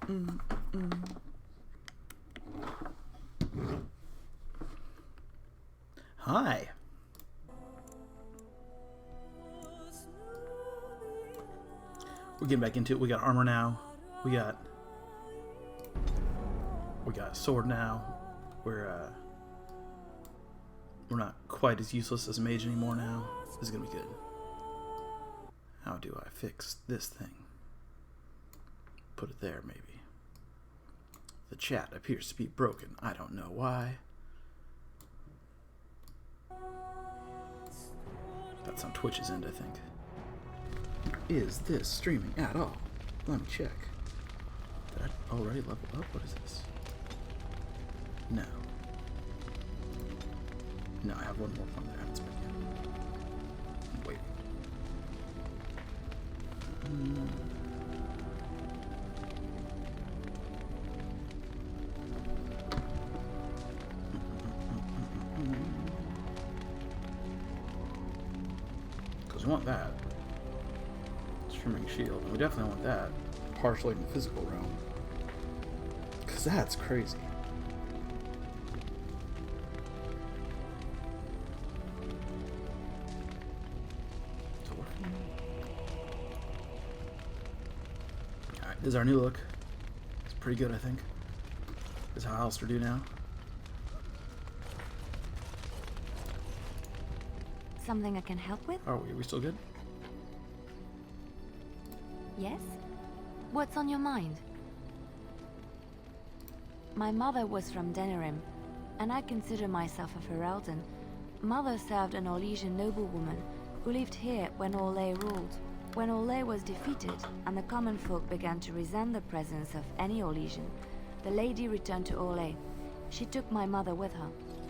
Hi. We're getting back into it. We got armor now. We got a sword now. We're not quite as useless as a mage anymore now. This is gonna be good. How do I fix this thing? Put it there, maybe. The chat appears to be broken. I don't know why. That's on Twitch's end, I think. Is this streaming at all? Let me check. Did I already level up? What is this? No. No, I have one more point that I haven't spent yet. I'm waiting. Because we want that. Streaming shield. And we definitely want that. Partially in the physical realm. Because that's crazy. Alright, this is our new look. It's pretty good, I think. This is how Alistair do now. Something I can help with? Are we still good? Yes? What's on your mind? My mother was from Denerim, and I consider myself a Ferelden. Mother served an Orlesian noblewoman who lived here when Orlais ruled. When Orlais was defeated, and the common folk began to resent the presence of any Orlesian, the lady returned to Orlais. She took my mother with her.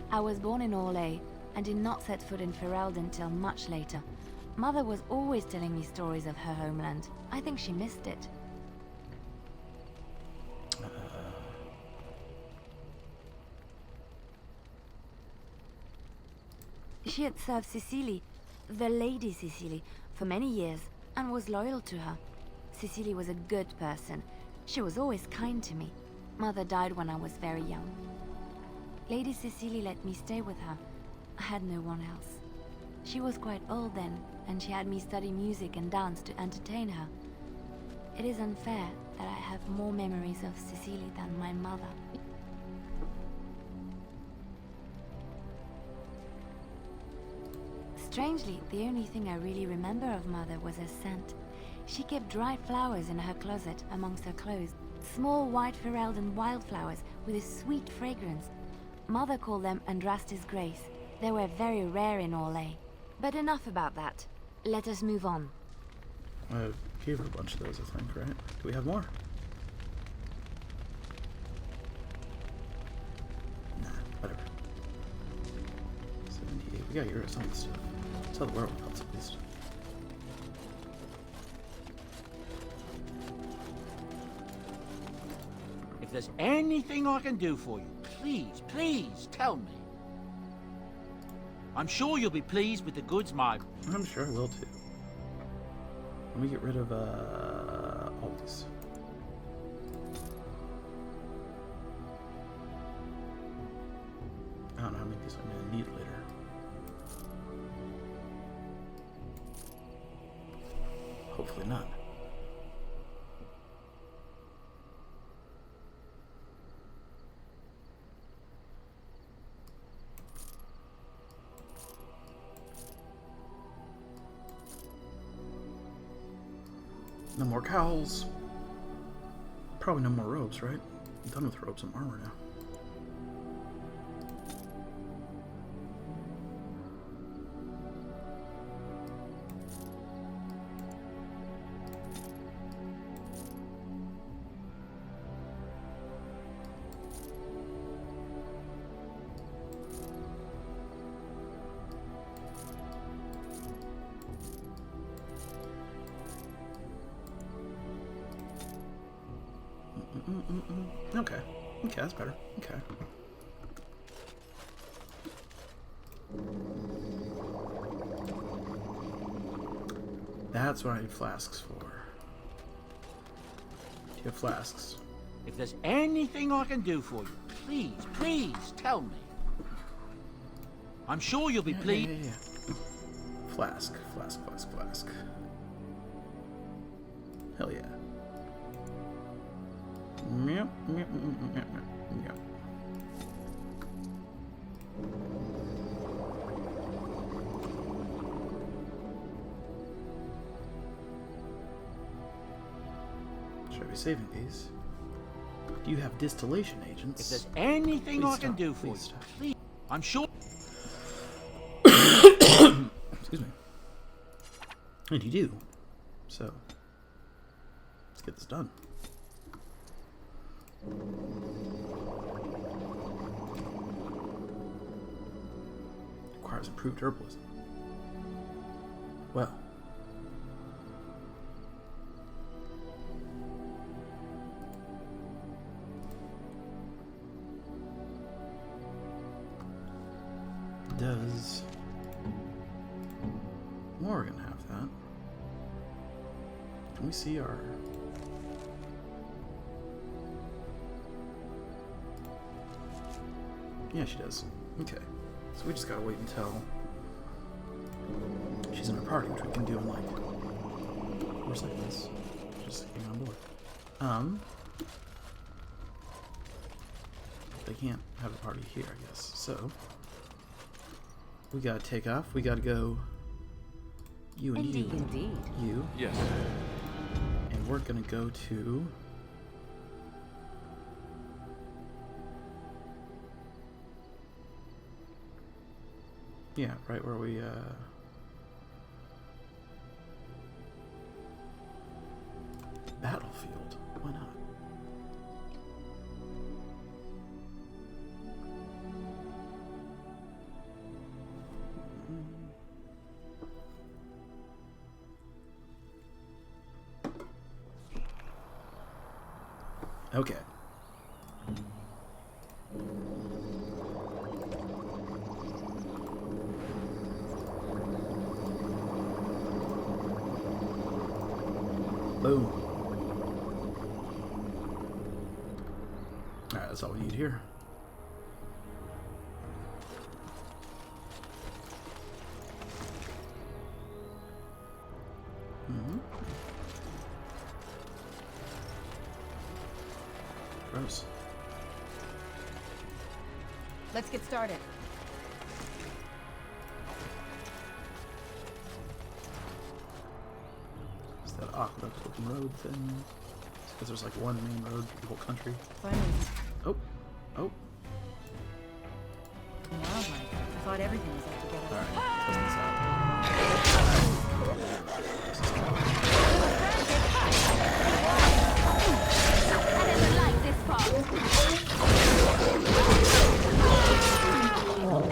I was born in Orlais, and did not set foot in Ferelden till much later. Mother was always telling me stories of her homeland. I think she missed it. She had served Cecily, the Lady Cecily, for many years, and was loyal to her. Cecily was a good person. She was always kind to me. Mother died when I was very young. Lady Cecily let me stay with her. I had no one else. She was quite old then, and she had me study music and dance to entertain her. It is unfair that I have more memories of Cecily than my mother. Strangely, the only thing I really remember of Mother was her scent. She kept dried flowers in her closet amongst her clothes. Small white Ferelden wildflowers with a sweet fragrance. Mother called them Andrastis Grace. They were very rare in Orlais. But enough about that. Let us move on. I gave her a bunch of those, I think, right? Do we have more? Nah, whatever. 78. We gotta get rid of some of this stuff. Tell the world about some of this stuff. If there's anything I can do for you, please, please tell me. I'm sure you'll be pleased with the goods my... I'm sure I will too. Let me get rid of all these. I don't know how many of these I'm going to need later. Hopefully none. No more cowls. Probably no more robes, right? I'm done with robes and armor now. Okay. Okay, that's better. Okay. That's what I need flasks for. Do you have flasks? If there's anything I can do for you, please tell me. I'm sure you'll be pleased. Yeah. Flask. Hell yeah. Meow. Should I be saving these? Do you have distillation agents? If there's anything I can do for you, stop. please. I'm sure. Excuse me. And you do. So, let's get this done. Requires improved herbalism. Well. Does Morgan have that? Can we see our... Yeah, she does. Okay. So we just gotta wait until she's in our party, which we can do in like 4 seconds. Just getting on board. They can't have a party here, I guess. So we gotta take off. We gotta go. You and you. Indeed. You. Yes. And we're gonna go to... Yeah, right where we, Battlefield. Why not? Okay. Boom. Alright, that's all we need here. Gross. Let's get started. Is that aqueduct looking road thing? Because there's like one main road for the whole country. Finally, Oh. Oh. wildlife. I thought everything was up together. Alright, testing this out. I never liked this part. Well,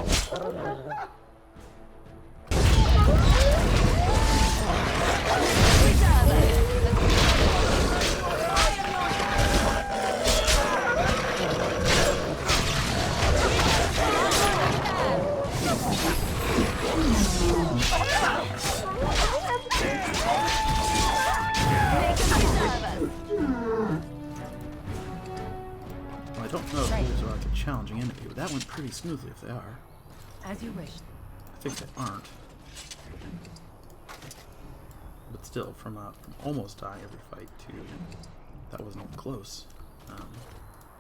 I don't know if these are like a challenging enemy, but that went pretty smoothly if they are. As you wish. I think they aren't. But still, from almost dying every fight to that wasn't even close.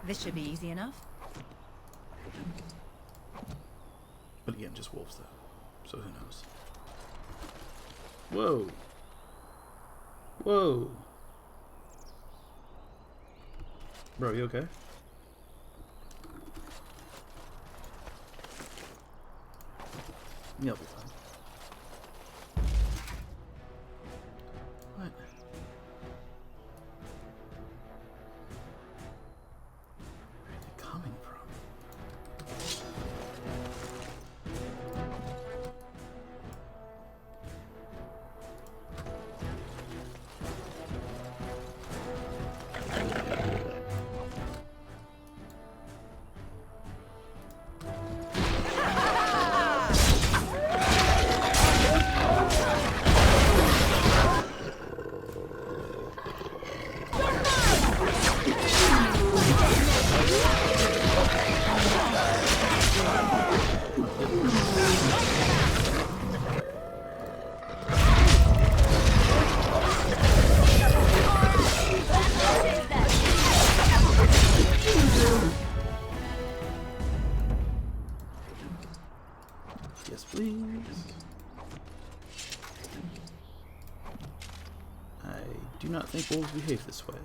This should be easy enough. But again, just wolves though, so who knows? Whoa! Whoa! Bro, you okay? Yeah, I'll be fine. What? Where are they coming from? wolves behave this way.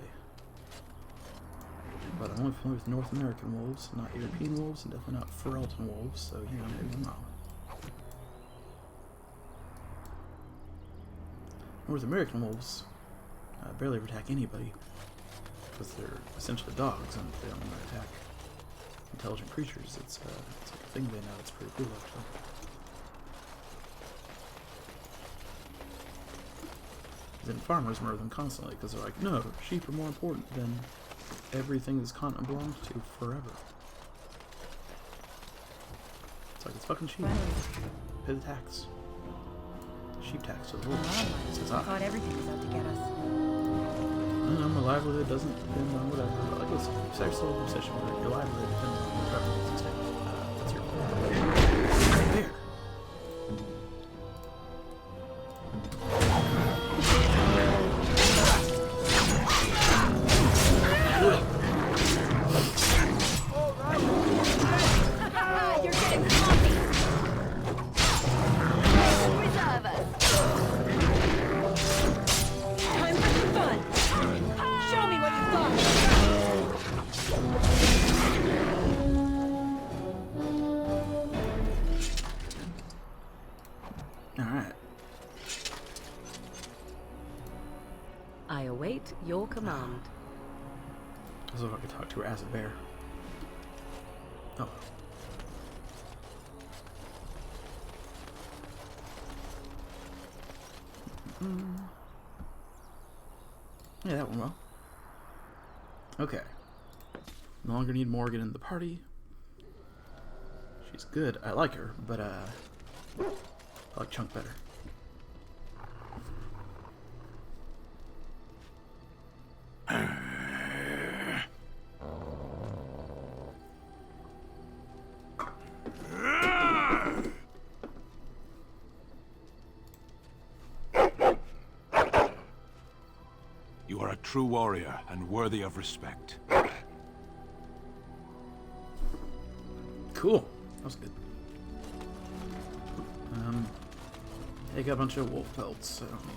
But I'm only familiar with North American wolves, not European wolves, and definitely not Ferelton wolves, so, you know, maybe I'm wrong. North American wolves barely ever attack anybody, because they're essentially dogs, and they don't want to attack intelligent creatures. It's like a thing they know. It's pretty cool, actually. Then farmers murder them constantly, because they're like, no, sheep are more important than everything this continent belongs to forever. It's like, it's fucking sheep. Pay the tax. Sheep tax to the wolves. I thought everything was out to get us. My livelihood doesn't depend on whatever. Like, listen, sex soul obsession, whatever. Your livelihood depends on whatever it's extent. That's your there. You're getting sloppy. Preserve us! Time for some fun. Show me what you got. Alright. I await your command. As if I could talk to her as a bear. Oh. Yeah, that went well. Okay. No longer need Morgan in the party. She's good. I like her, but I like Chunk better. You are a true warrior and worthy of respect. Cool. That was good. Take a bunch of wolf pelts I don't need.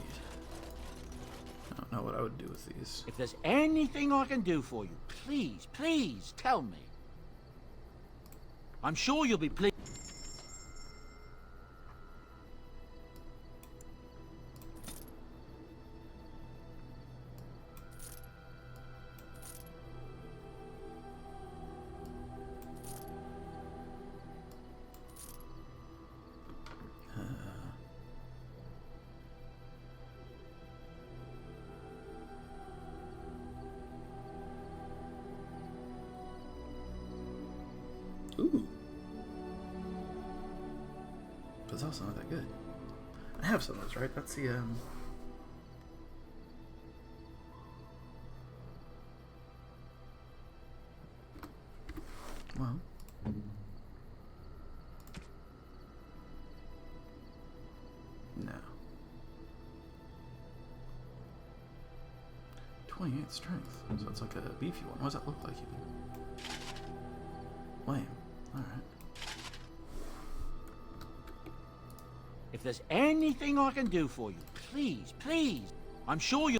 I don't know what I would do with these. If there's anything I can do for you, please, please tell me. I'm sure you'll be pleased. Ooh. But it's also not that good. I have some of those, right? That's the, well. No. 28 strength. So it's like a beefy one. What does that look like even? Lame. Alright. If there's anything I can do for you, please, please. I'm sure you.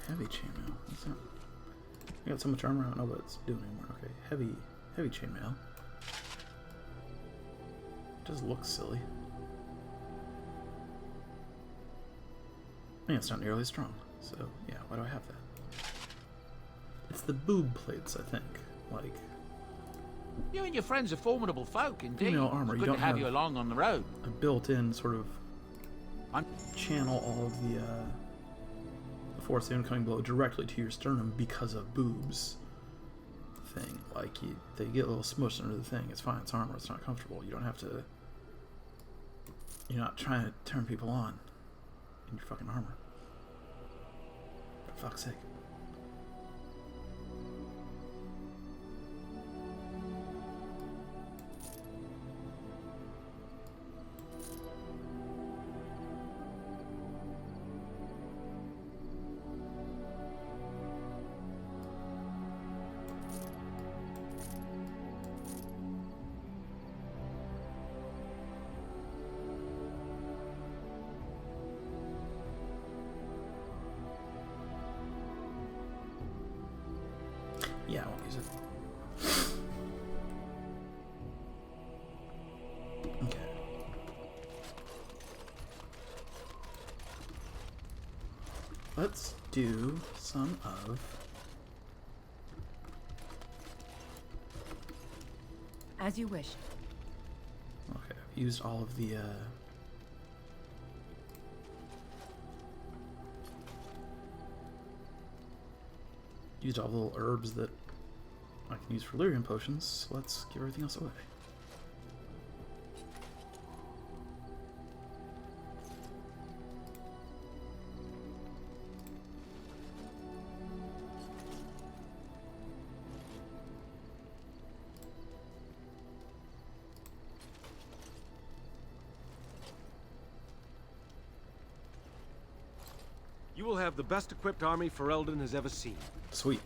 Heavy chainmail. What's that? I got so much armor, I don't know what it's doing anymore. Okay, heavy chainmail. Does look silly. I mean, it's not nearly as strong. So yeah, why do I have that? It's the boob plates, I think. Like, You and your friends are formidable folk, indeed. Female armor, It's you good don't to have have- you along on the road. a built-in sort of channel all of the force of the incoming blow directly to your sternum because of boobs thing. Like, they get a little smushed under the thing. It's fine. It's armor. It's not comfortable. You don't have to. You're not trying to turn people on in your fucking armor. For fuck's sake. Yeah, I won't use it. Okay. Let's do some of... As you wish. Okay, I've used all of the, used all the little herbs that I can use for Lyrian potions, so let's give everything else away. You will have the best equipped army Ferelden has ever seen. Sweet.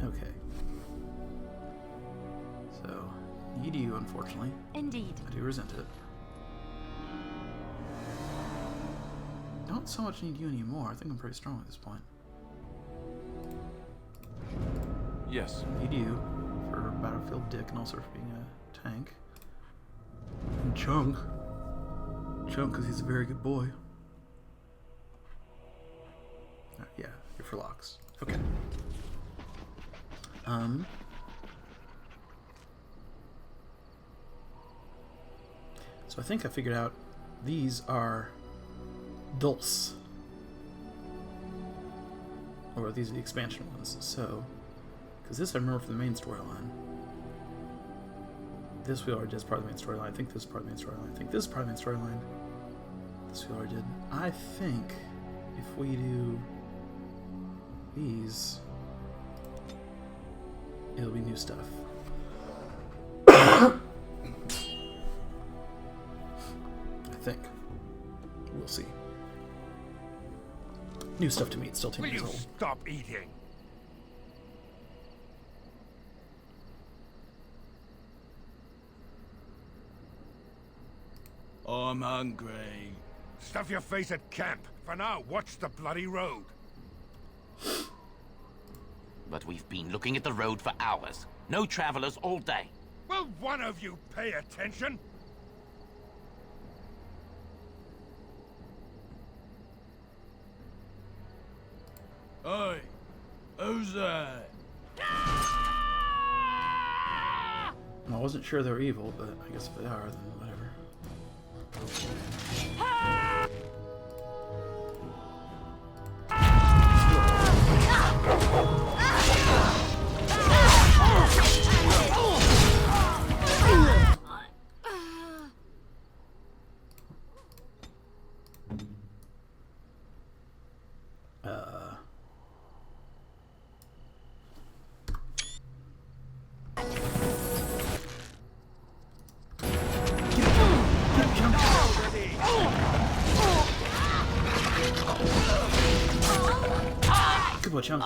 Okay. So, need you, unfortunately. Indeed. I do resent it. Don't so much need you anymore. I think I'm pretty strong at this point. Yes. Need you for Battlefield Dick and also for being a tank. And Chung. Chung, because he's a very good boy. Yeah, you're for locks. Okay. So I think I figured out these are Dulce. Or these are the expansion ones. So, because this I remember from the main storyline. This we already did as part of the main storyline. I think this is part of the main storyline. I think this is part of the main storyline. This we already did. I think if we do these, it'll be new stuff. I think. We'll see. New stuff to meet, still 10 years old. Stop eating? I'm hungry. Stuff your face at camp. For now, watch the bloody road. But we've been looking at the road for hours. No travelers all day. Will one of you pay attention? Hey, who's that? I wasn't sure they were evil, but I guess if they are, then whatever. Good boy, Chunk.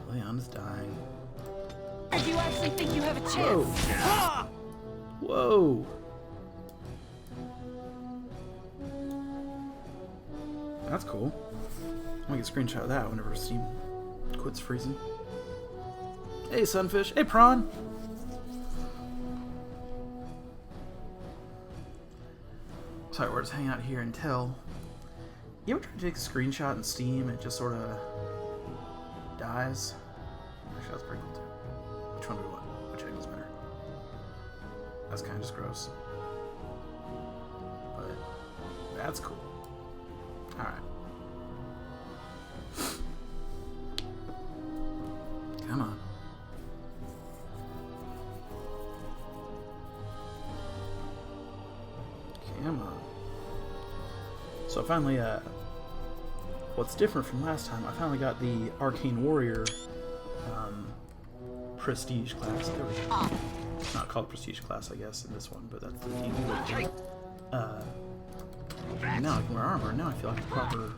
Leon is dying. Do you actually think you have a chance? Whoa! That's cool. I'm gonna get a screenshot of that whenever Steam quits freezing. Hey, Sunfish. Hey, Prawn. Sorry, we're just hanging out here until... You ever try to take a screenshot in Steam and it just sort of dies? Actually, that's pretty cool too. Which one do we want? Which angle's better? That's kind of just gross. But that's cool. Alright. Come on. Come on. So I finally, what's different from last time, I finally got the Arcane Warrior, Prestige class. There we go. Not called Prestige class, I guess, in this one, but that's the D&D. Now I can wear armor. Now I feel like a proper,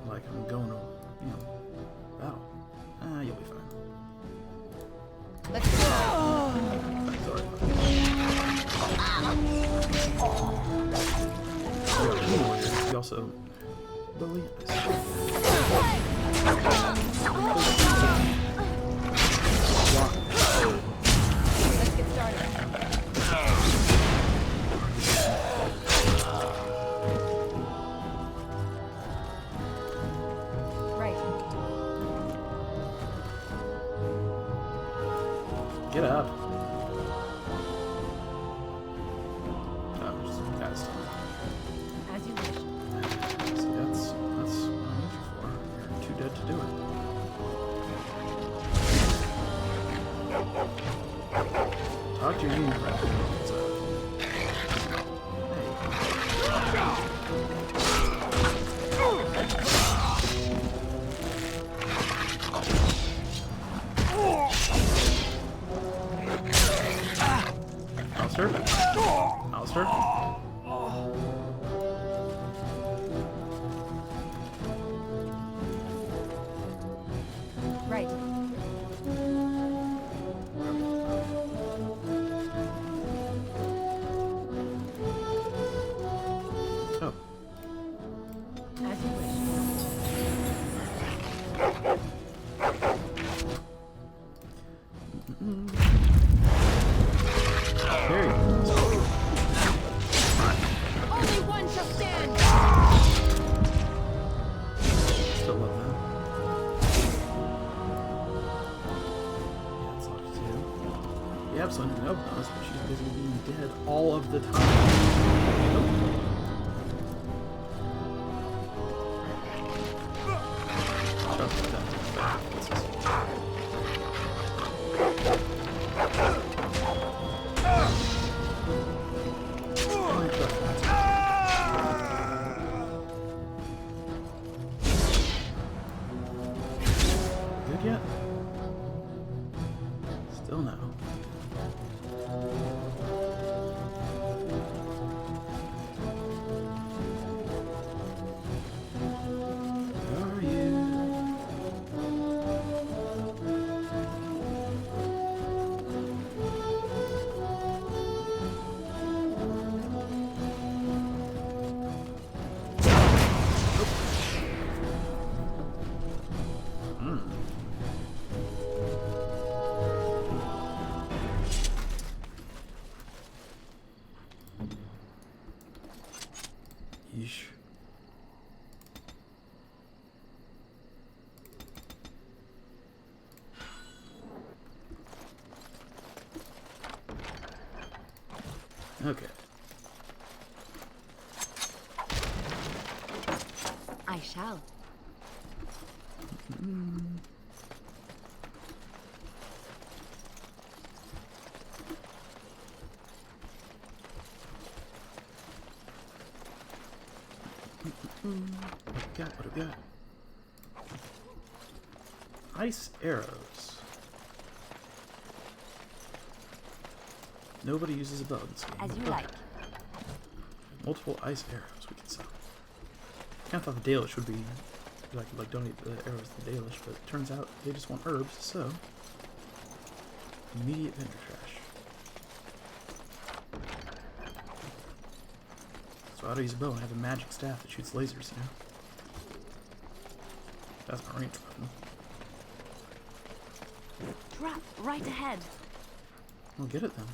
like I'm going to, you know, battle. You'll be fine. Let's go. Sorry. You also believe this. Let's get started. Right. Get up. Oh, just guys. As you wish. See, that's what I need you for. You're too dead to do it. Talk to your union rep. What's up? Alistair? Alistair? Right. Oh. As you wish. There you go. Only one shall stand. Still love that. Yeah, it's locked too. The Absalom didn't open us, but she's busy being dead all of the time. Nope. Trust me, that's what's this? Only trust me. Good yet? Still no. Where are you? Yeesh. Okay. I shall. What do we got? Ice arrows. Nobody uses a bow in this game. As you Okay. like. Multiple ice arrows we can sell. I kind of thought the Dalish would be like donate the arrows to the Dalish, but it turns out they just want herbs, so immediate vendor trash. So how to use a bow and have a magic staff that shoots lasers, you know? That's my range weapon. Trap right ahead. I'll get it then.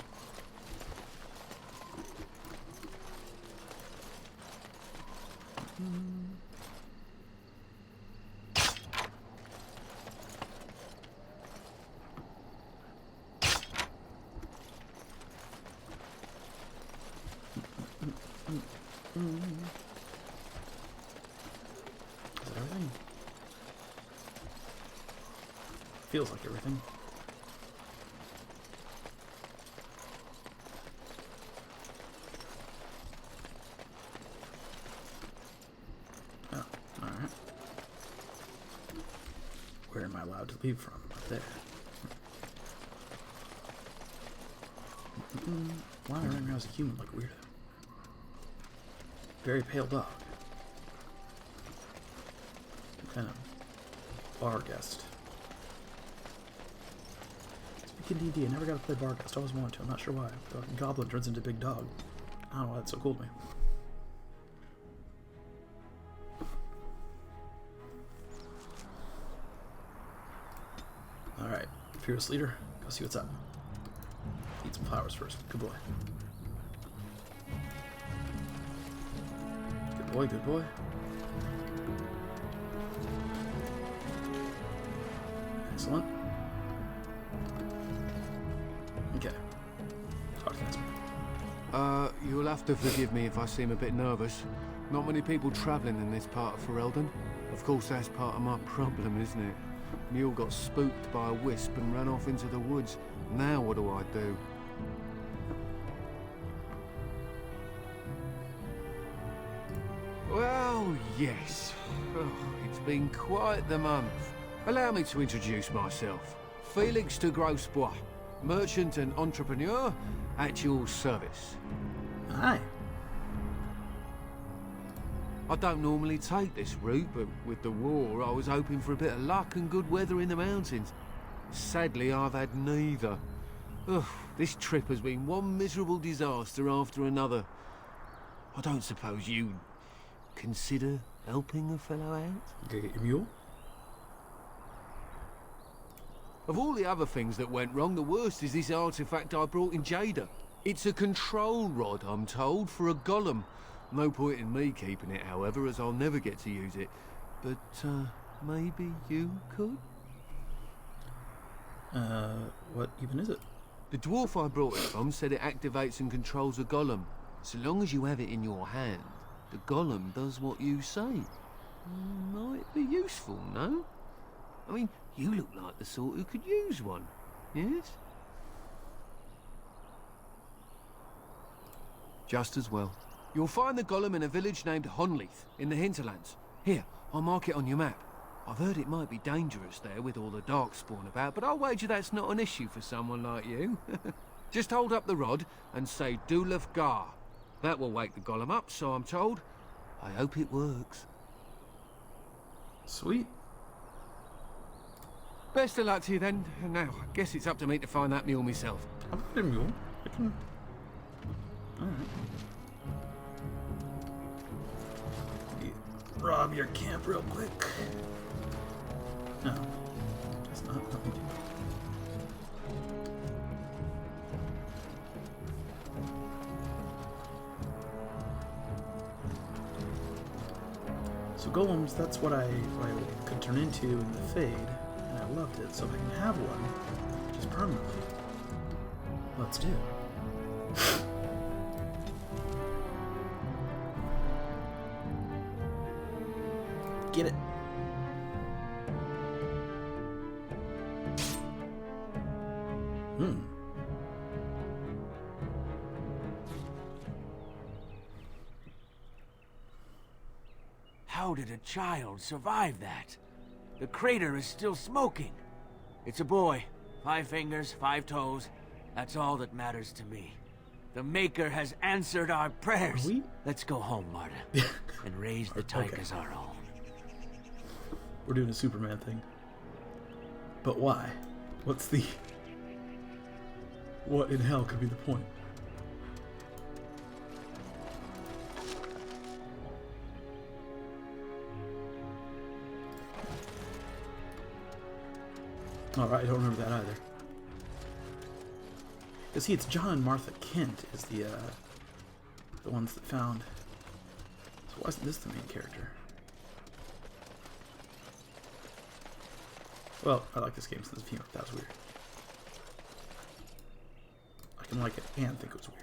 Is that everything? Feels like everything. Oh, alright. Where am I allowed to leave from? Up there. Why am I running around as a human like a weirdo? Very pale dog. What kind of bar guest? Speaking of D&D, I never got to play bar guest. I always wanted to. I'm not sure why. Fucking goblin turns into big dog. I don't know why that's so cool to me. Alright, Fearless Leader, go see what's up. Eat some flowers first. Good boy. Good boy, good boy. Excellent. Okay. Talk to this man. You'll have to forgive me if I seem a bit nervous. Not many people travelling in this part of Ferelden. Of course, that's part of my problem, isn't it? Mule got spooked by a wisp and ran off into the woods. Now what do I do? Well, yes. Oh, it's been quite the month. Allow me to introduce myself. Felix de Grosbois, merchant and entrepreneur at your service. Hi. I don't normally take this route, but with the war, I was hoping for a bit of luck and good weather in the mountains. Sadly, I've had neither. Ugh, this trip has been one miserable disaster after another. I don't suppose you'd consider helping a fellow out? Okay, get your mule. Of all the other things that went wrong, the worst is this artifact I brought in Jada. It's a control rod, I'm told, for a golem. No point in me keeping it, however, as I'll never get to use it. But, maybe you could? What even is it? The dwarf I brought it from said it activates and controls a golem. So long as you have it in your hand, the golem does what you say. Might be useful, no? I mean, you look like the sort who could use one, yes? Just as well. You'll find the golem in a village named Honleith, in the hinterlands. Here, I'll mark it on your map. I've heard it might be dangerous there with all the darkspawn about, but I'll wager that's not an issue for someone like you. Just hold up the rod and say Dulaf Gar. That will wake the golem up, so I'm told. I hope it works. Sweet. Best of luck to you then. Now, I guess it's up to me to find that mule myself. I've got a mule. I can... Alright. Rob your camp real quick. No. Just not what we do. So golems, that's what I could turn into in the Fade, and I loved it. So if I can have one, just permanently, let's do. Get it. How did a child survive that? The crater is still smoking. It's a boy. 5 fingers, 5 toes. That's all that matters to me. The Maker has answered our prayers. Are we? Let's go home, Marta, and raise the tyke as our own. We're doing a Superman thing. But why? What's the... What in hell could be the point? Alright, I don't remember that either. Because see, it's John and Martha Kent is the ones that found... So why isn't this the main character? Well, I like this game since the that was weird. I can like it and think it was weird.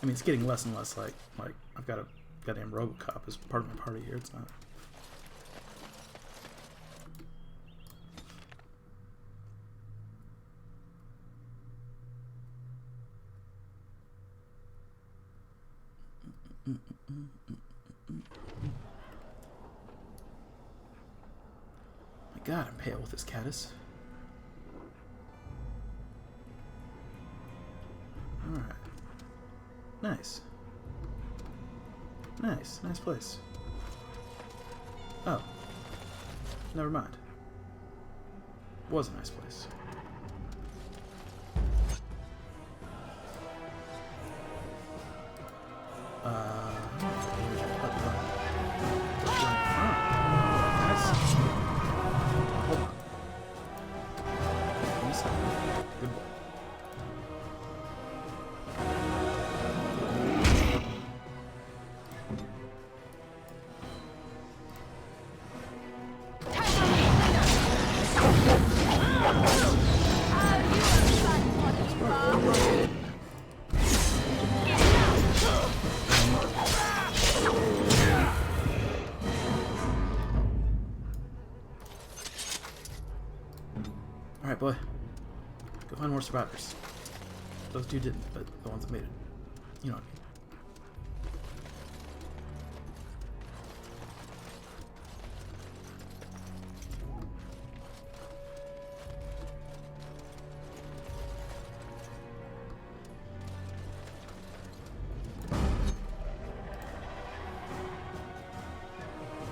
I mean, it's getting less and less like I've got a goddamn RoboCop as part of my party here. It's not. God, I'm pale with this caddis. Alright. Nice. Nice. Nice place. Oh. Never mind. Was a nice place. Good boy. Alright, boy. Go find more survivors. Those two didn't, but the ones that made it. You know what I mean.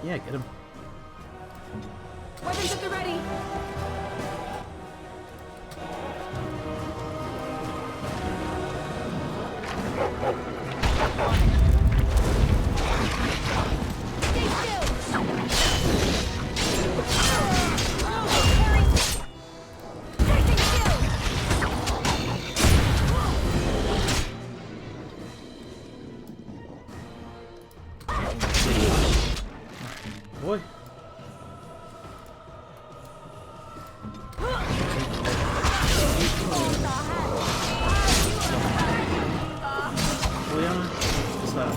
Yeah, get him. Weapons at the ready. Stay still. Taking still. Boy. Leon, what's that?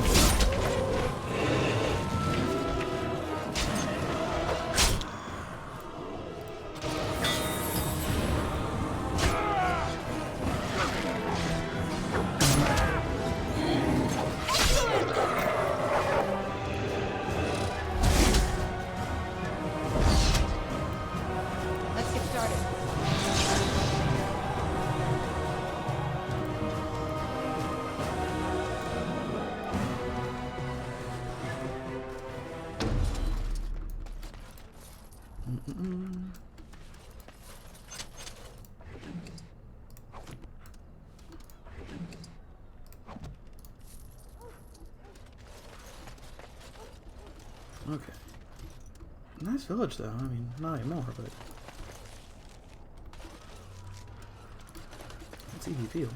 Let's get started. Okay. Nice village, though. I mean, not anymore, but let's see how you feel.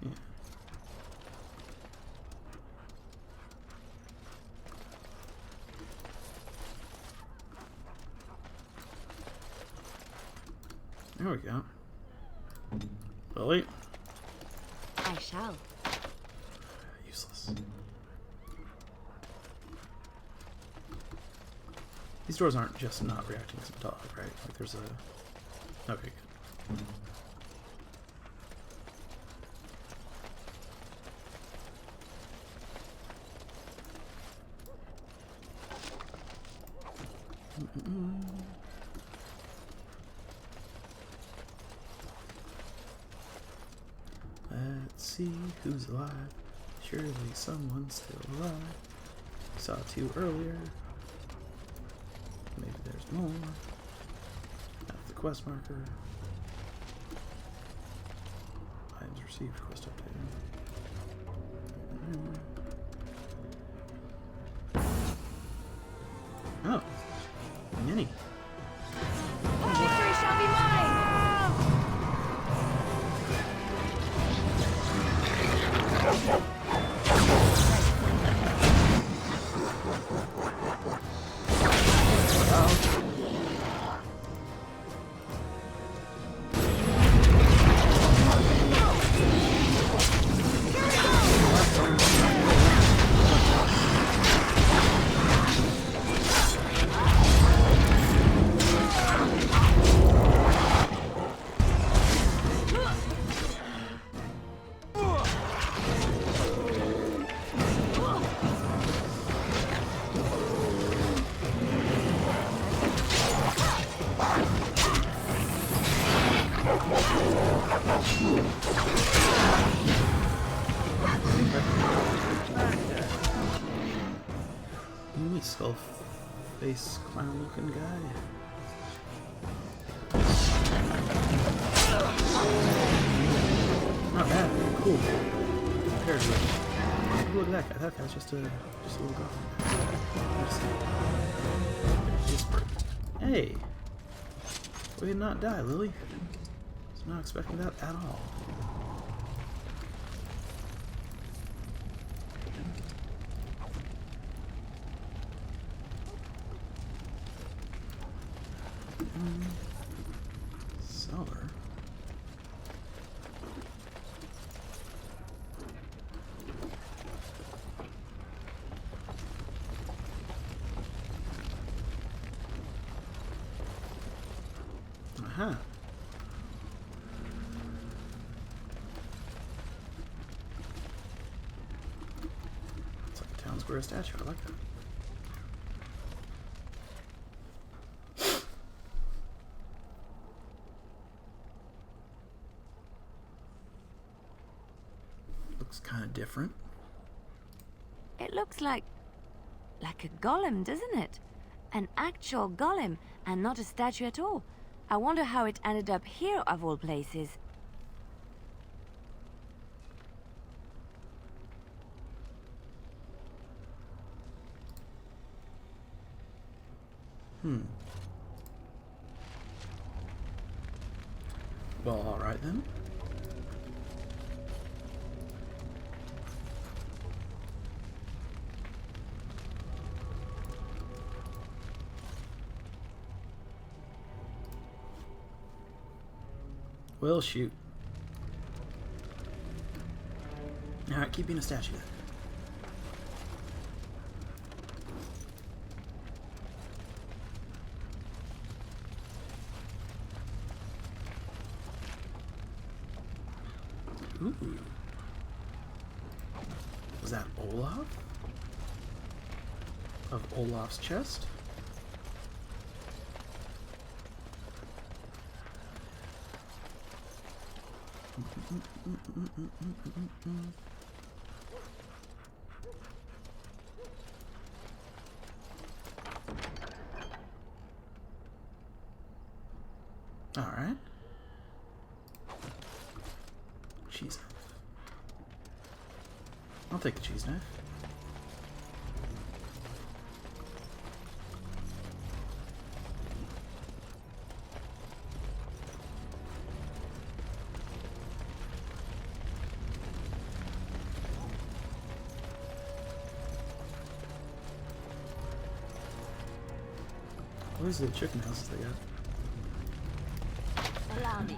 Yeah. There we go. Lily? I shall. Useless. These doors aren't just not reacting to some talk, right? Like there's a... Okay, good. Let's see who's alive. Surely someone's still alive. Saw two earlier. Maybe there's more. That's the quest marker. Items received. Quest update. Oh, Minnie. Victory shall be mine. Ooh, skull face clown looking guy. Not bad. Cool. Compared to look at that guy. That guy's just a little goblin. Hey! We did not die, Lily. Was not expecting that at all. Cellar. Aha. It's like a town square statue. I like that. Looks kind of different. It looks like a golem, doesn't it? An actual golem, and not a statue at all. I wonder how it ended up here, of all places. Well, alright then. Well, shoot. Alright, keep being a statue then. Ooh. Was that Olaf? Of Olaf's chest? All right. Cheese knife. I'll take the cheese knife. What is the chicken houses they got? Allow me.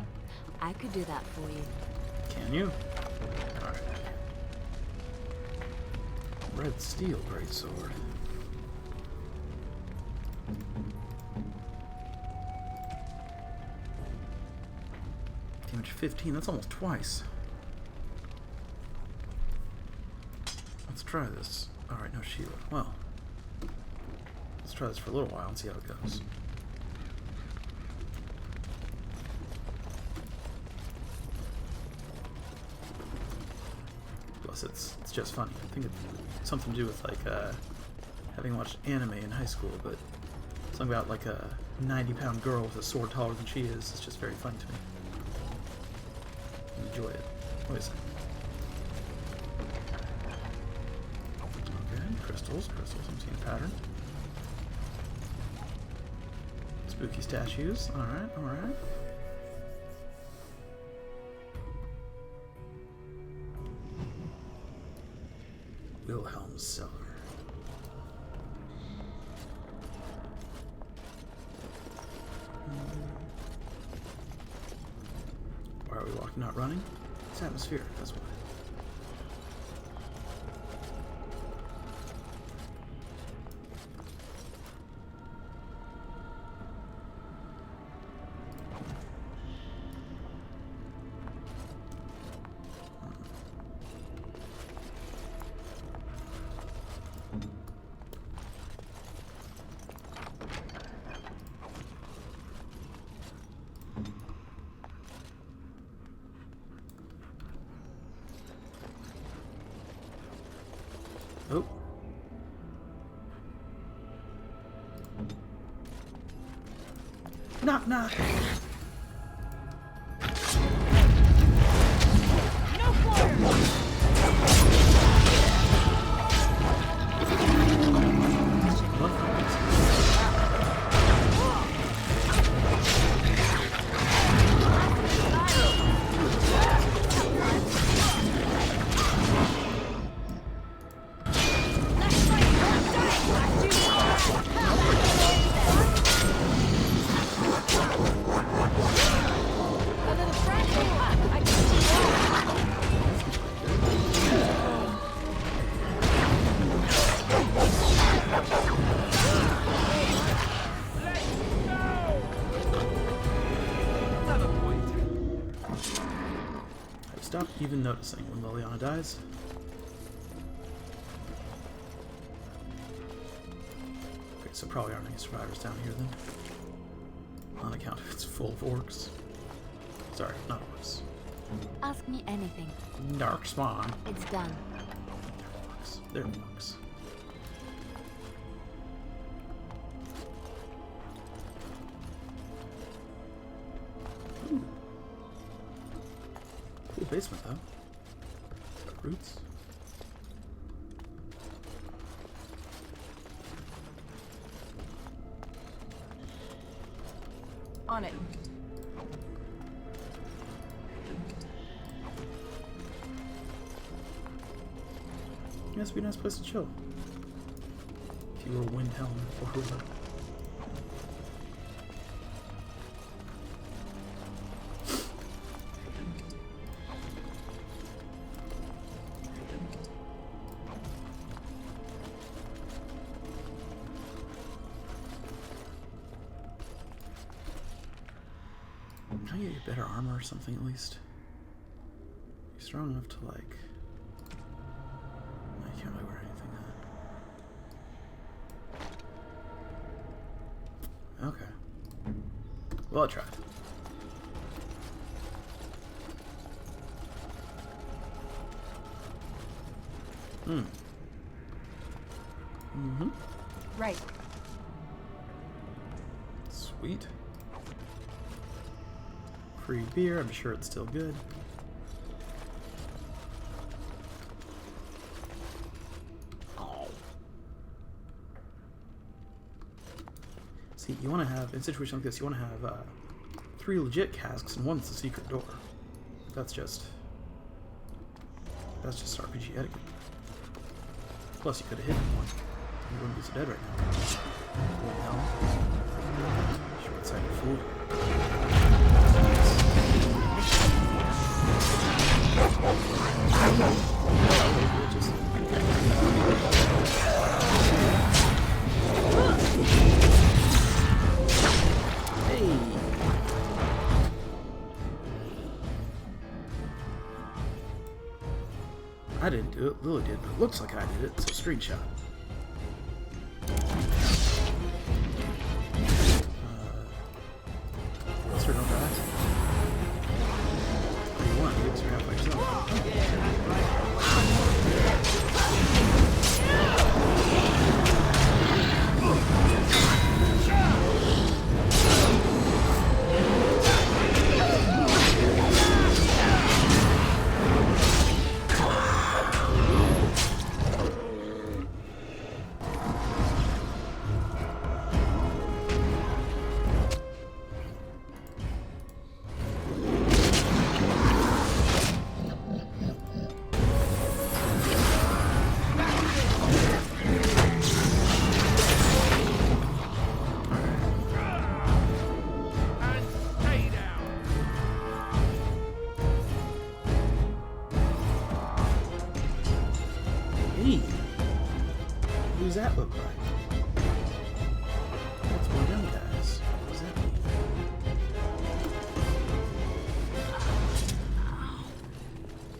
I could do that for you. Can you? Alright. Red steel greatsword. Damage 15, that's almost twice. Let's try this. Alright, no shield. Well. Let's try this for a little while and see how it goes. Plus, it's just funny. I think it's something to do with like having watched anime in high school, but something about like a 90-pound girl with a sword taller than she is. It's just very funny to me. Enjoy it. Wait a second. Okay, crystals. I'm seeing a pattern. Spooky statues. Alright. Wilhelm's cellar. Why are we walking, not running? It's atmospheric, that's why. Oh. Knock, knock. No quarter! Stop even noticing when Liliana dies. Okay, so probably aren't any survivors down here then. On account of it's full of orcs. Sorry, not orcs. Ask me anything. Dark spawn. It's done. They're orcs. Ooh. Cool basement though. Got roots. On it. Yeah, this would be a nice place to chill. If you were Windhelm or whoever. Can I get you better armor or something at least? You're strong enough to like... I can't really wear anything that. Okay. Well, I tried. Mm-hmm. Right. Sweet. Free beer, I'm sure it's still good. Oh. See, you want to have, in a situation like this, you want to have 3 legit casks and 1's the secret door. That's just RPG etiquette. Plus, you could have hidden one. You wouldn't be so dead right now. Well, short-sighted fool. I didn't do it, Lily did, but it looks like I did it, so screenshot. Let's don't die. What do you want? You're halfway yourself. Hey, who's that look like? That's one of them guys. What does that mean?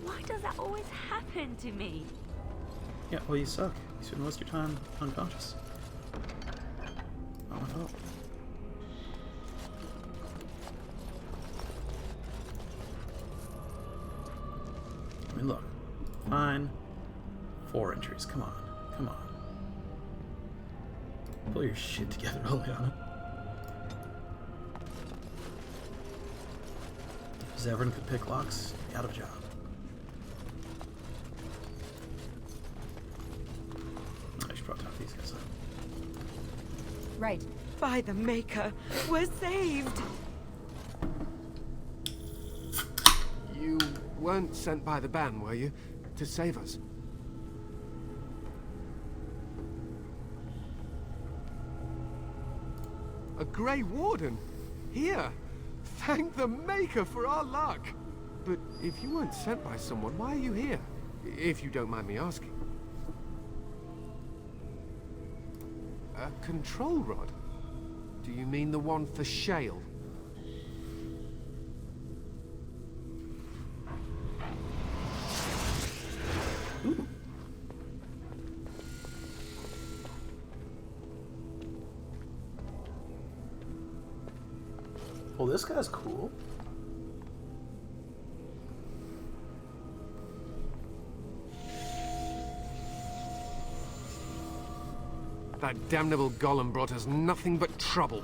Why does that always happen to me? Yeah, well, you suck. You spend most of your time unconscious. Not my fault. I mean, look. Fine. 4 entries, come on. Come on. Pull your shit together, Oleana. If Zevran could pick locks, he'd be out of a job. I should probably talk these guys up. Right. By the Maker, we're saved! You weren't sent by the ban, were you? To save us? A Grey Warden? Here! Thank the Maker for our luck! But if you weren't sent by someone, why are you here? If you don't mind me asking. A control rod? Do you mean the one for Shale? Ooh. Well, this guy's cool. That damnable golem brought us nothing but trouble.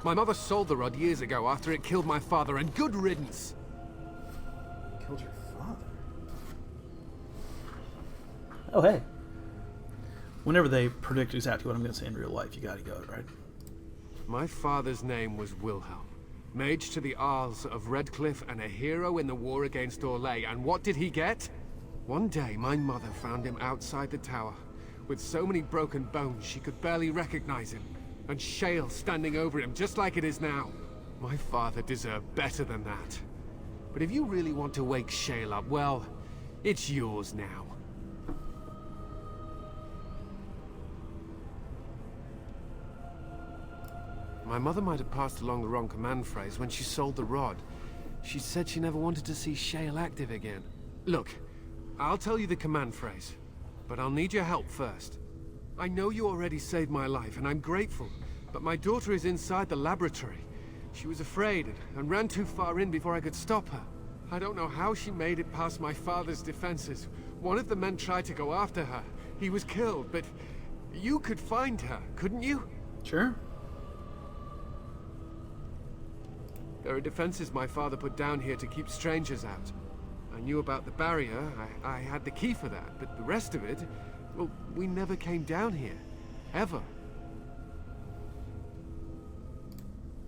My mother sold the rod years ago after it killed my father, and good riddance. Killed your father? Oh, hey. Whenever they predict exactly what I'm going to say in real life, you gotta go, right? My father's name was Wilhelm. Mage to the Isles of Redcliffe and a hero in the war against Orlais. And what did he get? One day, my mother found him outside the tower, with so many broken bones she could barely recognize him, and Shale standing over him just like it is now. My father deserved better than that. But if you really want to wake Shale up, well, it's yours now. My mother might have passed along the wrong command phrase when she sold the rod. She said she never wanted to see Shale active again. Look, I'll tell you the command phrase, but I'll need your help first. I know you already saved my life, and I'm grateful, but my daughter is inside the laboratory. She was afraid and ran too far in before I could stop her. I don't know how she made it past my father's defenses. One of the men tried to go after her. He was killed, but you could find her, couldn't you? Sure. There are defenses my father put down here to keep strangers out. I knew about the barrier, I had the key for that, but the rest of it, well, we never came down here. Ever.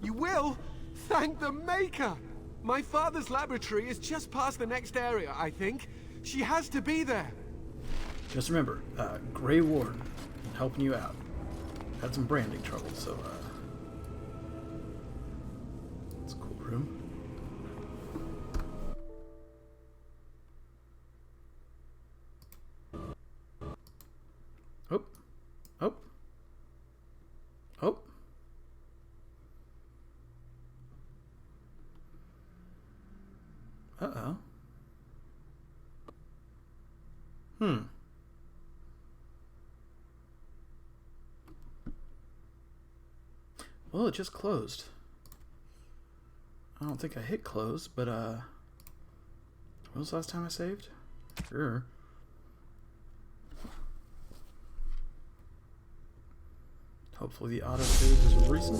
You will? Thank the Maker! My father's laboratory is just past the next area, I think. She has to be there. Just remember, Grey Warden, helping you out. Had some branding trouble, so, it's a cool room. Oh. Oh. Oh. Uh-oh. Well, it just closed. I don't think I hit close, but, when was the last time I saved? Sure. Hopefully the autosave is recent.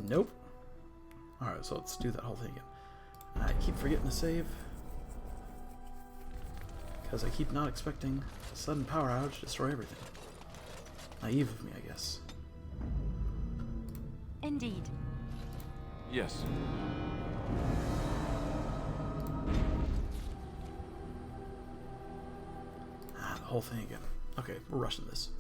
Nope. Alright, so let's do that whole thing again. I keep forgetting to save, because I keep not expecting a sudden power outage to destroy everything. Naive of me, I guess. Indeed. Yes. The whole thing again. Okay, we're rushing this.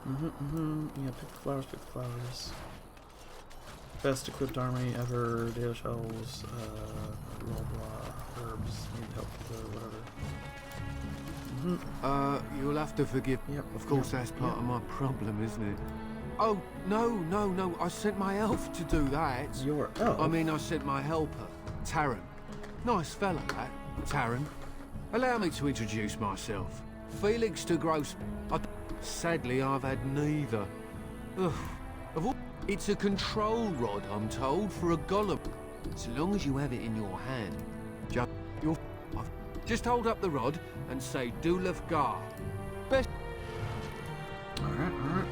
Yeah, pick the flowers, pick the flowers. Best equipped army ever, data shells, blah blah, herbs, need help with whatever. You'll have to forgive me. Yep, Of course, yep, that's part yep. of my problem, isn't it? Oh, no. I sent my elf to do that. Your elf? I mean, I sent my helper, Taran. Nice fella, that. Taran. Allow me to introduce myself. Felix de Gross. Sadly, I've had neither. Ugh. It's a control rod, I'm told, for a golem. So long as you have it in your hand, just hold up the rod and say Dulav Gar. Best. Alright, alright.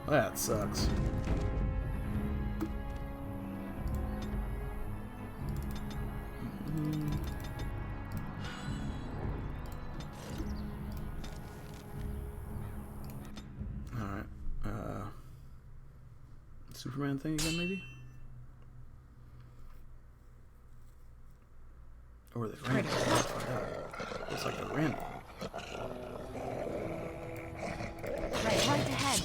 That sucks. Alright. Superman thing again, maybe? Or are they random? Let's find out. Looks like they're random. Right ahead.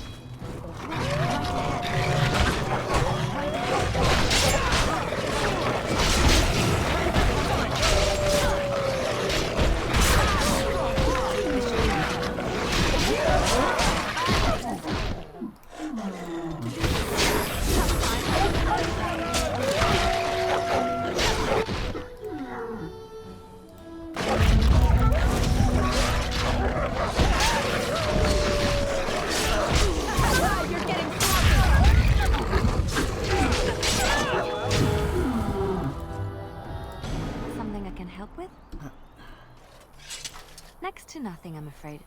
Next to nothing, I'm afraid.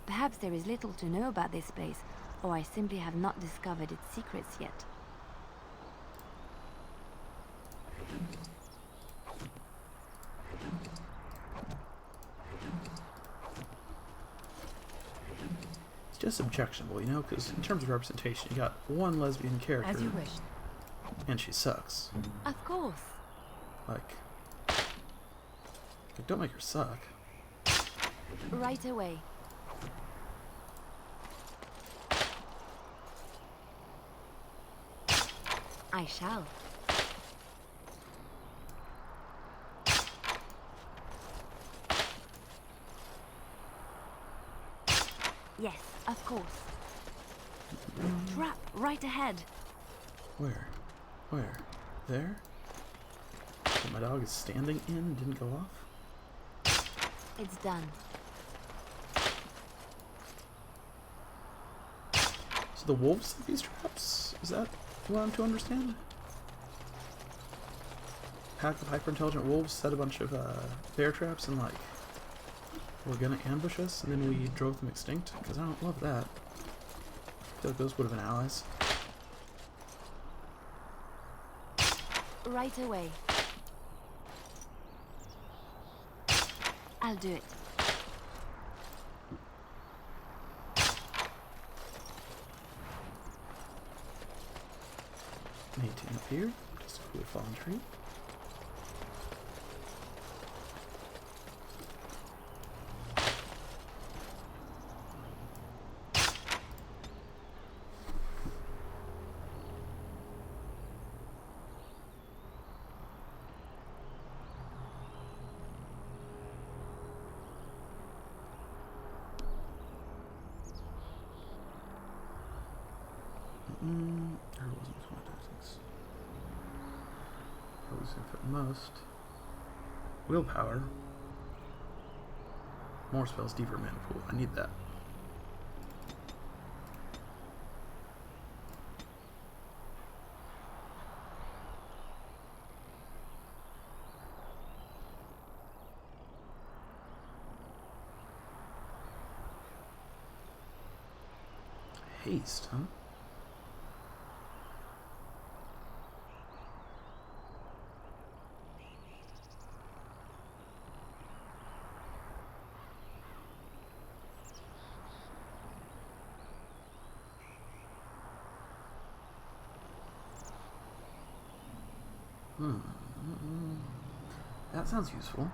Perhaps there is little to know about this place, or I simply have not discovered its secrets yet. It's just objectionable, you know, because in terms of representation, you got one lesbian character. As you wish. And she sucks. Of course. Like, don't make her suck. Right away. I shall. Yes, of course. Trap right ahead. Where? Where? There? So my dog is standing in and didn't go off? It's done. So the wolves set these traps? Is that what I'm to understand? Pack of hyper-intelligent wolves set a bunch of bear traps and like were gonna ambush us and then we drove them extinct? Because I don't love that. I feel like those would have been allies. Right away. I'll do it. Maintain up here. Just a cool fallen tree. There wasn't my tactics. Always at most. Willpower. More spells, deeper mana pool. I need that. Haste, huh? That sounds useful.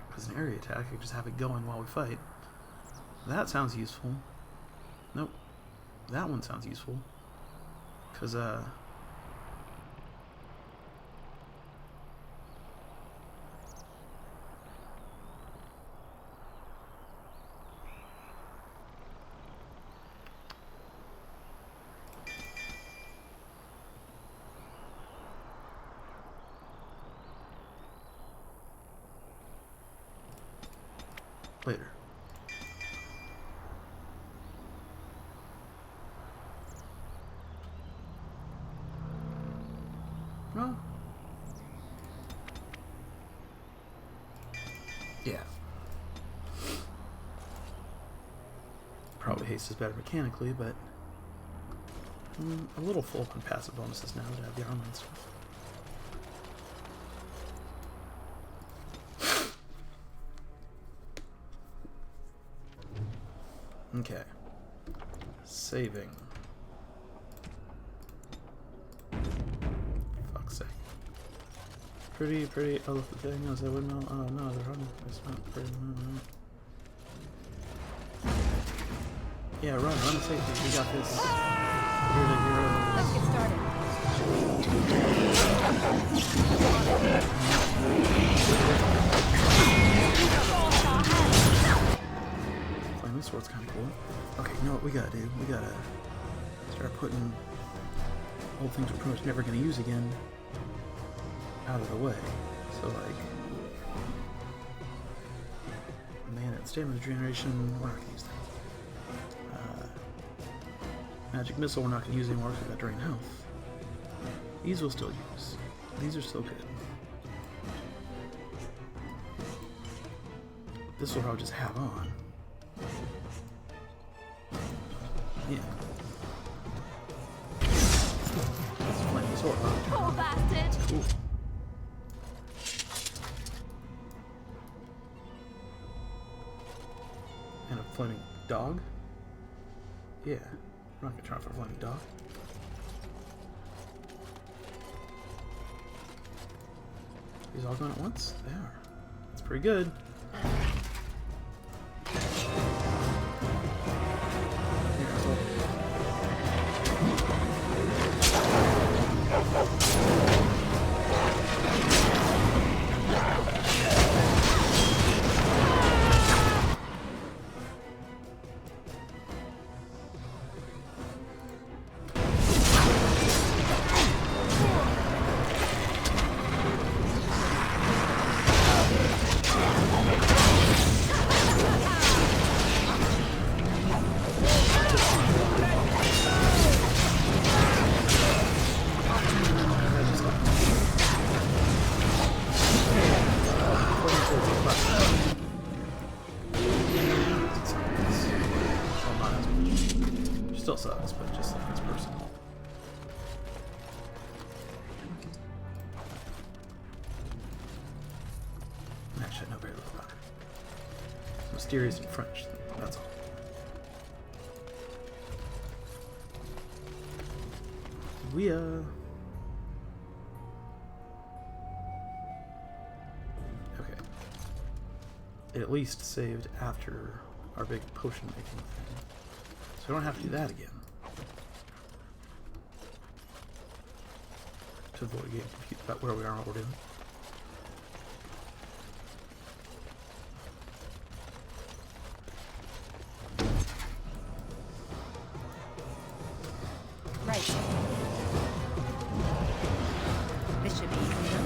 Because an area attack, I could just have it going while we fight. That sounds useful. Nope. That one sounds useful. Because, later. Well, yeah. Probably haste is better mechanically, but I'm a little full on passive bonuses now that I have the armor and stuff. Okay. Saving. Fuck's sake. Pretty. Oh, look, the thing is, I wouldn't know. Oh no, they're running. It's not pretty. Yeah, run to safety. We got this. You're the hero. Let's get started. Flaming sword's kind of cool. Okay, you know what we gotta do? We gotta start putting old things we're pretty much never gonna use again out of the way. So, like, mana and stamina regeneration, we're not gonna use that. Magic missile, we're not gonna use anymore because we got drain health. These we'll still use. These are still good. This will probably just have on. Yeah. That's flaming sword. Poor bastard! Cool. And a flaming dog? Yeah. I'm not gonna try for a flaming dog. These all going at once? They are. That's pretty good. Still sucks, but just like it's personal. Actually, I know very little about her. Mysterious in French, that's all. We okay. It at least saved after our big potion making thing. So we don't have to do that again. To avoid getting confused about where we are and what we're doing. Right. This should be easy enough.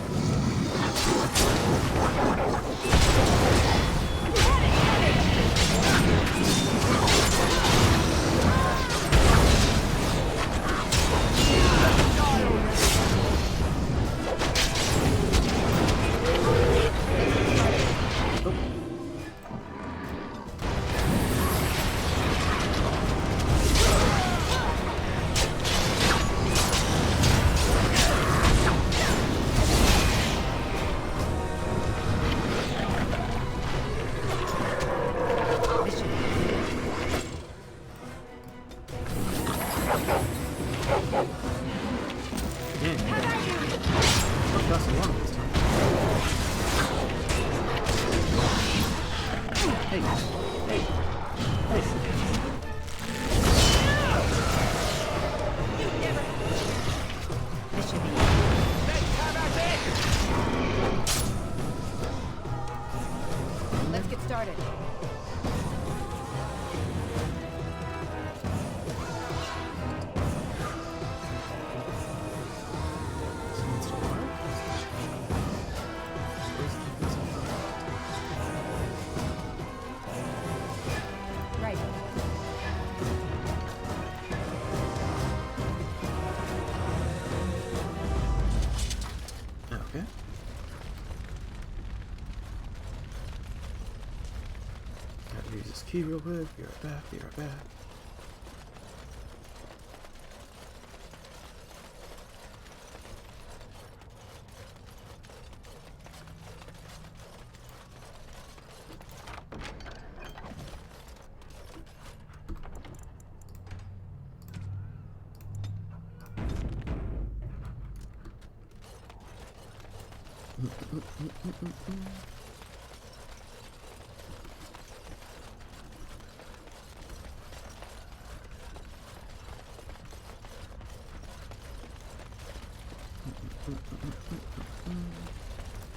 Let's get started. Use this key real quick. Be right back. Be right back.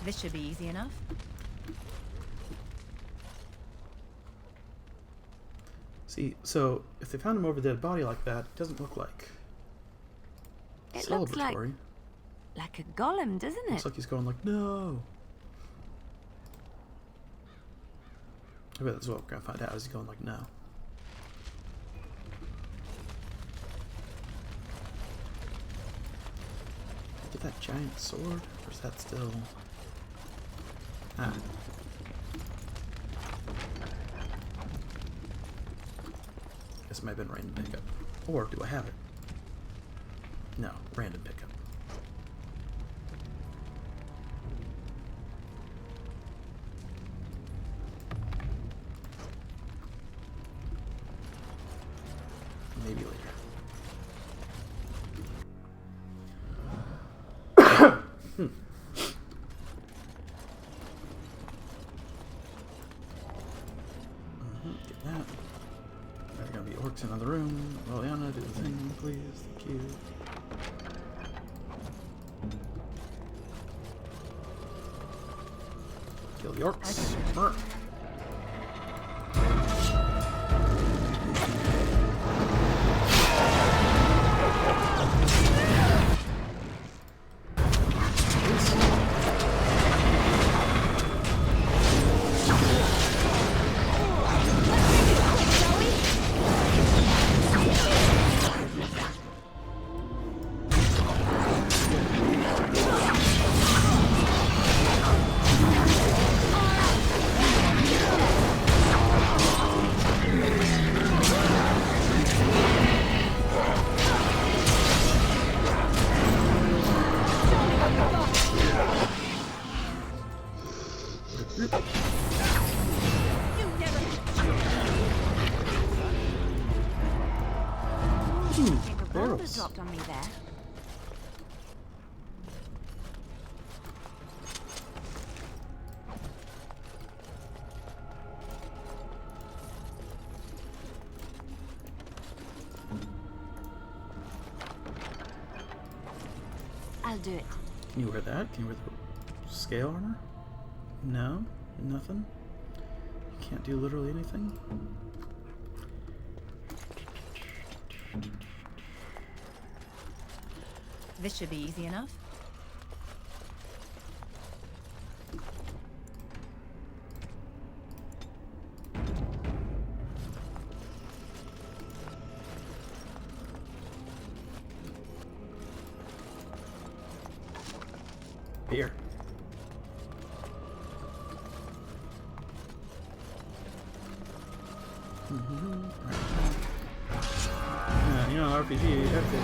This should be easy enough. See, so if they found him over a dead body like that, it doesn't look like It looks celebratory. like a golem, doesn't it? Looks like he's going like, no. I bet that's what we're gonna find out. Is he going like, no? Get that giant sword, or is that still? Ah. Guess it might have been random pickup. Or do I have it? No, random pickup. Maybe later. Get that. There's gonna be orcs in another room. Liliana, do the thing, please. Thank you. Kill the orcs. Brr. Boulder dropped on me there. I'll do it. Can you wear that? Can you wear the scale armor? No? Nothing? You can't do literally anything? This should be easy enough. Here. Yeah, you know, RPG, you have to...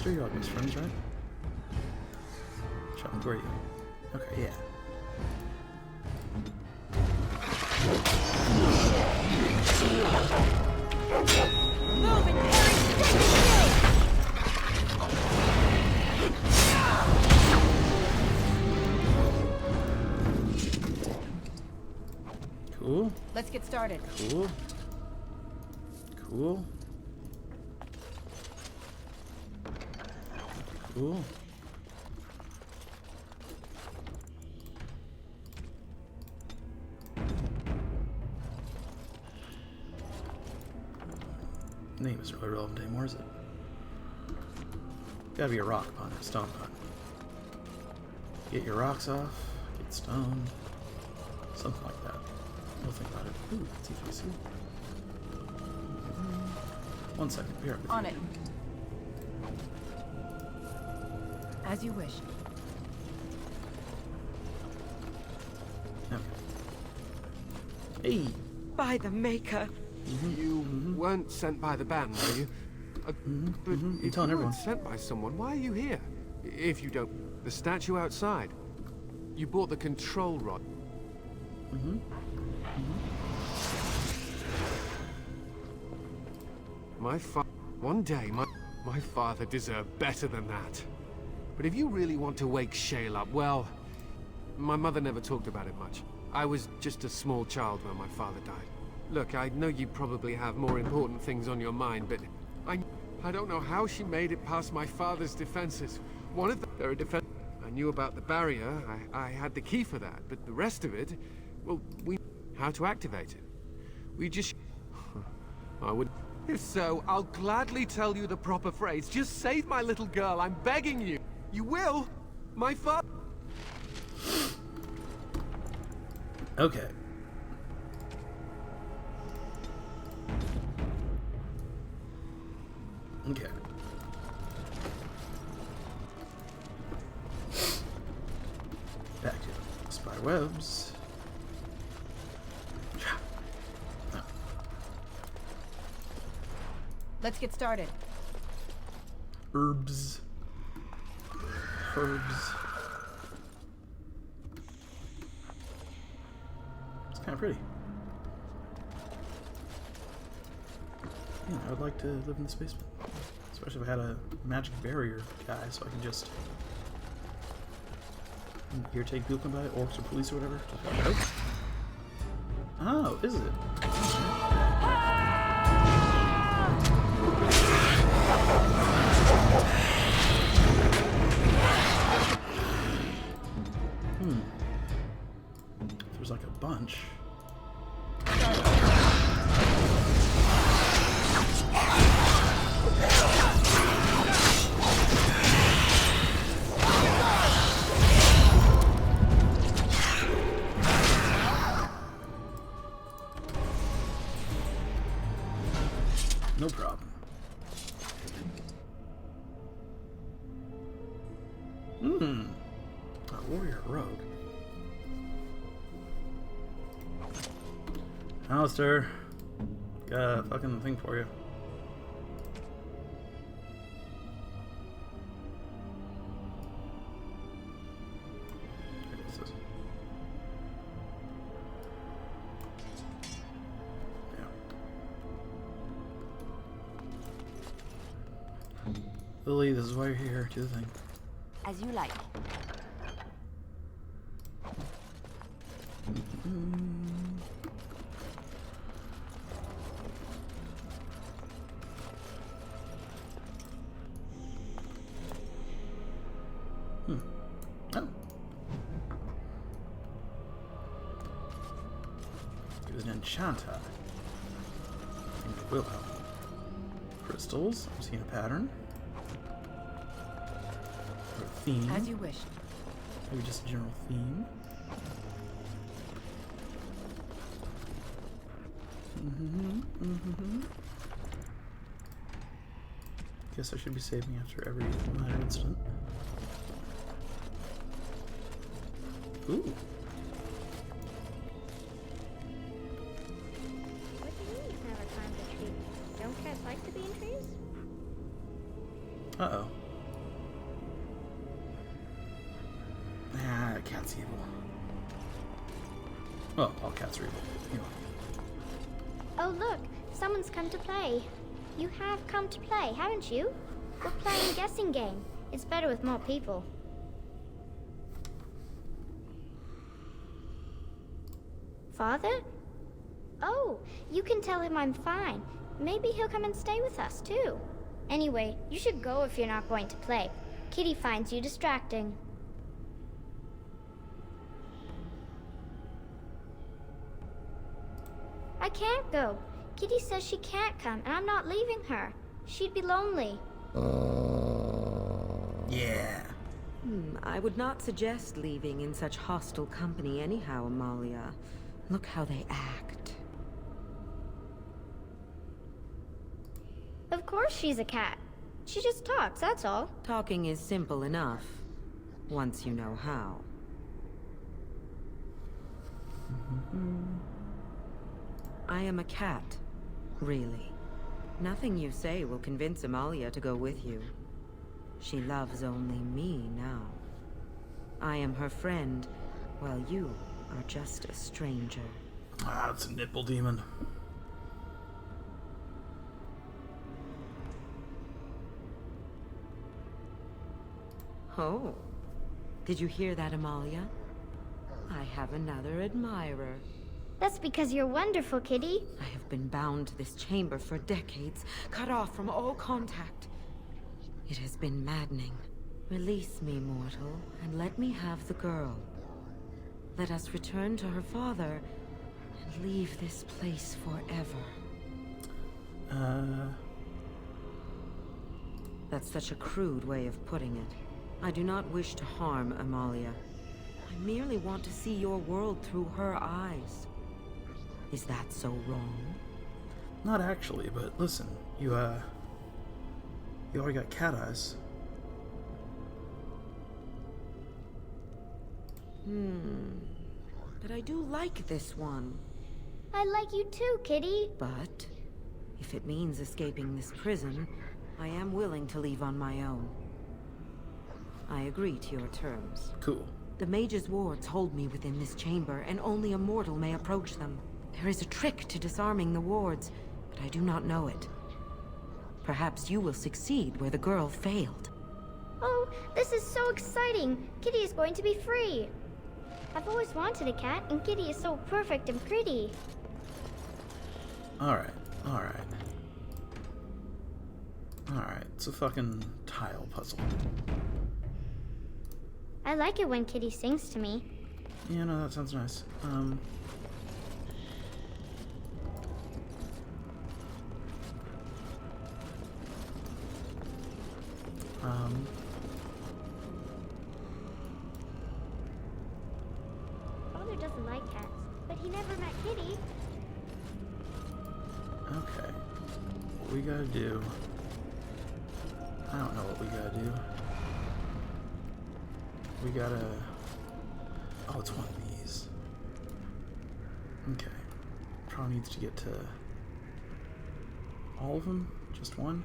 You're all best friends, right? Chunk, where are you? Okay, yeah. Cool. Let's get started. Cool. Cool. Cool. Name isn't really relevant anymore, is it? Gotta be a rock pun or stone pun. Get your rocks off, get stoned. Something like that. We'll think about it. Ooh, T3C. 1 second, be right with On you. it. As you wish. Okay. Hey! By the Maker. You weren't sent by the band, were you? But I'm if telling you everyone. weren't sent by someone, why are you here? If you don't... The statue outside. You bought the control rod. One day, my father deserved better than that. But if you really want to wake Shale up, well... My mother never talked about it much. I was just a small child when my father died. Look, I know you probably have more important things on your mind, but... I don't know how she made it past my father's defenses. One of them... There are defense... I knew about the barrier. I had the key for that, but the rest of it... Well, we... How to activate it. We just... I would... If so, I'll gladly tell you the proper phrase. Just save my little girl, I'm begging you. You will? My father... Okay. Okay. Back to spider webs. Oh. Let's get started. Herbs. Herbs. It's kind of pretty. Yeah, I would like to live in this basement. Especially if I had a magic barrier guy, so I can just irritate people by it, orcs or police or whatever. Oh, is it? There's like a bunch. No problem. A warrior rogue. Alistair, got a fucking thing for you. Lily, this is why you're here. Do the thing. As you like. Oh. It was an enchanter. I think it will help. Crystals. I'm seeing a pattern. Or a theme. As you wish. Maybe just a general theme. Guess I should be saving after every minor incident. Ooh. What do you mean you've never climbed a tree? Don't cats like to be in trees? Uh-oh. Ah, cat's evil. Well, all cats are evil. You know. Oh look, someone's come to play. You have come to play, haven't you? We're playing a guessing game. It's better with more people. Father? Oh, you can tell him I'm fine. Maybe he'll come and stay with us, too. Anyway, you should go if you're not going to play. Kitty finds you distracting. I can't go. Kitty says she can't come, and I'm not leaving her. She'd be lonely. Yeah. I would not suggest leaving in such hostile company anyhow, Amalia. Look how they act. Of course she's a cat. She just talks, that's all. Talking is simple enough, once you know how. I am a cat, really. Nothing you say will convince Amalia to go with you. She loves only me now. I am her friend, while you are just a stranger. Ah, it's a nipple demon. Oh, did you hear that, Amalia? I have another admirer. That's because you're wonderful, Kitty. I have been bound to this chamber for decades, cut off from all contact. It has been maddening. Release me, mortal, and let me have the girl. Let us return to her father and leave this place forever. That's such a crude way of putting it. I do not wish to harm Amalia. I merely want to see your world through her eyes. Is that so wrong? Not actually, but listen, you already got cat eyes. But I do like this one. I like you too, Kitty. But if it means escaping this prison, I am willing to leave on my own. I agree to your terms. Cool. The mage's wards hold me within this chamber, and only a mortal may approach them. There is a trick to disarming the wards, but I do not know it. Perhaps you will succeed where the girl failed. Oh, this is so exciting. Kitty is going to be free. I've always wanted a cat, and Kitty is so perfect and pretty. Alright, alright. Alright, it's a fucking tile puzzle. I like it when Kitty sings to me. Yeah, no, that sounds nice. Father doesn't like cats, but he never met Kitty. Okay. What we gotta do... I don't know what we gotta do. We gotta... Oh, it's one of these. Okay. Probably needs to get to... all of them? Just one?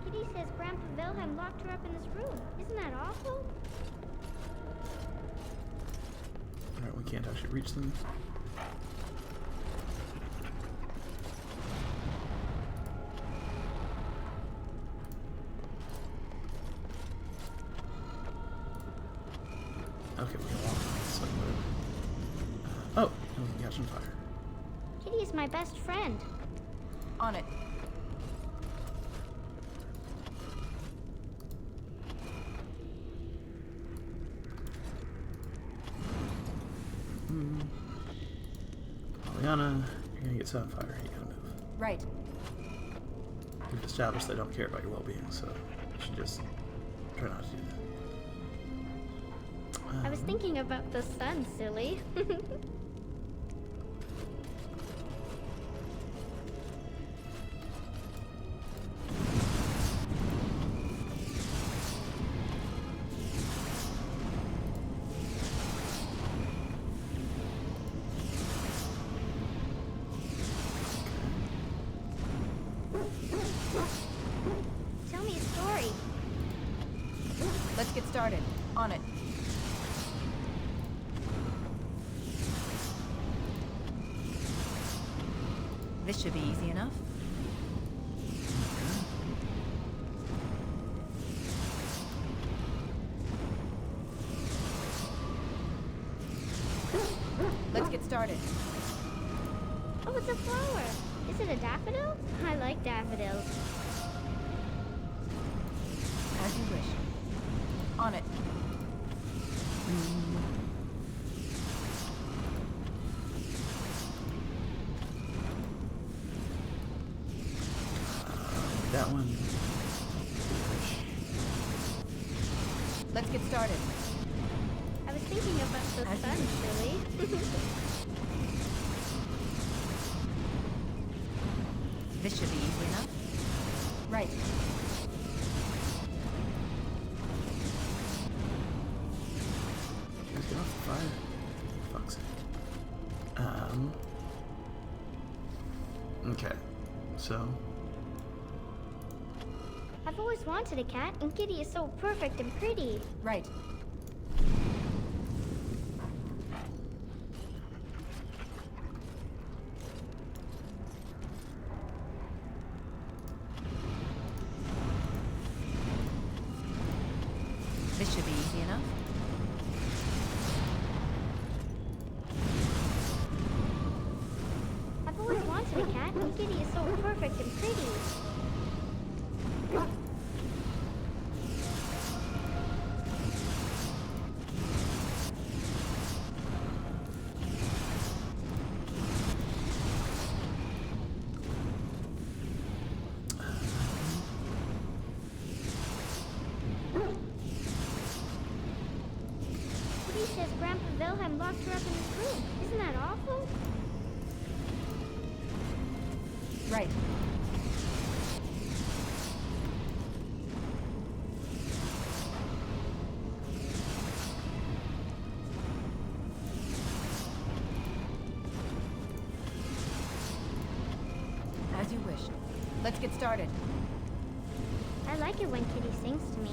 Kitty says Grandpa Wilhelm locked her up in this room. Isn't that awful? Alright, we can't actually reach them. Okay, we can walk on this side. Oh, we can catch on fire. Kitty is my best friend. On it. Pollyanna, you're gonna get set on fire. You gotta move. Right. We've established they don't care about your well-being, so you should just try not to do that. I was thinking about the sun, silly. Tell me a story. Let's get started. On it. This should be easy enough. Let's get started. Oh, it's a flower. Is it a daffodil? I like daffodils. As you wish. On it. Let's get started. I was thinking about the sun, silly. This should be easy enough. Right. Let's get off the fire. Fuck's sake. Okay. So. I've always wanted a cat, and Kitty is so perfect and pretty. Right. This should be easy enough. I've always wanted a cat, and Kitty is so perfect and pretty. Kitty says Grandpa Wilhelm locked her up in his room. Isn't that awful? Right. As you wish. Let's get started. I like it when Kitty sings to me.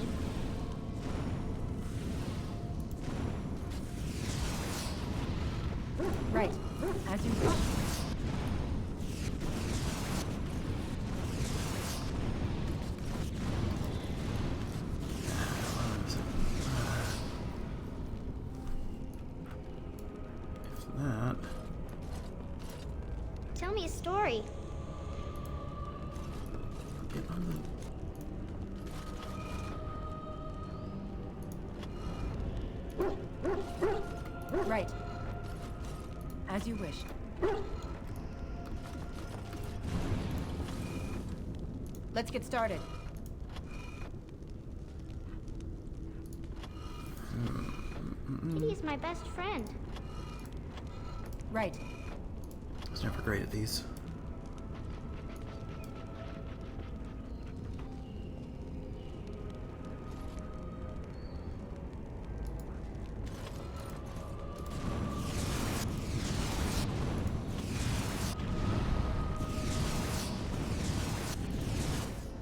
Right. As you wish. If that. Tell me a story. Get on the. Right. As you wish. Let's get started. Kitty is my best friend. Right. I was never great at these.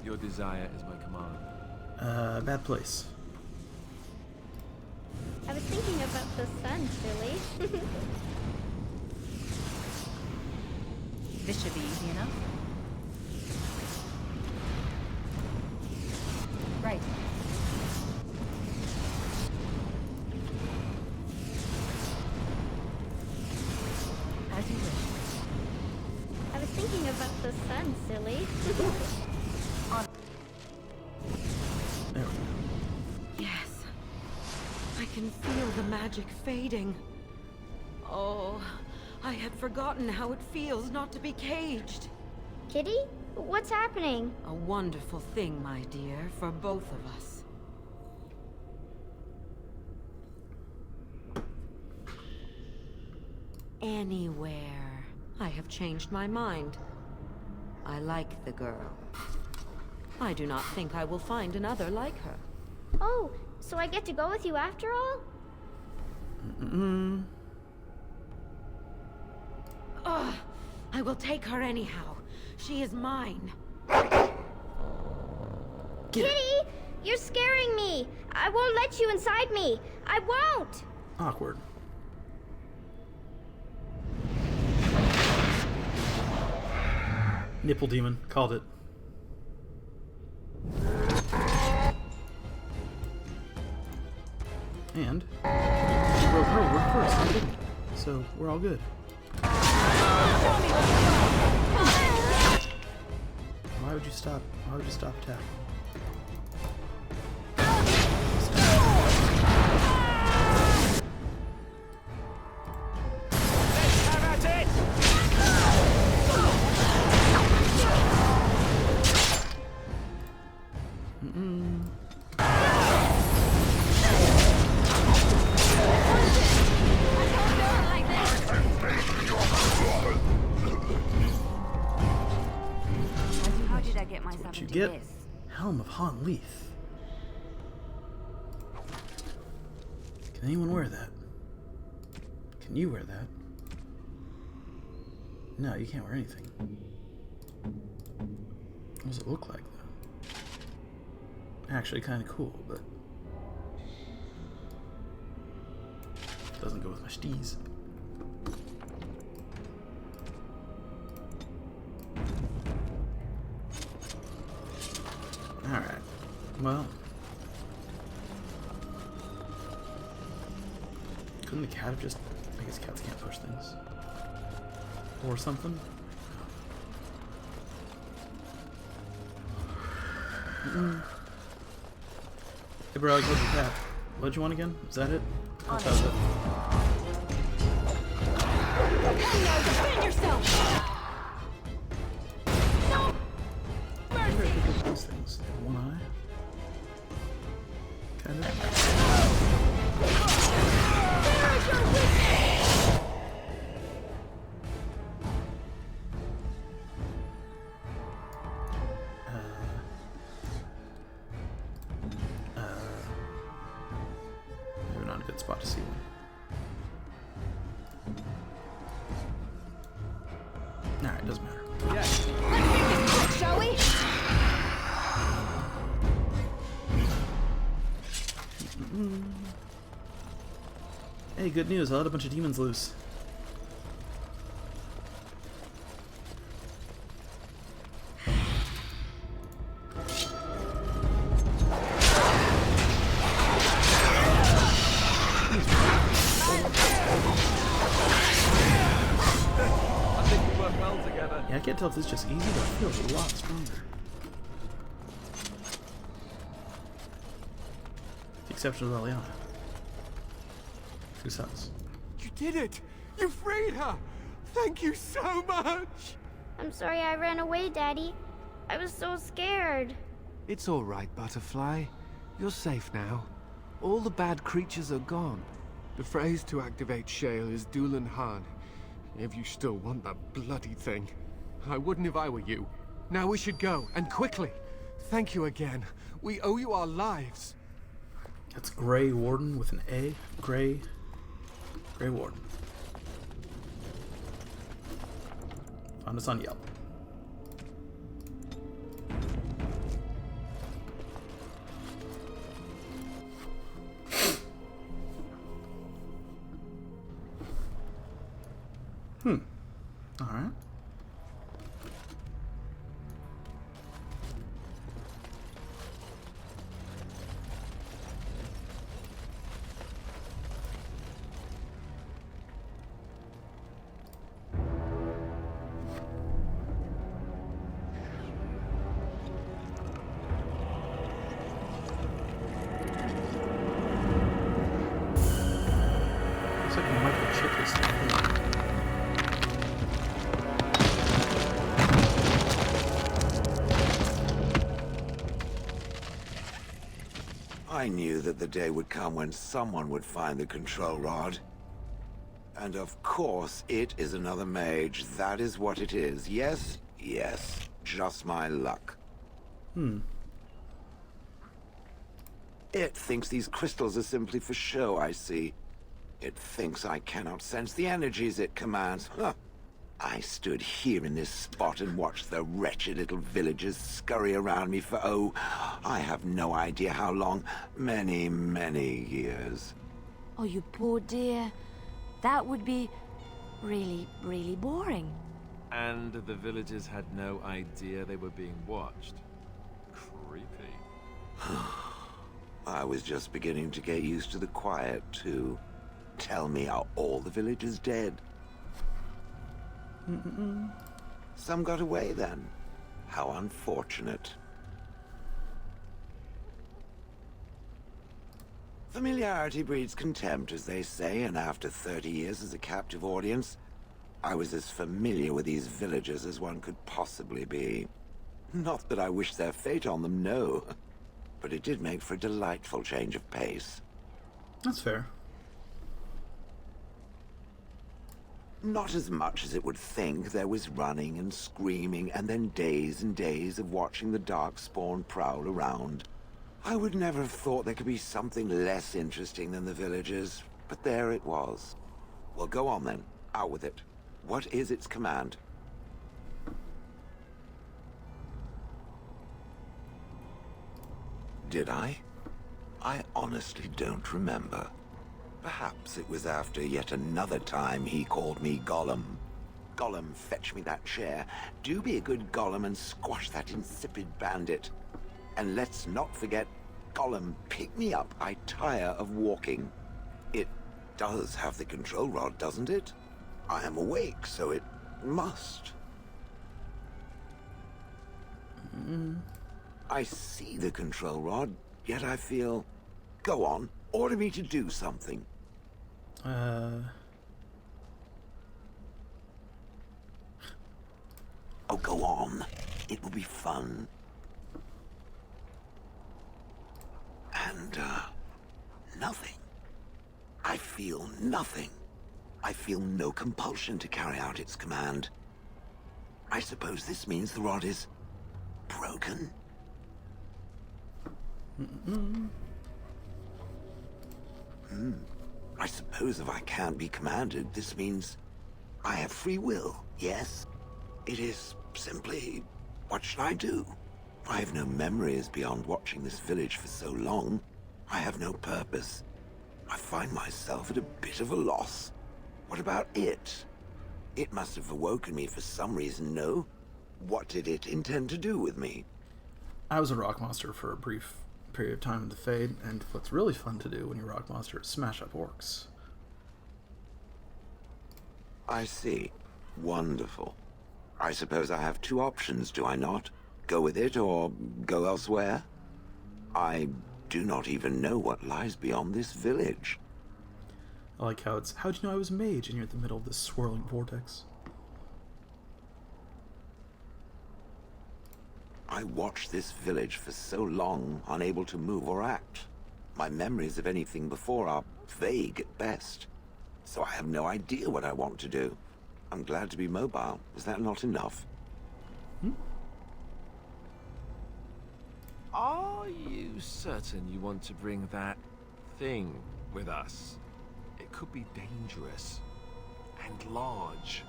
Your desire is my command. Bad place. I was thinking about the sun, silly. This should be easy enough. Right. As you wish. I was thinking about the sun, silly. There we go. Yes. I can feel the magic fading. Oh, I had forgotten how it feels not to be caged. Kitty? What's happening? A wonderful thing, my dear, for both of us. Anywhere. I have changed my mind. I like the girl. I do not think I will find another like her. Oh, so I get to go with you after all? Ugh, I will take her anyhow. She is mine. Kitty! You're scaring me! I won't let you inside me! I won't! Awkward. Nipple demon. Called it. And she broke her word first, I didn't. So we're all good. Why would you stop? Why would you stop attacking? Get this. Helm of Han Leith. Can anyone wear that? Can you wear that? No, you can't wear anything. What does it look like, though? Actually, kind of cool, but doesn't go with my steez. Alright. Well. Couldn't the cat have just... I guess cats can't push things. Or something? Hey bro, I killed the cat. What did you want again? Is that it? That was it. Defend yourself! No! I wonder if I could do these things. One eye? Kind of. Where is your weakness? Maybe not a good spot to see one. Alright, doesn't matter. Let's make this quick, shall we? Hey, good news. I let a bunch of demons loose. I think we work well together. Yeah, I can't tell if this is just easy, but it feels a lot stronger. With the exception of Eliana. Who sucks? You did it! You freed her! Thank you so much! I'm sorry I ran away, Daddy. I was so scared. It's all right, Butterfly. You're safe now. All the bad creatures are gone. The phrase to activate Shale is Dulan Han. If you still want that bloody thing. I wouldn't if I were you. Now we should go, and quickly. Thank you again. We owe you our lives. That's Grey Warden with an A. Grey Warden. Found us on Yelp. Alright. Looks like a microchip is still here. I knew that the day would come when someone would find the control rod. And of course, it is another mage. That is what it is. Yes, yes. Just my luck. It thinks these crystals are simply for show, I see. It thinks I cannot sense the energies it commands. Huh. I stood here in this spot and watched the wretched little villagers scurry around me for, oh, I have no idea how long. Many, many years. Oh, you poor dear. That would be really, really boring. And the villagers had no idea they were being watched. Creepy. I was just beginning to get used to the quiet, too. Tell me, are all the villagers dead? Some got away, then. How unfortunate. Familiarity breeds contempt, as they say, and after 30 years as a captive audience, I was as familiar with these villagers as one could possibly be. Not that I wish their fate on them, no. But it did make for a delightful change of pace. That's fair. Not as much as it would think. There was running and screaming, and then days and days of watching the Darkspawn prowl around. I would never have thought there could be something less interesting than the villagers, but there it was. Well, go on then. Out with it. What is its command? Did I? I honestly don't remember. Perhaps it was after yet another time he called me Gollum. Gollum, fetch me that chair. Do be a good Gollum and squash that insipid bandit. And let's not forget, Gollum, pick me up. I tire of walking. It does have the control rod, doesn't it? I am awake, so it must. I see the control rod, yet I feel... Go on, order me to do something. Oh, go on. It will be fun. And, nothing. I feel nothing. I feel no compulsion to carry out its command. I suppose this means the rod is... broken? I suppose if I can't be commanded, this means I have free will, yes? It is simply, what should I do? I have no memories beyond watching this village for so long. I have no purpose. I find myself at a bit of a loss. What about it? It must have awoken me for some reason, no? What did it intend to do with me? I was a rock monster for a brief period of time in the Fade, and what's really fun to do when you're a rock monster is smash up orcs. I see. Wonderful. I suppose I have two options, do I not? Go with it or go elsewhere? I do not even know what lies beyond this village. I like how it's, how'd you know I was a mage and you're in the middle of this swirling vortex? I watched this village for so long, unable to move or act. My memories of anything before are vague at best. So I have no idea what I want to do. I'm glad to be mobile. Is that not enough? Are you certain you want to bring that thing with us? It could be dangerous and large.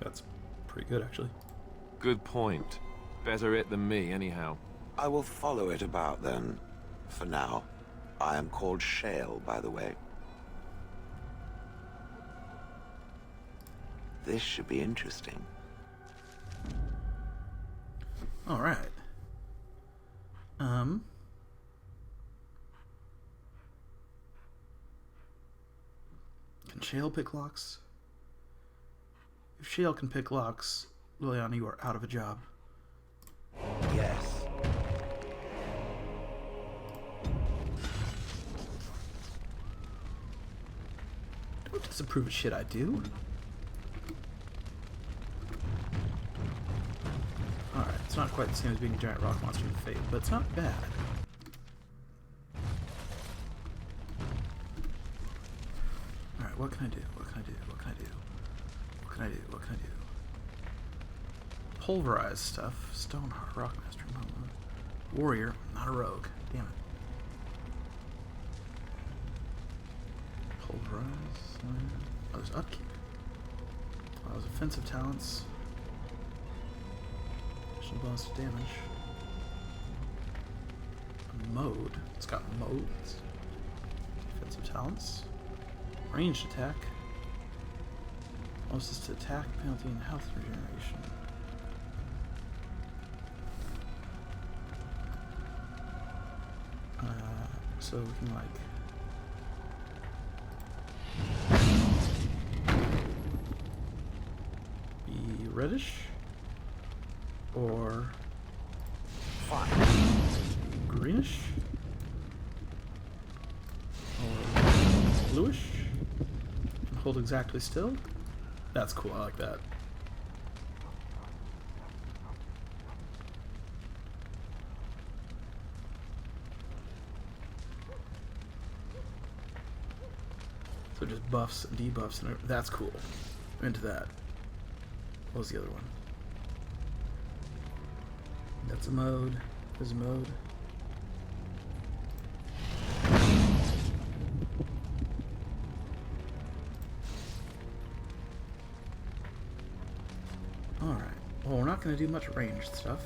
That's pretty good, actually. Good point. Better it than me, anyhow. I will follow it about, then. For now. I am called Shale, by the way. This should be interesting. Alright. Can Shale pick locks? If Shale can pick locks, Liliana, you are out of a job. Yes. Don't disapprove of shit I do. Alright, it's not quite the same as being a giant rock monster in the Fate, but it's not bad. Alright, what can I do? What can I do? What can I do? What can I do? What can I do? Pulverize stuff. Stoneheart, Rockmaster, Warrior, not a rogue. Damn it. Pulverize. Oh, there's upkeep. Oh, there's offensive talents. Additional bonus to damage. A mode. It's got modes. Offensive talents. Ranged attack. Bonuses to attack, penalty, and health regeneration. So we can like be reddish or greenish or bluish and hold exactly still. That's cool, I like that. So just buffs and debuffs, and that's cool. I'm into that. What was the other one? That's a mode. There's a mode. Alright. Well, we're not going to do much ranged stuff.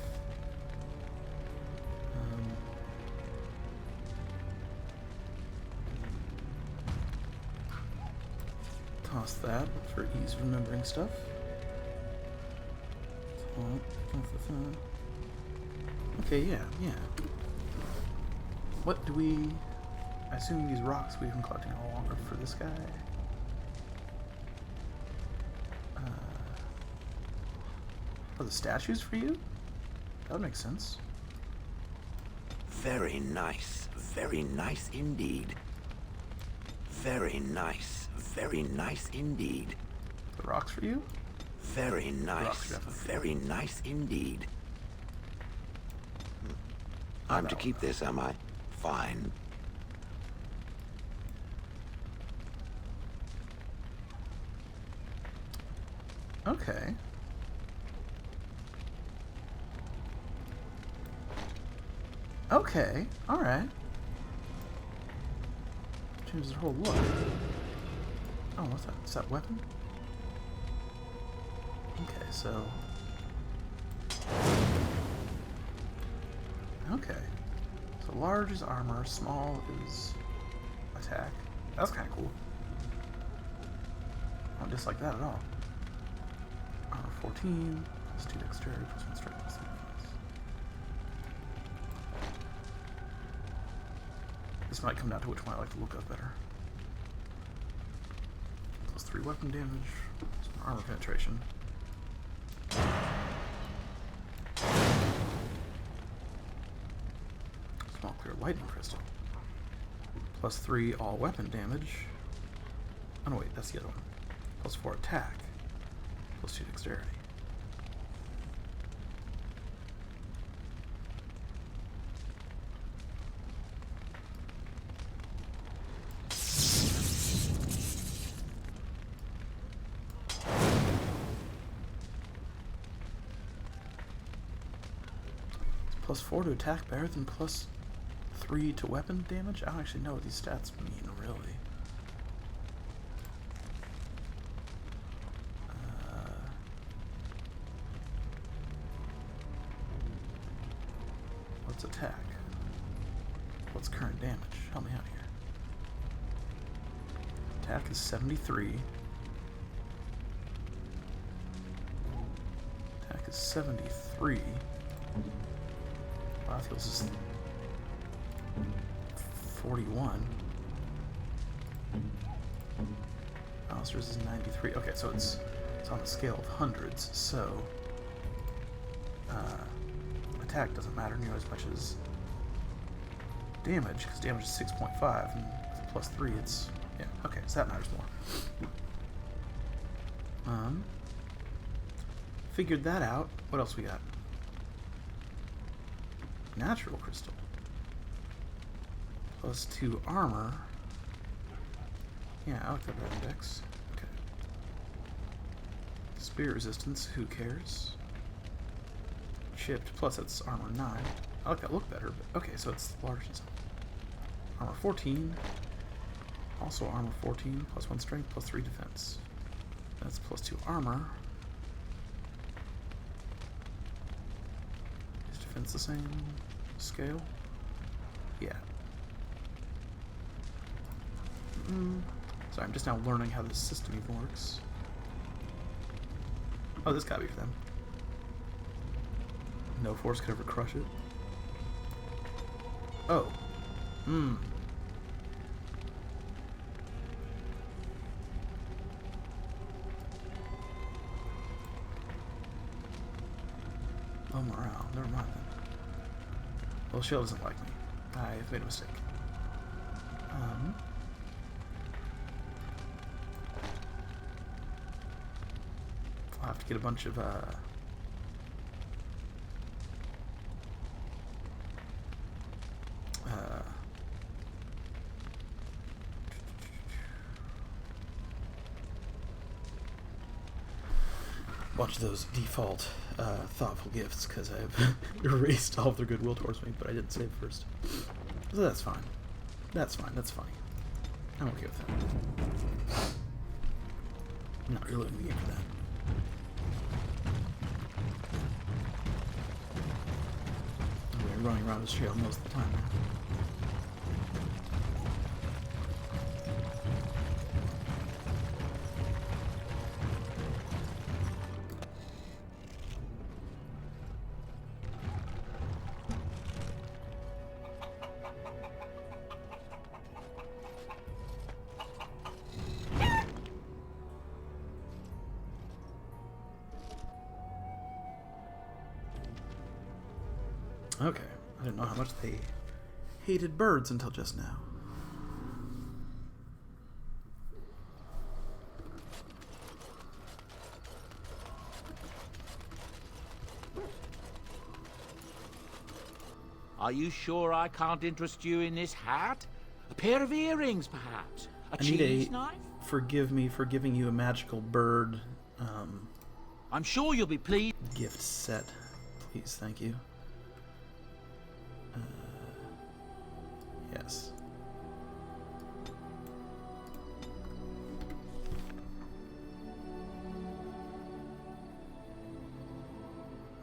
Toss that for ease of remembering stuff. Okay, yeah. What do we... I assume these rocks we've been collecting all along are for this guy. Are the statues for you? That would make sense. Very nice indeed. Very nice indeed. The rocks for you? Very nice indeed. I'm to keep this, am I? Fine. Okay. Okay, alright. Changes their whole look. Oh, what's that? Is that weapon? Okay, so... Okay. So large is armor, small is attack. That's kind of cool. I don't dislike that at all. Armor 14, plus 2 dexterity, plus 1 strength, plus 3 defense. This might come down to which one I like to look up better. Plus 3 weapon damage, some armor penetration. Small clear lightning crystal. Plus 3 all weapon damage. Oh no, wait, that's the other one. Plus 4 attack. Plus 2 dexterity. Plus 4 to attack better than plus 3 to weapon damage? I don't actually know what these stats mean, really. What's attack? What's current damage? Help me out here. Attack is 73. Attack is 73. Heals is 41. Alistair's is 93. Okay, so it's on a scale of hundreds, so attack doesn't matter near as much as damage, because damage is 6.5, and with plus 3 it's... yeah, okay, so that matters more. Figured that out. What else we got? Natural crystal. Plus 2 armor. Yeah, I like that index. Okay. Spear resistance, who cares? Chipped, plus that's armor 9. I like that look better, but okay, so it's largeness. Armor 14. Also armor 14, plus 1 strength, plus 3 defense. That's plus 2 armor. Is defense the same scale? Yeah. Sorry, I'm just now learning how this system even works. Oh, this gotta be for them. No force could ever crush it. Oh. Low morale. Never mind then. Well, Shell doesn't like me. I've made a mistake. I'll have to get a bunch of watch those default thoughtful gifts because I've erased all of their goodwill towards me, but I didn't save first. So that's fine. That's fine. That's funny. I'm okay with that. I'm not really in the game for that. We're running around this trail most of the time now. Okay, I didn't know how much they hated birds until just now. Are you sure I can't interest you in this hat? A pair of earrings, perhaps? A cheese knife? Forgive me for giving you a magical bird. I'm sure you'll be pleased. Gift set, please, thank you. Yes.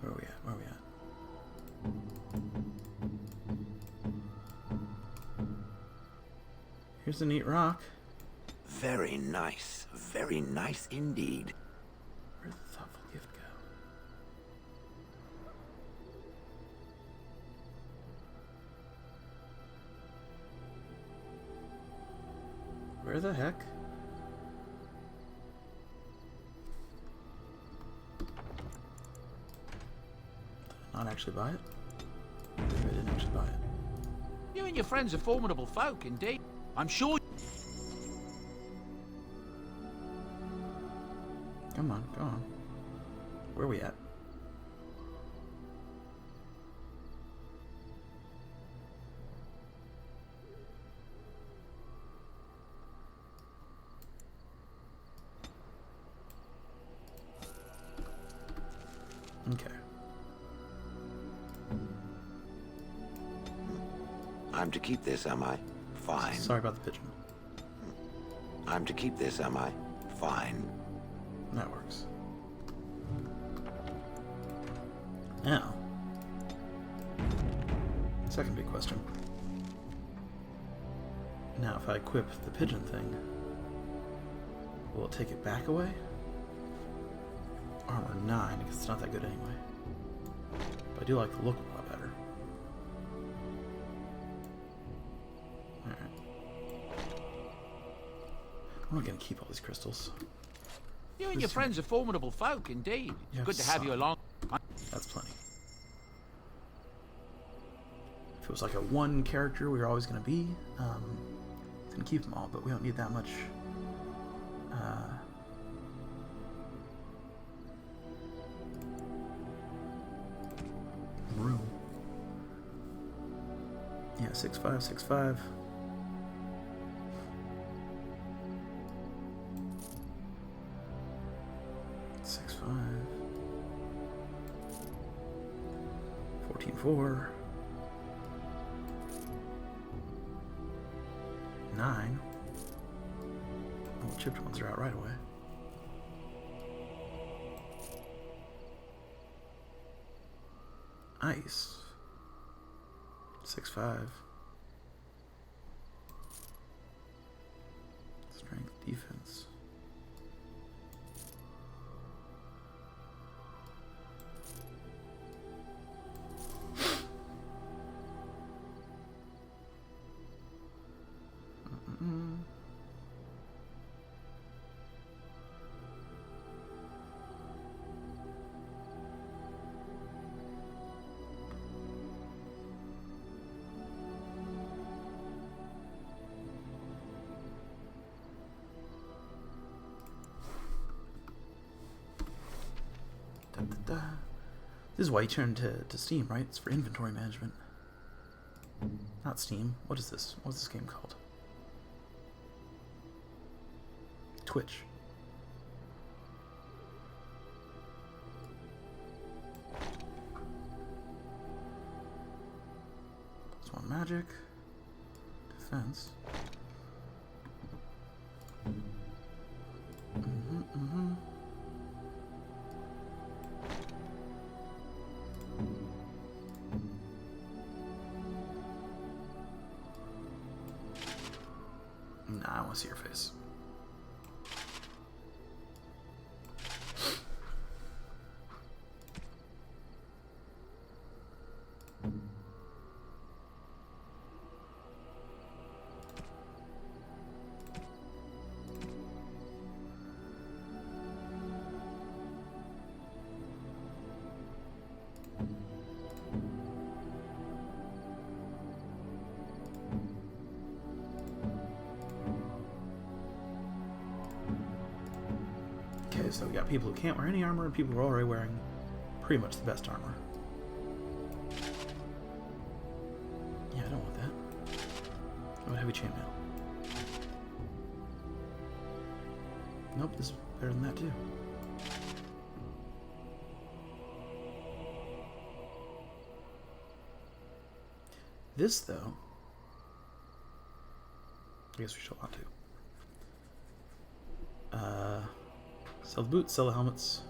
Where are we at? Where are we at? Here's a neat rock. Very nice. Very nice indeed. Where'd the thoughtful gift go? Where the heck? Did I not actually buy it? Maybe I didn't actually buy it. You and your friends are formidable folk, indeed. I'm sure... Come on, go on. Where are we at? Okay. I'm to keep this, am I? Fine. Sorry about the pigeon. I'm to keep this, am I? Fine. That works. Now, second big question. Now, if I equip the pigeon thing, will it take it back away? Armor 9, because it's not that good anyway. But I do like the look a lot better. Alright. I'm not gonna keep all these crystals. You and your friends are formidable folk, indeed. It's good to have you along. That's plenty. If it was like a one character we were always gonna be, gonna keep them all, but we don't need that much room. Yeah, 6'5", 6'5". $6'5", 14'4", 9. Oh, the chipped ones are out right away. Ice. 6'5". Strength, defense. This is why you turn to Steam, right? It's for inventory management. Not Steam. What is this? What's this game called? Twitch. magic. Defense. Nah, I want to see your face. Okay, so we got people who can't wear any armor and people who are already wearing pretty much the best armor. Yeah, I don't want that. How about heavy chainmail? Nope, this is better than that too. This, though, I guess we still want to. Sell the boots, sell the helmets.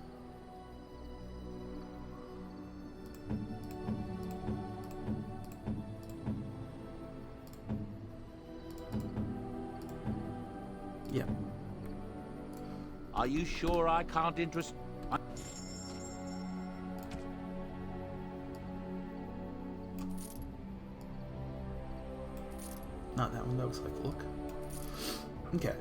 Yeah. Are you sure I can't interest... Not that one, that looks like look. Okay.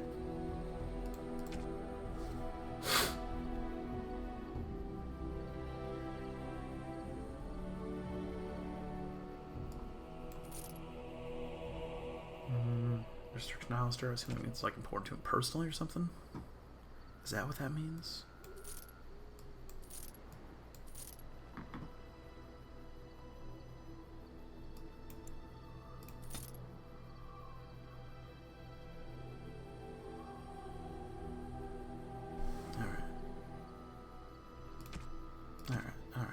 Restriction Alistair, I assume that means like important to him personally or something? Is that what that means? Alright.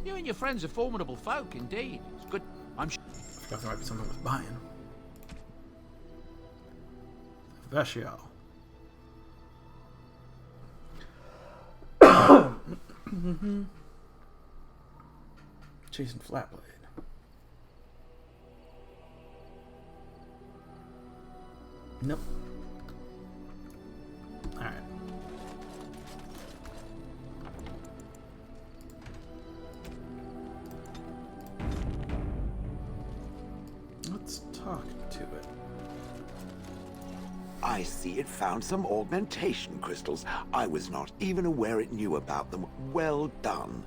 You and your friends are formidable folk, indeed. It's good. I'm sure. I forgot there might be something with buying. Vescio. Chasing Flatblade. Nope. Alright. Let's talk to it. I see it found some augmentation crystals. I was not even aware it knew about them. Well done.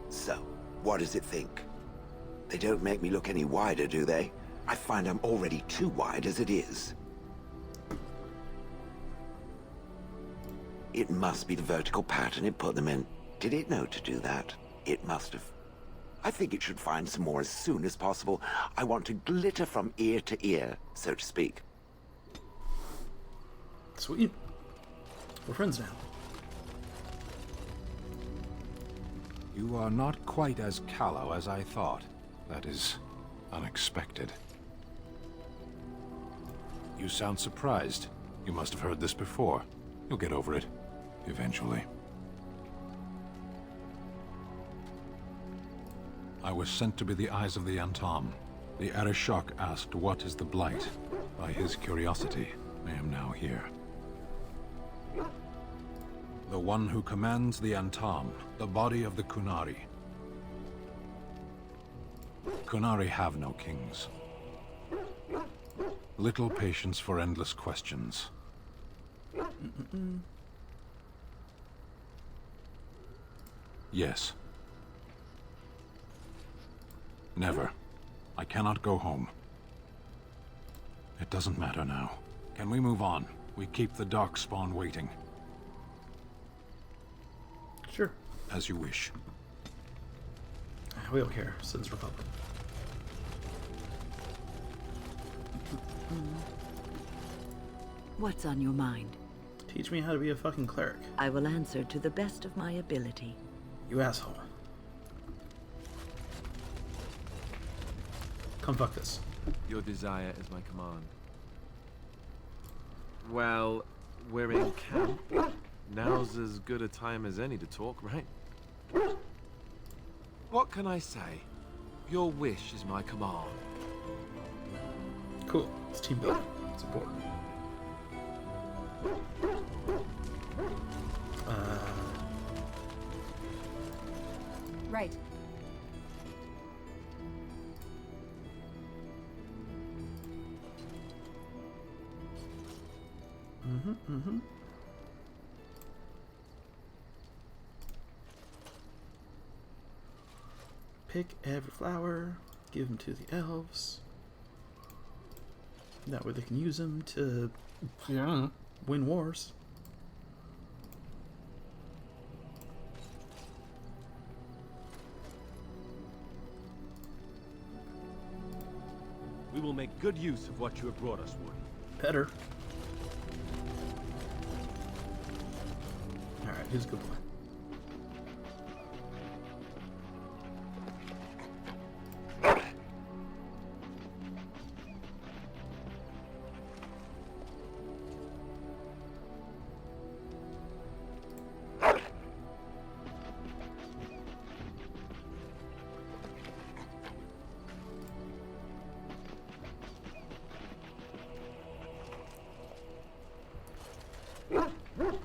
So, what does it think? They don't make me look any wider, do they? I find I'm already too wide as it is. It must be the vertical pattern it put them in. Did it know to do that? It must have. I think it should find some more as soon as possible. I want to glitter from ear to ear, so to speak. Sweet. We're friends now. You are not quite as callow as I thought. That is unexpected. You sound surprised. You must have heard this before. You'll get over it. Eventually. I was sent to be the eyes of the Antam. The Arishok asked, "What is the Blight?" By his curiosity, I am now here. The one who commands the Antam, the body of the Kunari. Kunari have no kings. Little patience for endless questions. Yes. Never. I cannot go home. It doesn't matter now. Can we move on? We keep the Darkspawn waiting. Sure. As you wish. We don't care, since Republic. What's on your mind? Teach me how to be a fucking cleric. I will answer to the best of my ability. You asshole. Come fuck this. Your desire is my command. Well, we're in camp. Now's as good a time as any to talk, right? What can I say? Your wish is my command. Cool. It's team building. It's important. Right. Mm-hmm. Pick every flower, give them to the elves. That way they can use them to win wars. We will make good use of what you have brought us, Warden. Better. Alright, who's a good boy?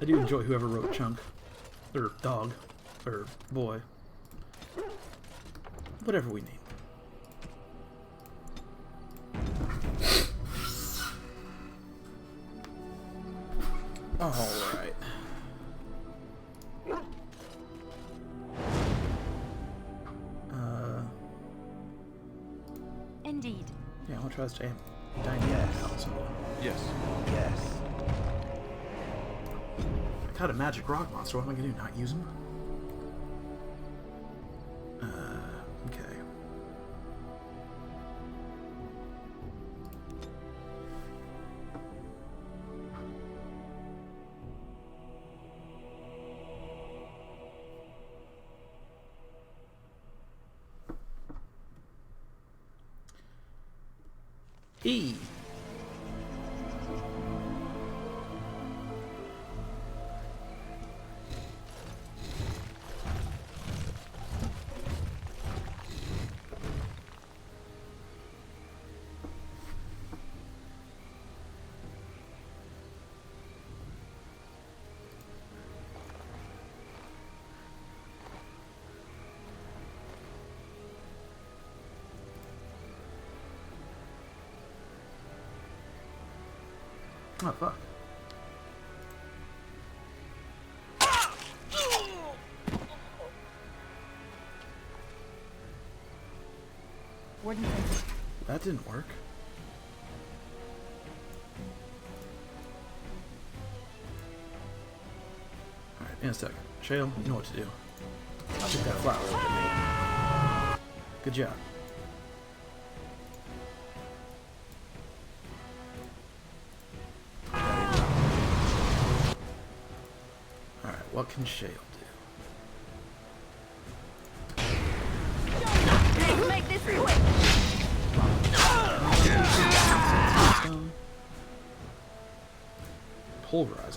I do enjoy whoever wrote Chunk. Or Dog. Or Boy. Whatever we need. Alright. Indeed. Yeah, I want to try this Diana house. Yes. Yes. I caught a magic rock monster. What am I gonna do? Not use him? Okay. E. Oh, fuck. Warden. That didn't work. Alright, in a second. Shale, you know what to do. I'll take that flower over me. Good job. What can Shale do? Let's make this quick. Pulverize.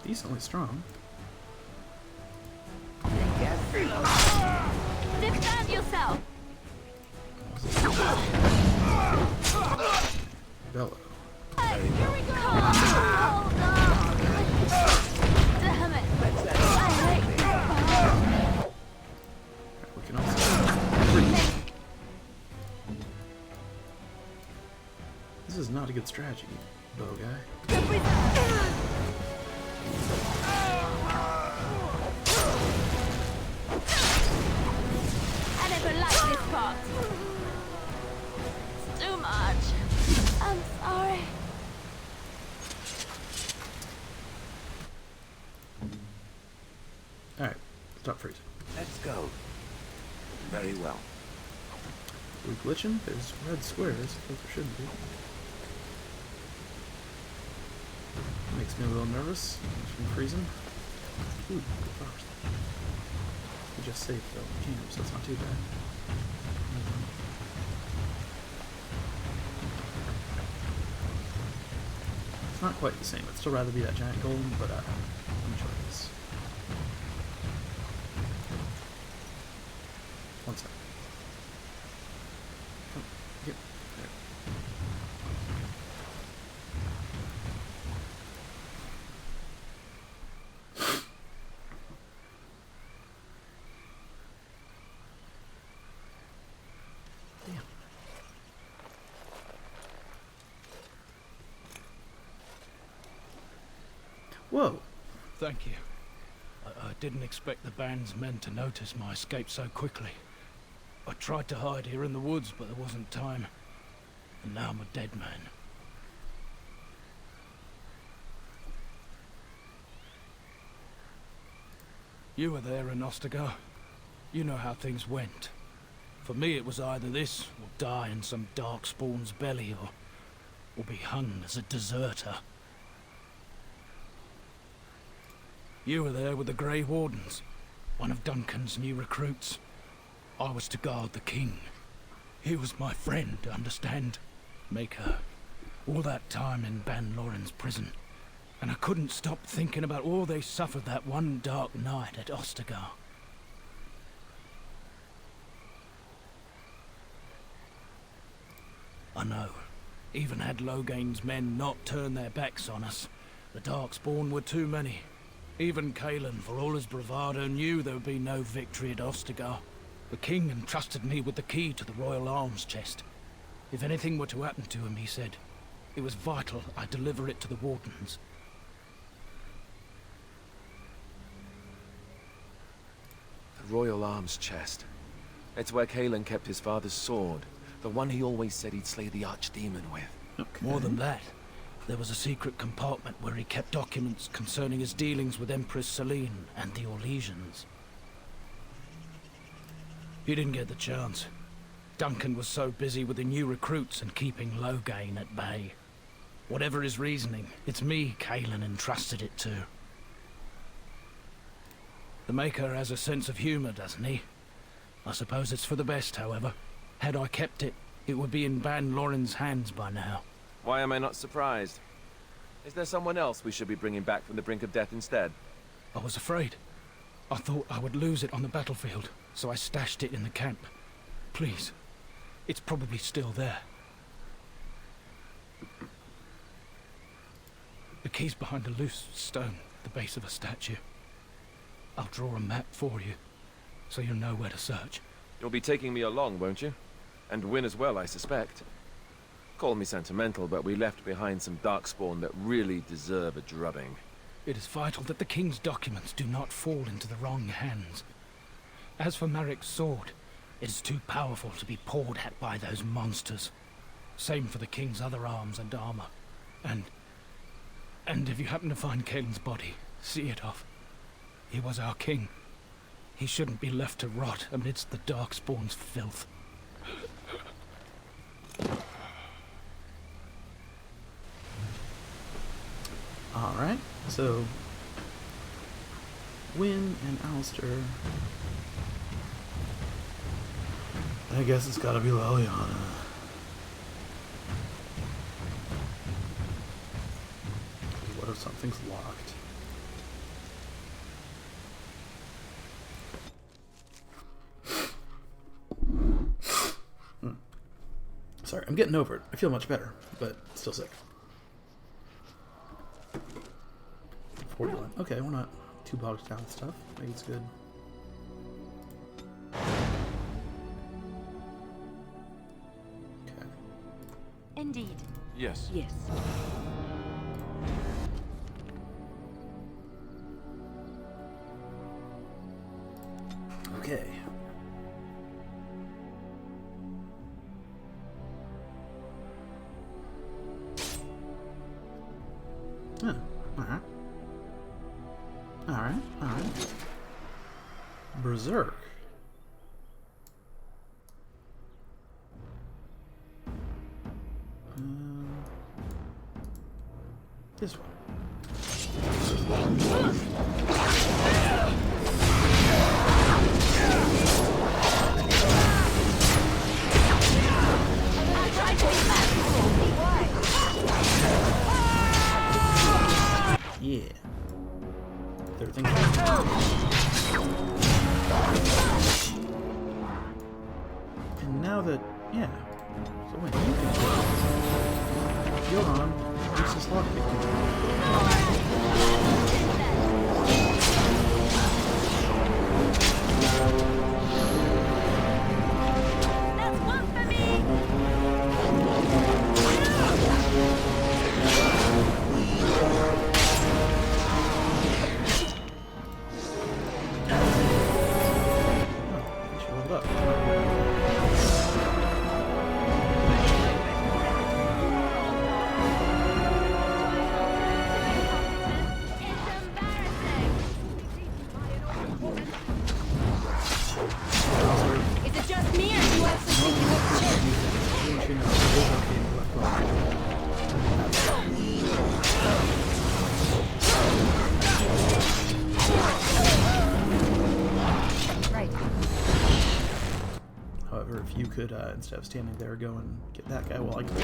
Decently strong. Defend yourself. Bellow. Hey, here we go. Hold on. Damn it. We can also. This is not a good strategy, bow guy. I never liked this part. It's too much. I'm sorry. Alright, stop freezing. Let's go. Very well. glitching? There's red squares. There shouldn't be. Makes me a little nervous. I'm freezing. Ooh, good flowers. We just saved the camp, so it's not too bad. It's not quite the same. I'd still rather be that giant golem, but I'm enjoying this. One second. Come, here. There. Damn. Whoa. Thank you. I didn't expect the band's men to notice my escape so quickly. I tried to hide here in the woods, but there wasn't time. And now I'm a dead man. You were there in Ostagar. You know how things went. For me, it was either this, or die in some darkspawn's belly, or be hung as a deserter. You were there with the Grey Wardens, one of Duncan's new recruits. I was to guard the king. He was my friend, understand? Maker. All that time in Ban Loren's prison. And I couldn't stop thinking about all they suffered that one dark night at Ostagar. I know. Even had Logain's men not turned their backs on us, the Darkspawn were too many. Even Cailan, for all his bravado, knew there would be no victory at Ostagar. The king entrusted me with the key to the royal arms chest. If anything were to happen to him, he said, it was vital I deliver it to the Wardens. The royal arms chest. It's where Cailan kept his father's sword. The one he always said he'd slay the archdemon with. Okay. More than that, there was a secret compartment where he kept documents concerning his dealings with Empress Selene and the Orlesians. He didn't get the chance. Duncan was so busy with the new recruits and keeping Logain at bay. Whatever his reasoning, it's me Cailan entrusted it to. The Maker has a sense of humor, doesn't he? I suppose it's for the best, however. Had I kept it, it would be in Ban Loren's hands by now. Why am I not surprised? Is there someone else we should be bringing back from the brink of death instead? I was afraid. I thought I would lose it on the battlefield, so I stashed it in the camp. Please. It's probably still there. The key's behind a loose stone at the base of a statue. I'll draw a map for you, so you'll know where to search. You'll be taking me along, won't you? And win as well, I suspect. Call me sentimental, but we left behind some darkspawn that really deserve a drubbing. It is vital that the king's documents do not fall into the wrong hands. As for Marik's sword, it is too powerful to be pawed at by those monsters. Same for the king's other arms and armor. And if you happen to find Cailan's body, see it off. He was our king. He shouldn't be left to rot amidst the Darkspawn's filth. Alright, so Wynne and Alistair. I guess it's gotta be Leliana. What if something's locked? Sorry, I'm getting over it. I feel much better, but still sick. 41. Okay, we're not too bogged down with stuff. I think it's good. Okay. Indeed. Yes. Yes. Okay. Yeah, alright. Alright, alright. Berserk. This one. Yeah. Everything. And now that, yeah. So wait, you can you're on. Use this lockpick That's one for me! Is it just me, or do you also think you have Right. However, if you could, instead of standing there, go and get that guy while I can.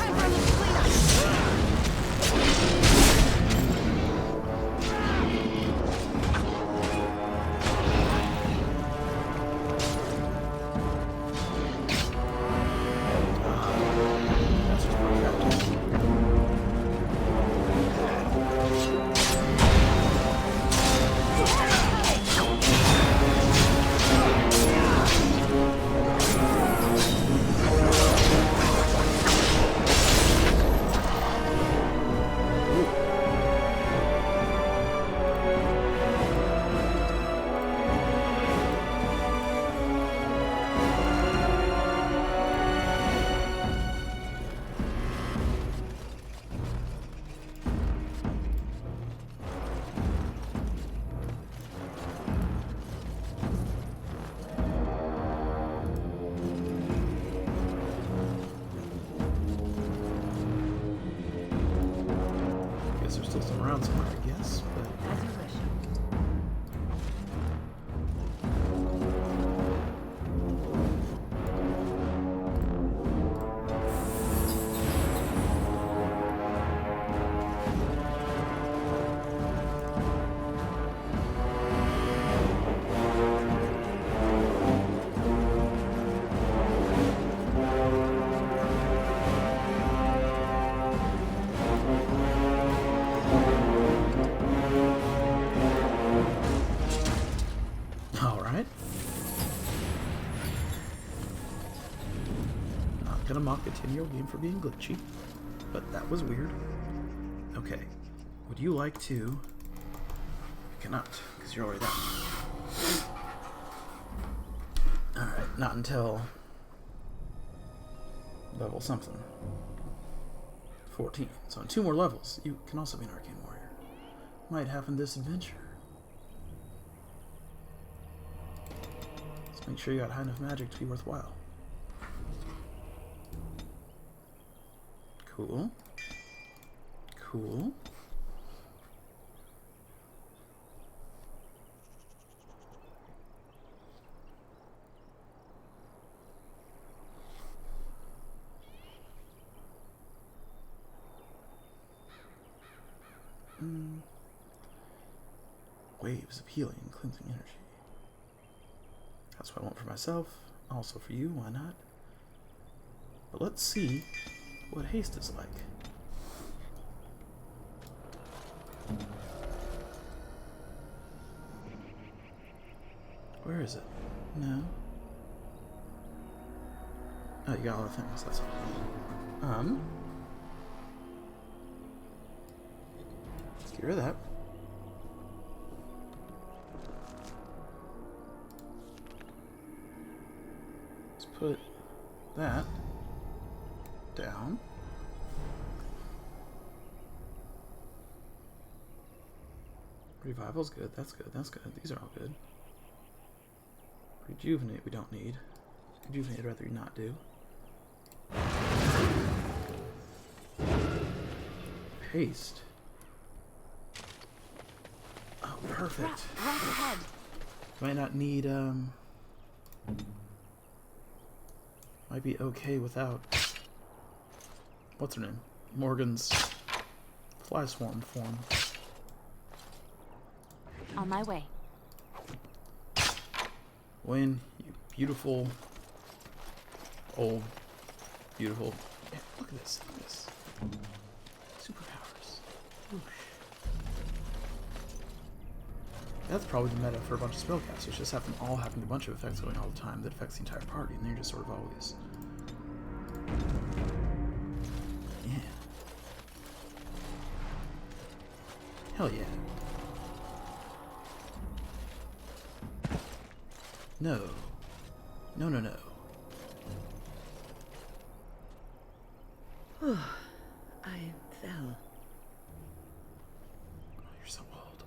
There's still some around somewhere, I guess, but... As you wish. Gonna mock the 10-year-old game for being glitchy, but that was weird. Okay, would you like to? You cannot, because you're already there. Alright, not until level something. 14. So in 2 more levels, you can also be an arcane warrior. Might happen this adventure. Let's make sure you got high enough magic to be worthwhile. Cool. Cool. Waves of healing and cleansing energy. That's what I want for myself. Also for you, why not? But let's see what haste is like. Where is it? No. Oh, you got all the things, that's all. Let's get rid of that. Let's put that down. Revival's good, that's good, that's good. These are all good. Rejuvenate we don't need. Rejuvenate I'd rather not do. haste. Oh, perfect. Right ahead. Might not need, might be okay without... What's her name? Morgan's fly swarm form. On my way. Wayne, you beautiful, old, beautiful... Yeah, look at this, look at this. Superpowers. Whoosh. That's probably the meta for a bunch of spellcasters, just have them all having a bunch of effects going all the time that affects the entire party, and they're just sort of always... Yeah. Hell yeah. No. No, no, no. I fell. Oh, you're so old.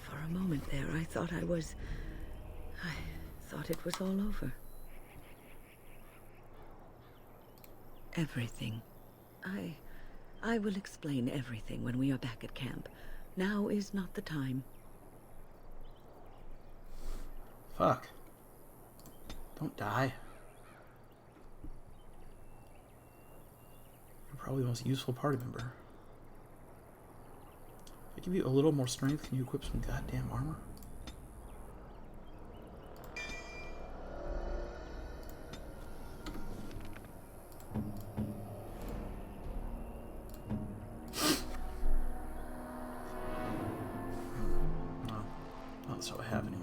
For a moment there, I thought it was all over. Everything. I will explain everything when we are back at camp. Now is not the time. Fuck. Don't die. You're probably the most useful party member. If I give you a little more strength, can you equip some goddamn armor? No. Oh, that's what I have anyway.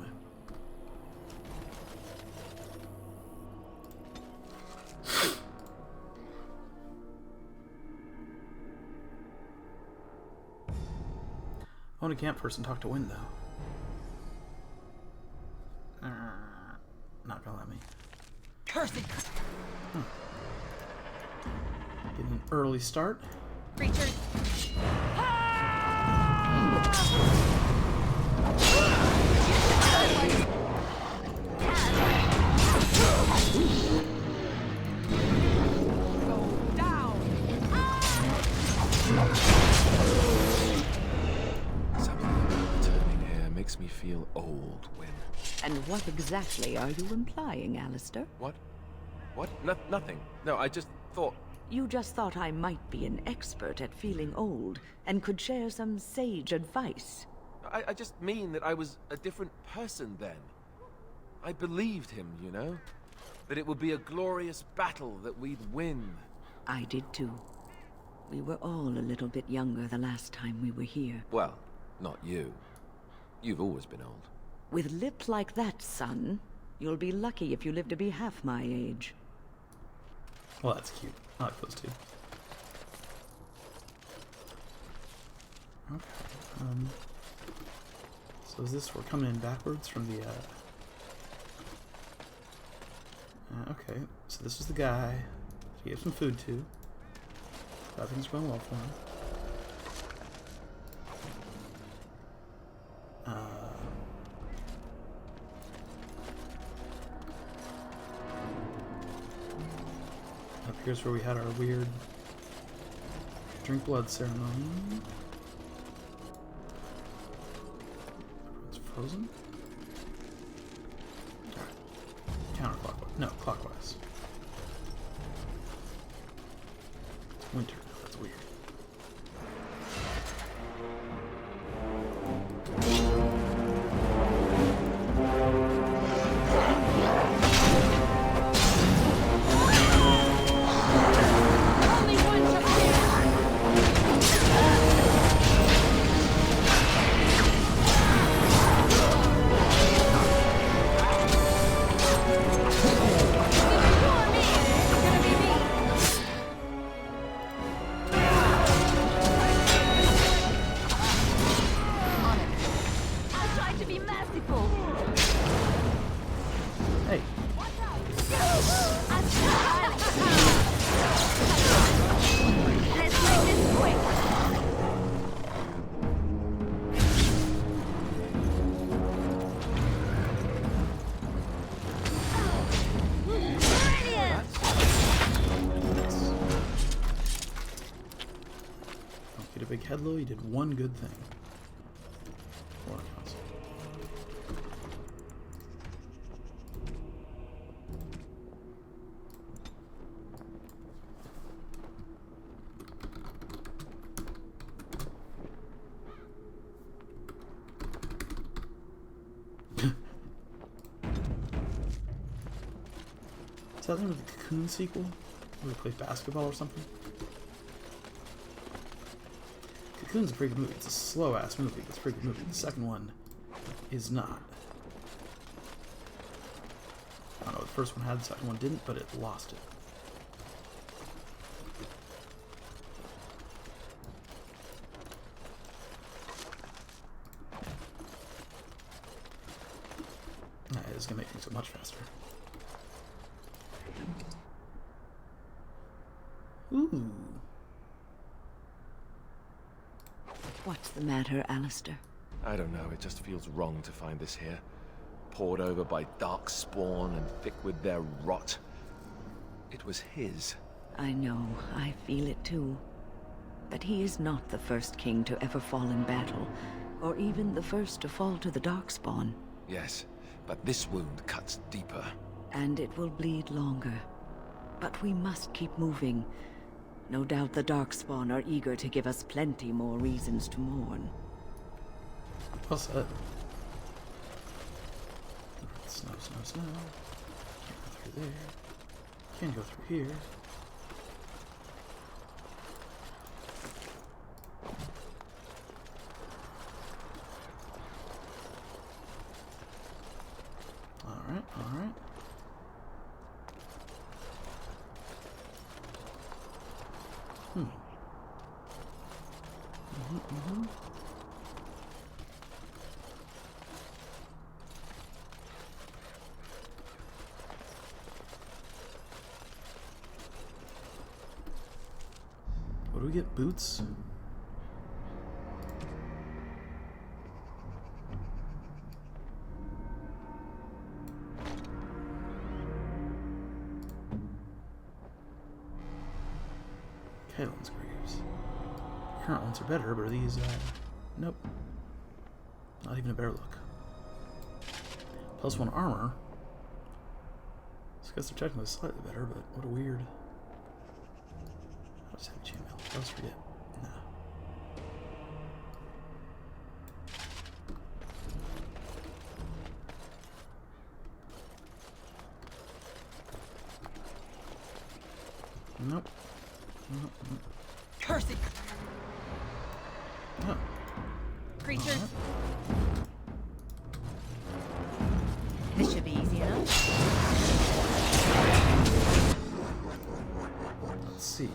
I want to camp first and talk to Wind, though. Not gonna let me. Cursed Getting an early start. creatures. Makes me feel old when... And what exactly are you implying, Alistair? What? What? Nothing. No, I just thought... You just thought I might be an expert at feeling old and could share some sage advice. I just mean that I was a different person then. I believed him, you know? That it would be a glorious battle, that we'd win. I did too. We were all a little bit younger the last time we were here. Well, not you. You've always been old. With lips like that, son, you'll be lucky if you live to be half my age. Well, that's cute. I like those two. Okay. So is this, we're coming in backwards from the, okay, so this is the guy he gave some food to. Things going well for him. Up here's where we had our weird drink blood ceremony. It's frozen? Alright. Counterclockwise. No, clockwise. It's winter. That's weird. big head low, you did one good thing. Or counts. Is that the Cocoon sequel? Where they play basketball or something? Cocoon's a pretty good movie. It's a slow-ass movie, but it's a pretty good movie. The second one is not. I don't know, the first one had, the second one didn't, but it lost it. It's gonna make things so much faster. Ooh. What's the matter, Alistair? I don't know, it just feels wrong to find this here. Poured over by darkspawn and thick with their rot. It was his. I know, I feel it too. But he is not the first king to ever fall in battle, or even the first to fall to the darkspawn. Yes, but this wound cuts deeper. And it will bleed longer. But we must keep moving. No doubt the darkspawn are eager to give us plenty more reasons to mourn. Well said. Snow, snow, snow. Can't go through there. Can't go through here. Alright, alright. What do we get? Boots? Kalen's graves. Current ones are better, but are these, nope. Not even a better look. +1 armor. I guess they're technically slightly better, but what a weird... I'll just have chainmail. I always forget. Nah. Nope. Nope. Nope. Curse it! Oh. Creatures. Right. This should be easy enough. Let's see.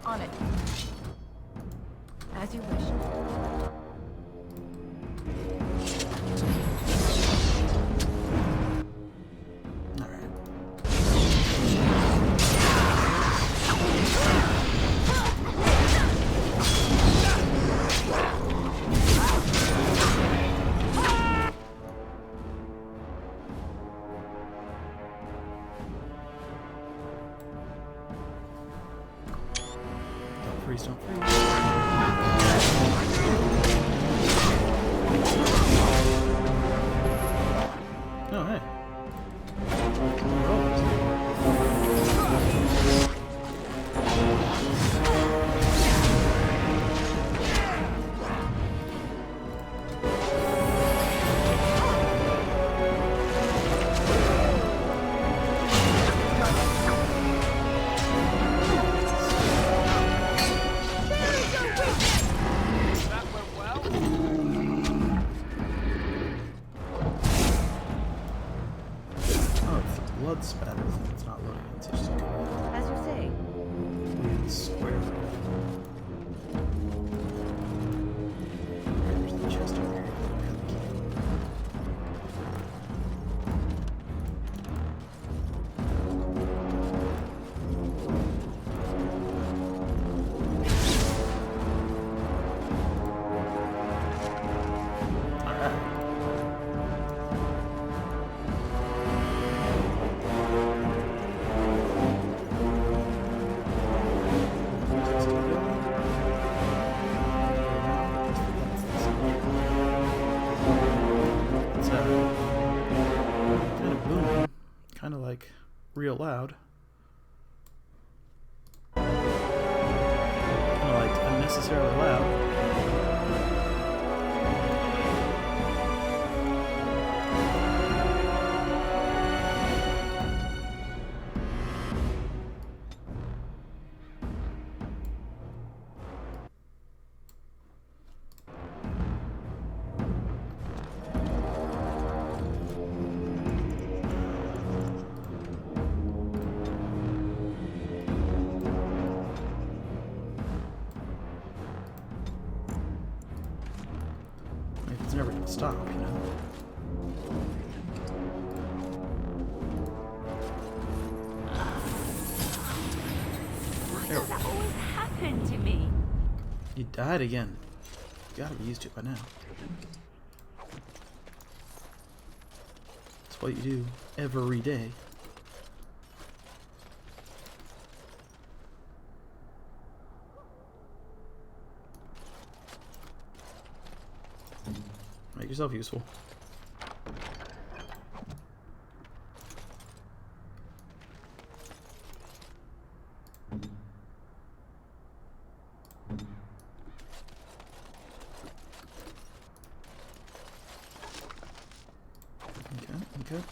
On it. As you wish. Freeze, don't freeze. Oh, hey. blood spatter thing. It's not loading. It's just As you say. weird square. There's the chest over here. I have the key. Kind of like real loud. Kind of like unnecessarily loud. It's never gonna stop, you know? Why does that always happen to me? You died again. You gotta be used to it by now. It's what you do every day. Make yourself useful.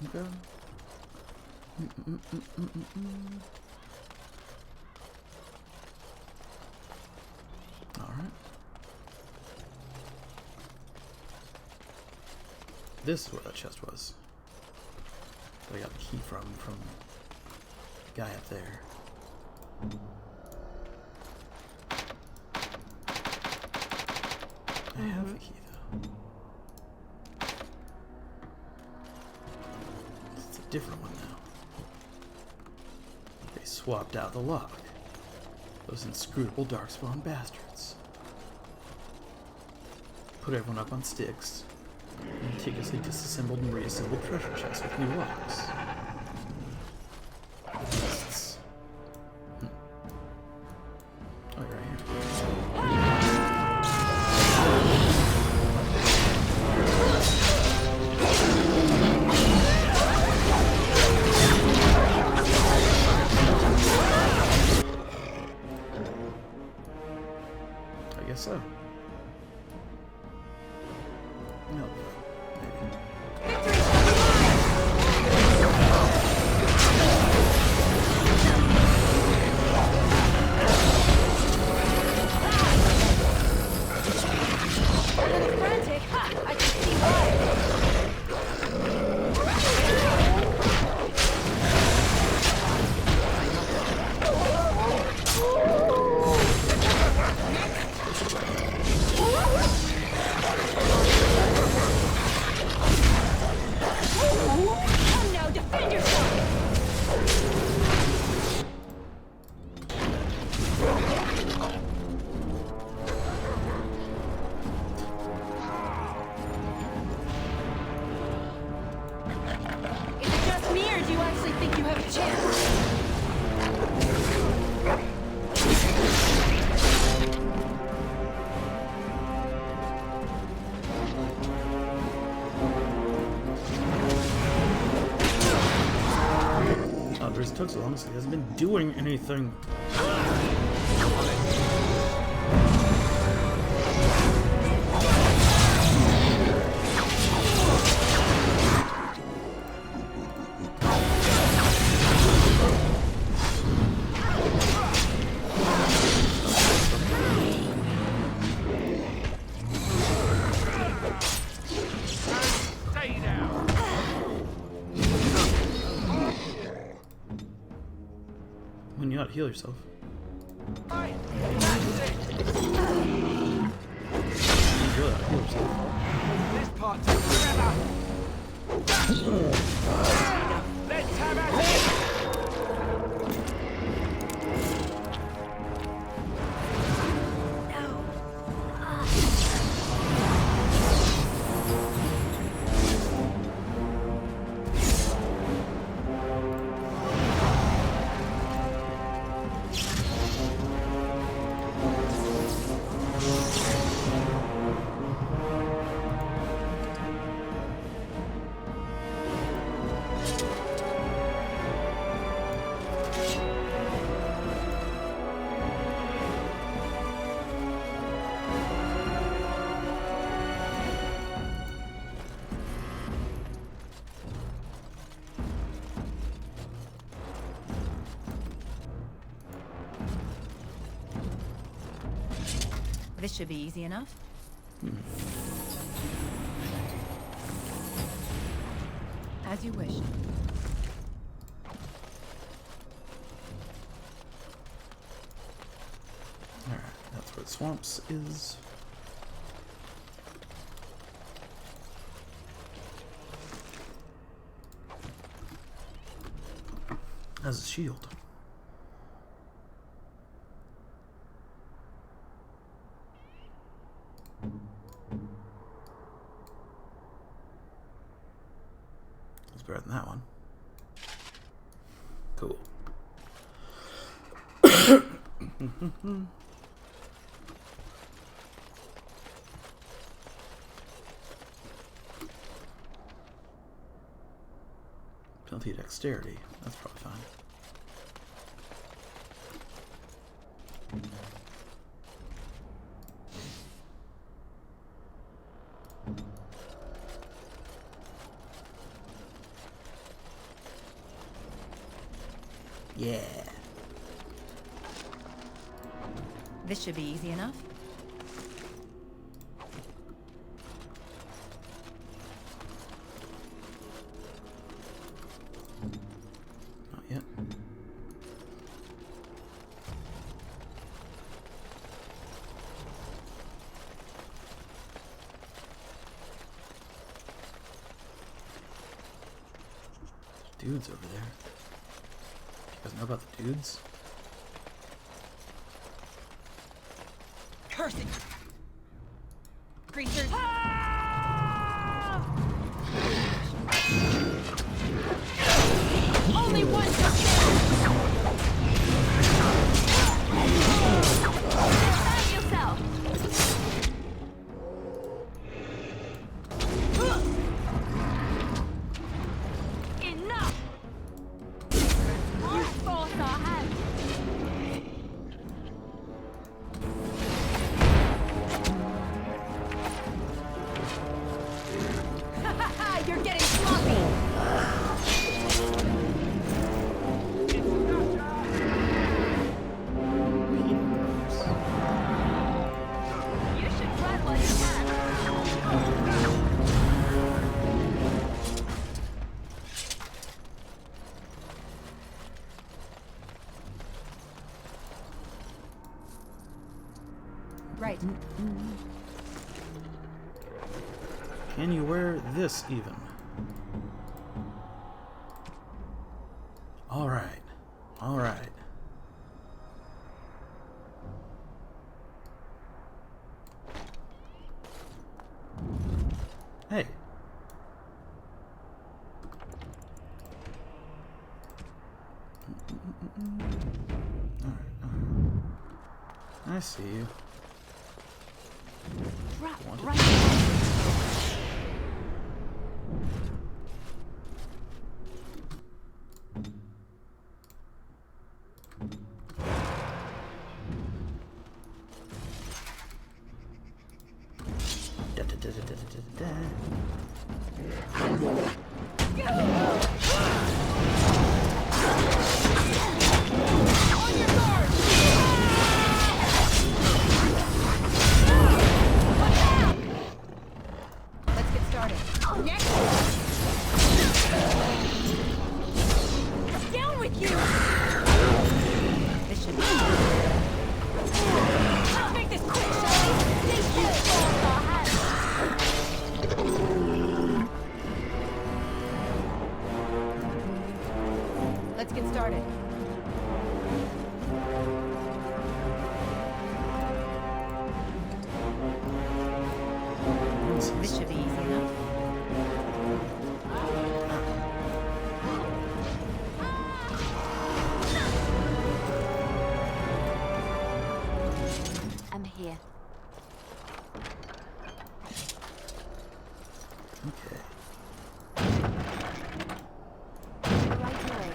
Okay. Alright. This is where that chest was. That I got the key from the guy up there. I have the key though. It's a different one now. They swapped out the lock. Those inscrutable darkspawn bastards. Put everyone up on sticks. Meticulously disassembled and reassembled treasure chests with new locks. Beasts. Oh, you're right here. I guess so. No. Frantic. Ha! I can see why. Come now, defend yourself! Is it just me, or do you actually think you have a chance? Oh, the reason it took so long is he hasn't been doing anything. Stay down. you how to heal yourself. That's it. You know how to heal yourself. This part takes forever. Let's have at it. This should be easy enough. As you wish. Alright, that's where the swamps is. Has a shield. It's better than that one. Cool. Penalty dexterity. That's probably fine. Yeah. This should be easy enough. Not yet. Dudes over there. You guys know about the dudes? Curse it! Creatures! Only one touch! Save yourself! Enough! You force our hand! You're getting sloppy! You should try while you can. Right. Can you wear this even? Alright. Alright. Hey. Alright. I see you. Right. Let's get started. This should be easy enough. I'm here. Okay. Right away.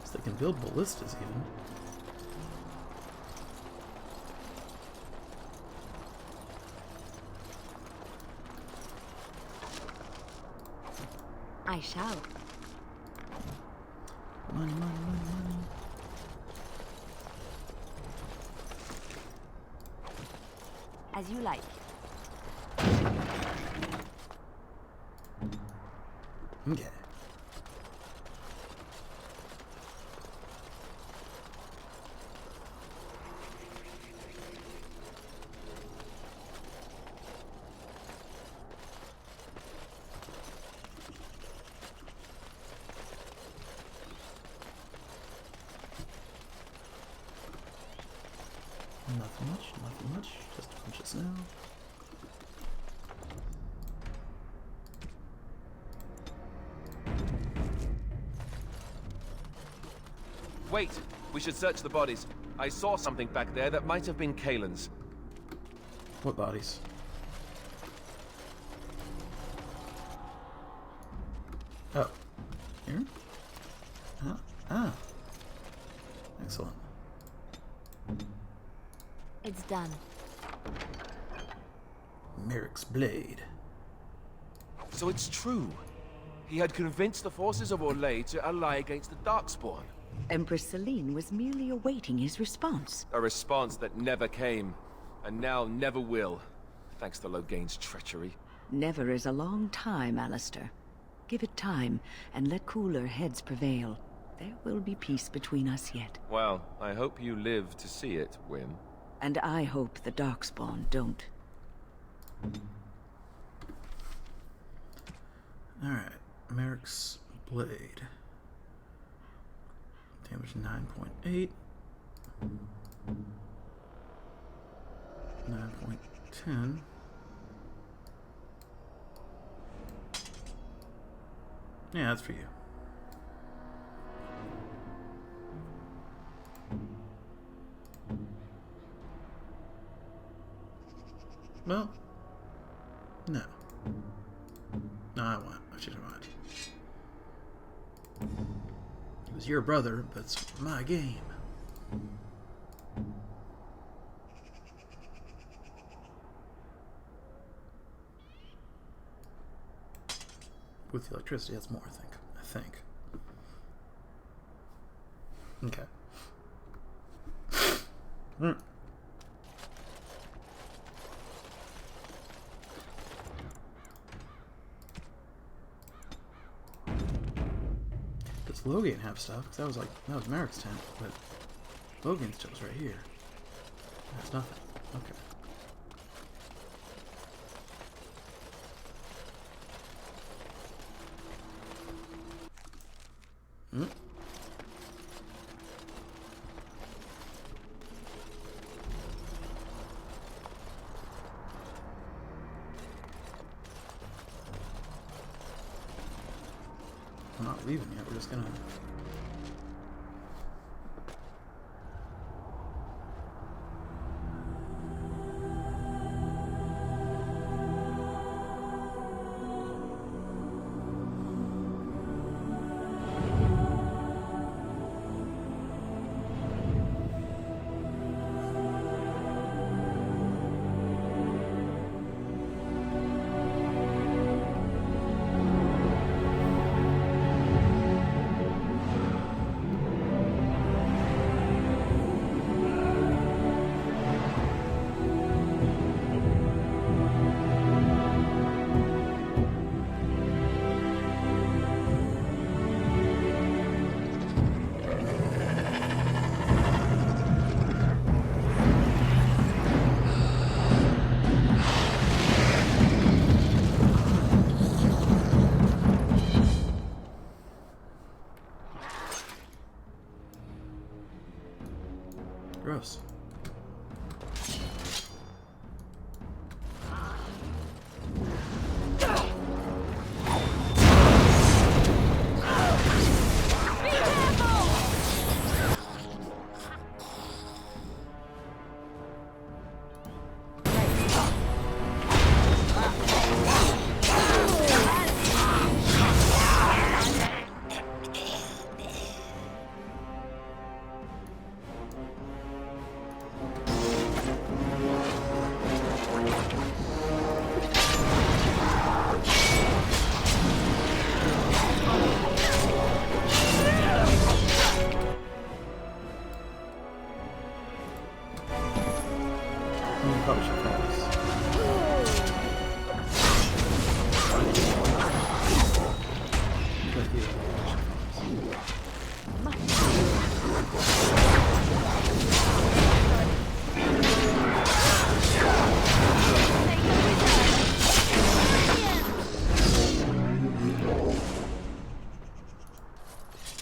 So they can build ballistas even. I shall. Money, money, money, money. As you like. Okay. Nothing much, just a bunch of snow. Wait! We should search the bodies. I saw something back there that might have been Kalen's. What bodies? Oh. Here? Ah. Excellent. It's done. Merrick's blade. So it's true. He had convinced the forces of Orlais to ally against the Darkspawn. Empress Celine was merely awaiting his response. A response that never came, and now never will, thanks to Loghain's treachery. Never is a long time, Alistair. Give it time, and let cooler heads prevail. There will be peace between us yet. Well, I hope you live to see it, Wynne. And I hope the Darkspawn don't. Alright, Merrick's blade. Damage 9.8. 9.10. Yeah, that's for you. Well, no. No, I should have wanted. It was your brother, but it's my game. With the electricity, that's more, I think. Okay. Does Loghain have stuff? Because that was Merrick's tent, but Loghain's stuff's right here. That's nothing. Okay. We're not leaving yet, we're just gonna...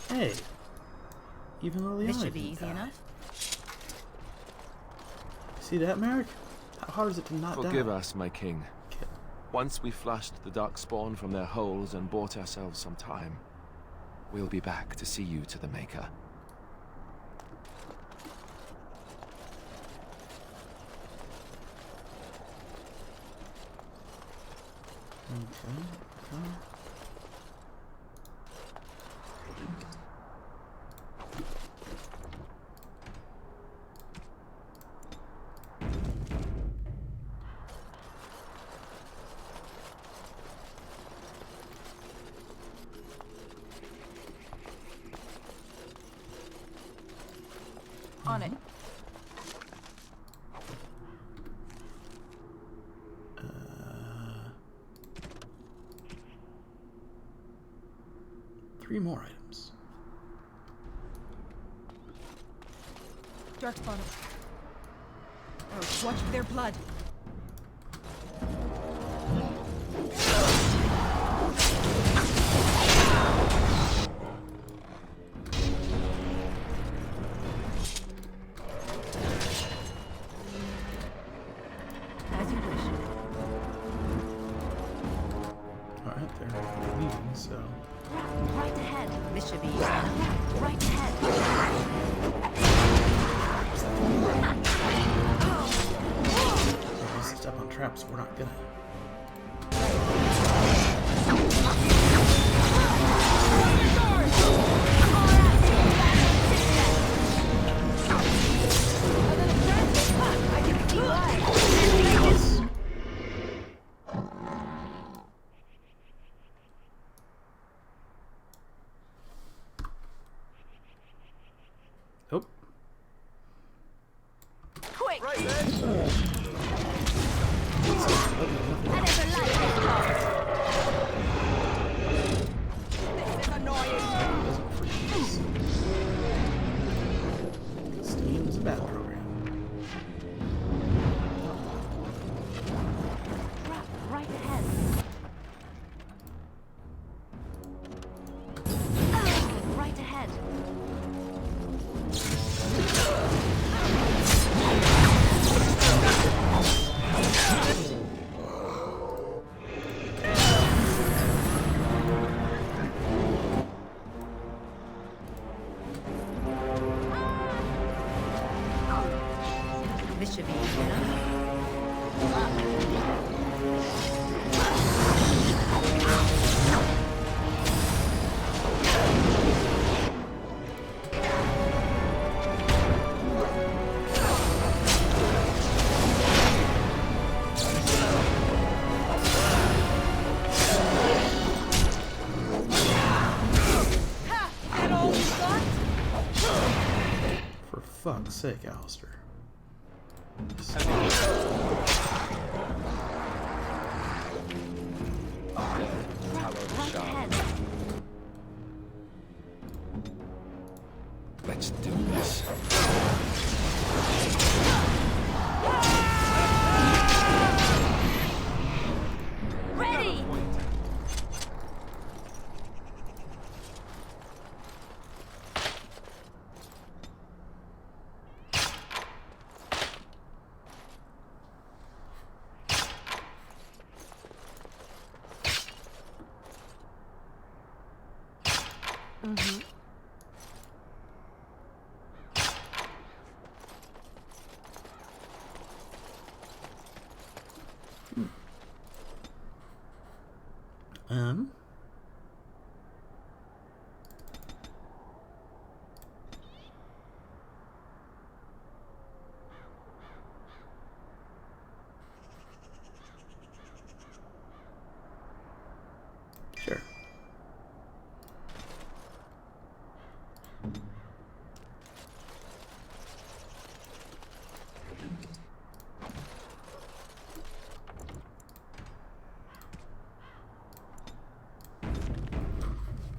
Hey, even Liliana This should be didn't easy die. enough. See that, Merrick? How hard is it to not die? Forgive us, my king. Once we flushed the Darkspawn from their holes and bought ourselves some time, we'll be back to see you to the Maker. Okay. On it. Three more items. Darkspawn. Oh, watch for their blood. As you wish. Alright, they're leaving, so... Right ahead. This should be easy. Right ahead. If we step on traps, we're not gonna... I can see why. Oh. Quick! Right then. I never liked this part. This is annoying. Steam is a bad program. Right ahead. Right ahead. This should be easy enough. Ha! That all you got? For fuck's sake, Alistair. Right ahead. Let's do this. Ready! Mm-hmm. Um. Sure.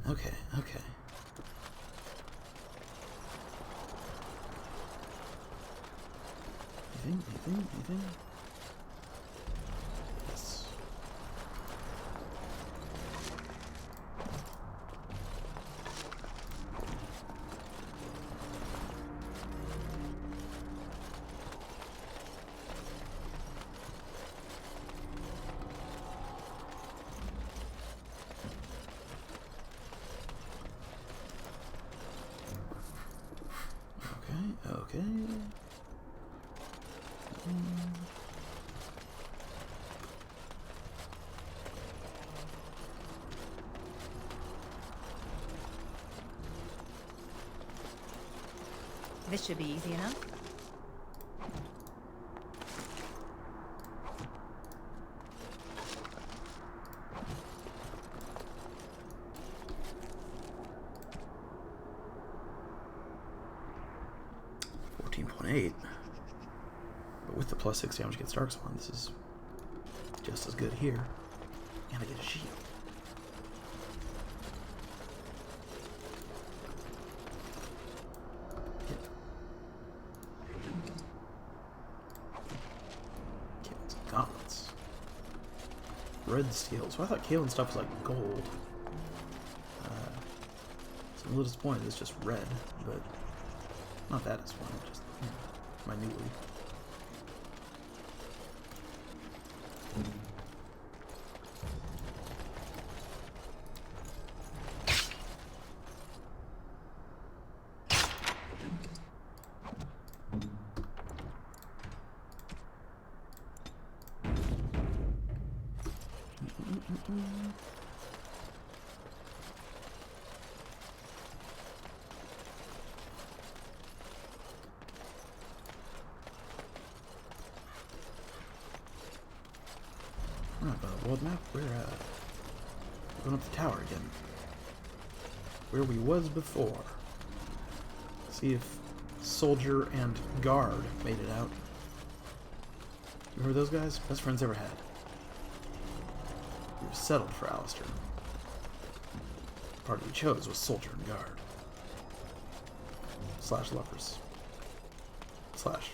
Okay, okay. Anything? Yes. Okay. This should be easy enough. But with the plus 6 damage against Darkspawn, this is just as good here. And I get a shield. Kalen's gauntlets. Red steel. So I thought Kalen's stuff was like gold. So I'm a little disappointed it's just red, but not that disappointed, just minutely. World map, we're going up the tower again. Where we was before. See if soldier and guard made it out. You remember those guys? Best friends ever had. We were settled for Alistair. The party we chose was soldier and guard. Slash lovers. Slash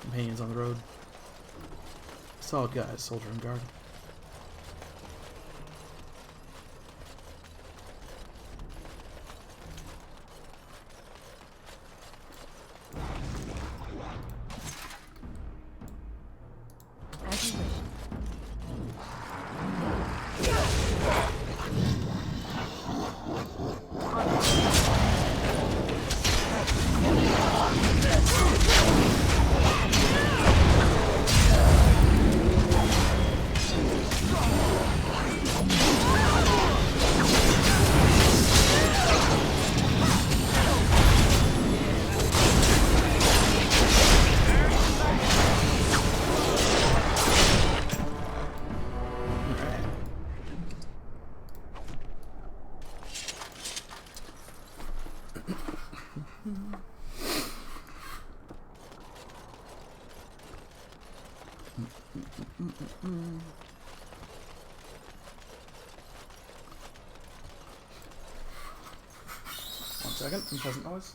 companions on the road. Solid guys, soldier and guard. As you wish. One second, unpleasant noise.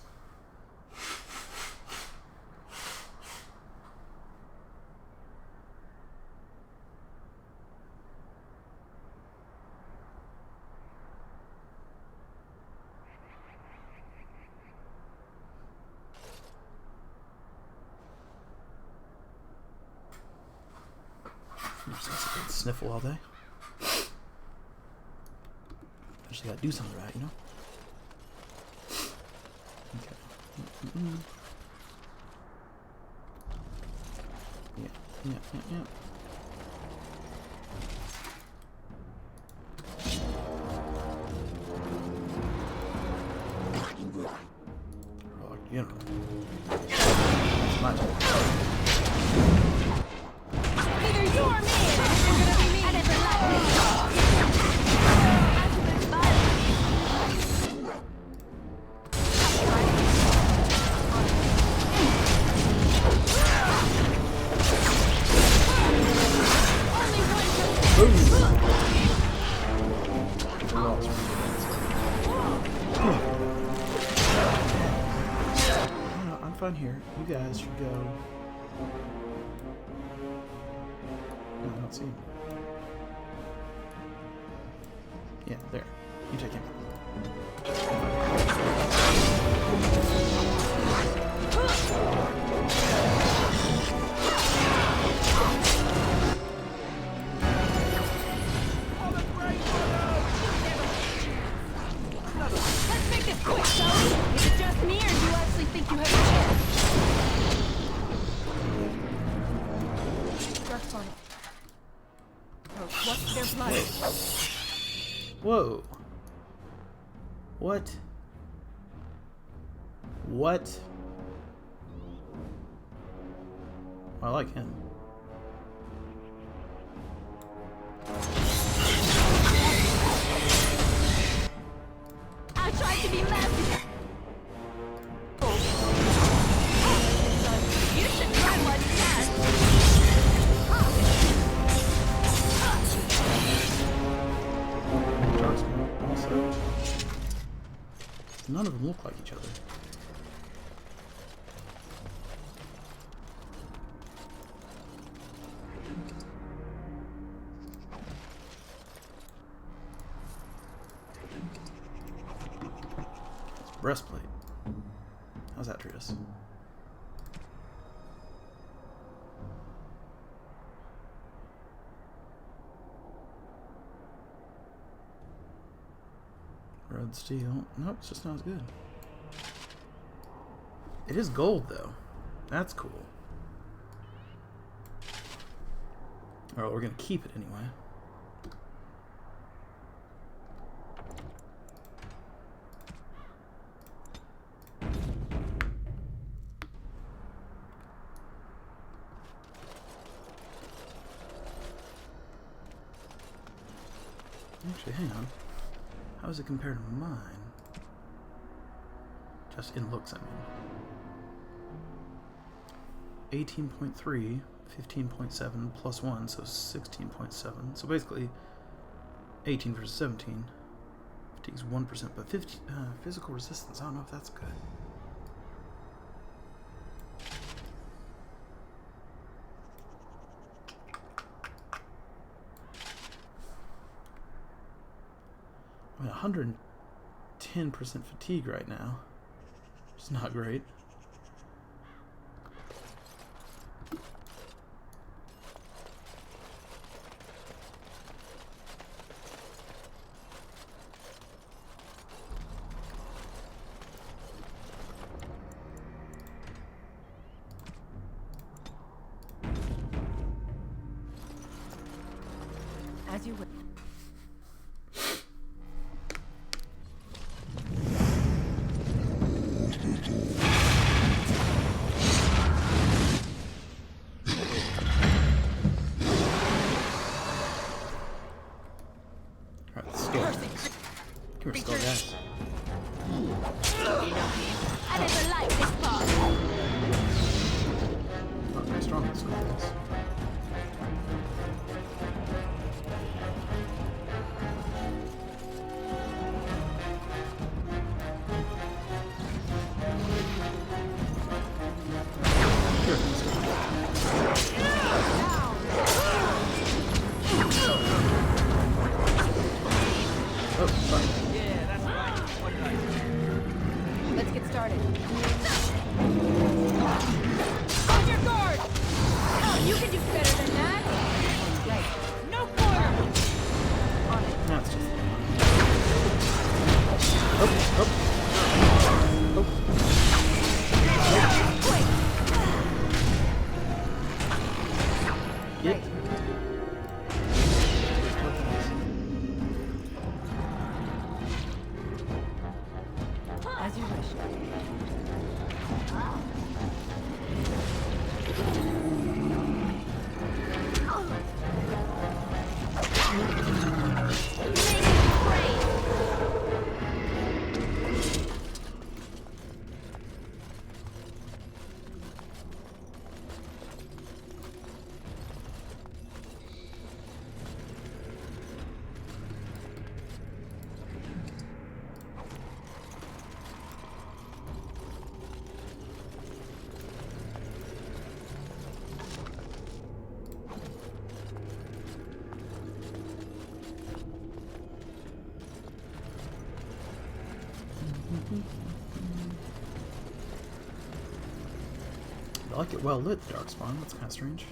Just a good sniffle all day. Actually gotta do something right, you know? Okay. Yeah. Oh, you know. It's my turn. Either you or me! You're gonna be me! I never liked I'm fine here. You guys should go. No, I don't see him. Yeah, there. You take him. Let's make this quick, shall we? Is it just me, or do you actually think think you have a chance. Darkspawn. Oh, what? There's light. Whoa. What? What? I like him. I tried to be messy. You should try what you can. Also, none of them look like each other. Breastplate. How's that treat us? Red steel. Nope, it's just not as good. It is gold though. That's cool. Alright, we're gonna keep it anyway. Actually, hang on. How does it compare to mine? Just in looks, I mean. 18.3, 15.7 plus 1, so 16.7. So basically, 18 versus 17. Fatigue's 1%, but physical resistance, I don't know if that's good. I'm at 110% fatigue right now. It's not great. As you would. Come here, skull guys. I never liked this part. Not very strong, this skull guys. Oh, sorry. Yeah, that's right. What did I say? Let's get started. Hold your guard! Oh, you can do better than that. Right. No quarter! On it. That's just. Oh, oh. Oh. Quick! Yep. As you wish. I like it well lit, the Darkspawn. That's kind of strange.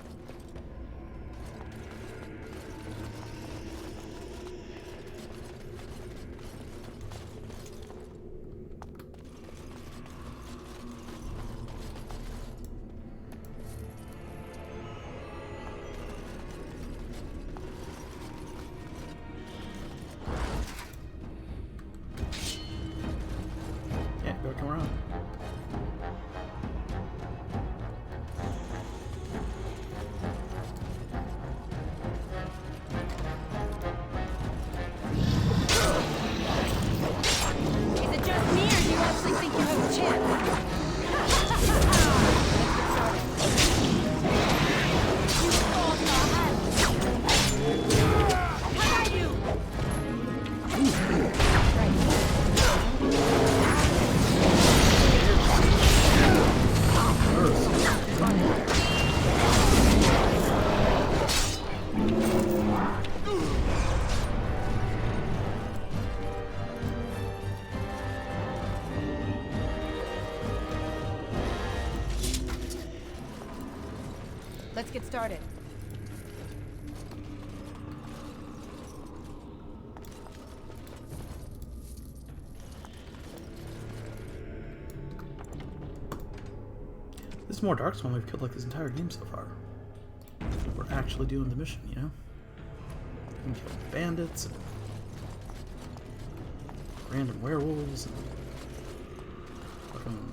Let's get started. This is more Darkspawn we've killed like this entire game so far. We're actually doing the mission, you know? We can kill bandits and random werewolves and fucking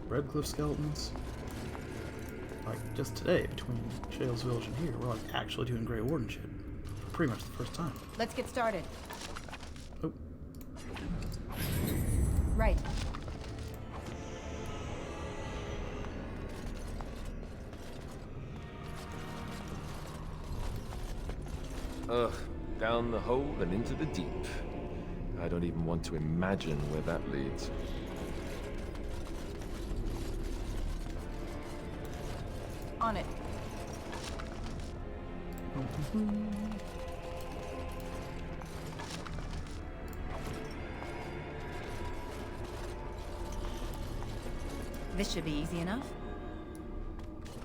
Redcliffe skeletons. Like, just today, between Shale's Village and here, we're like actually doing Grey Warden shit. For pretty much the first time. Let's get started. Oh. Right. Ugh, down the hole and into the deep. I don't even want to imagine where that leads. On it. This should be easy enough.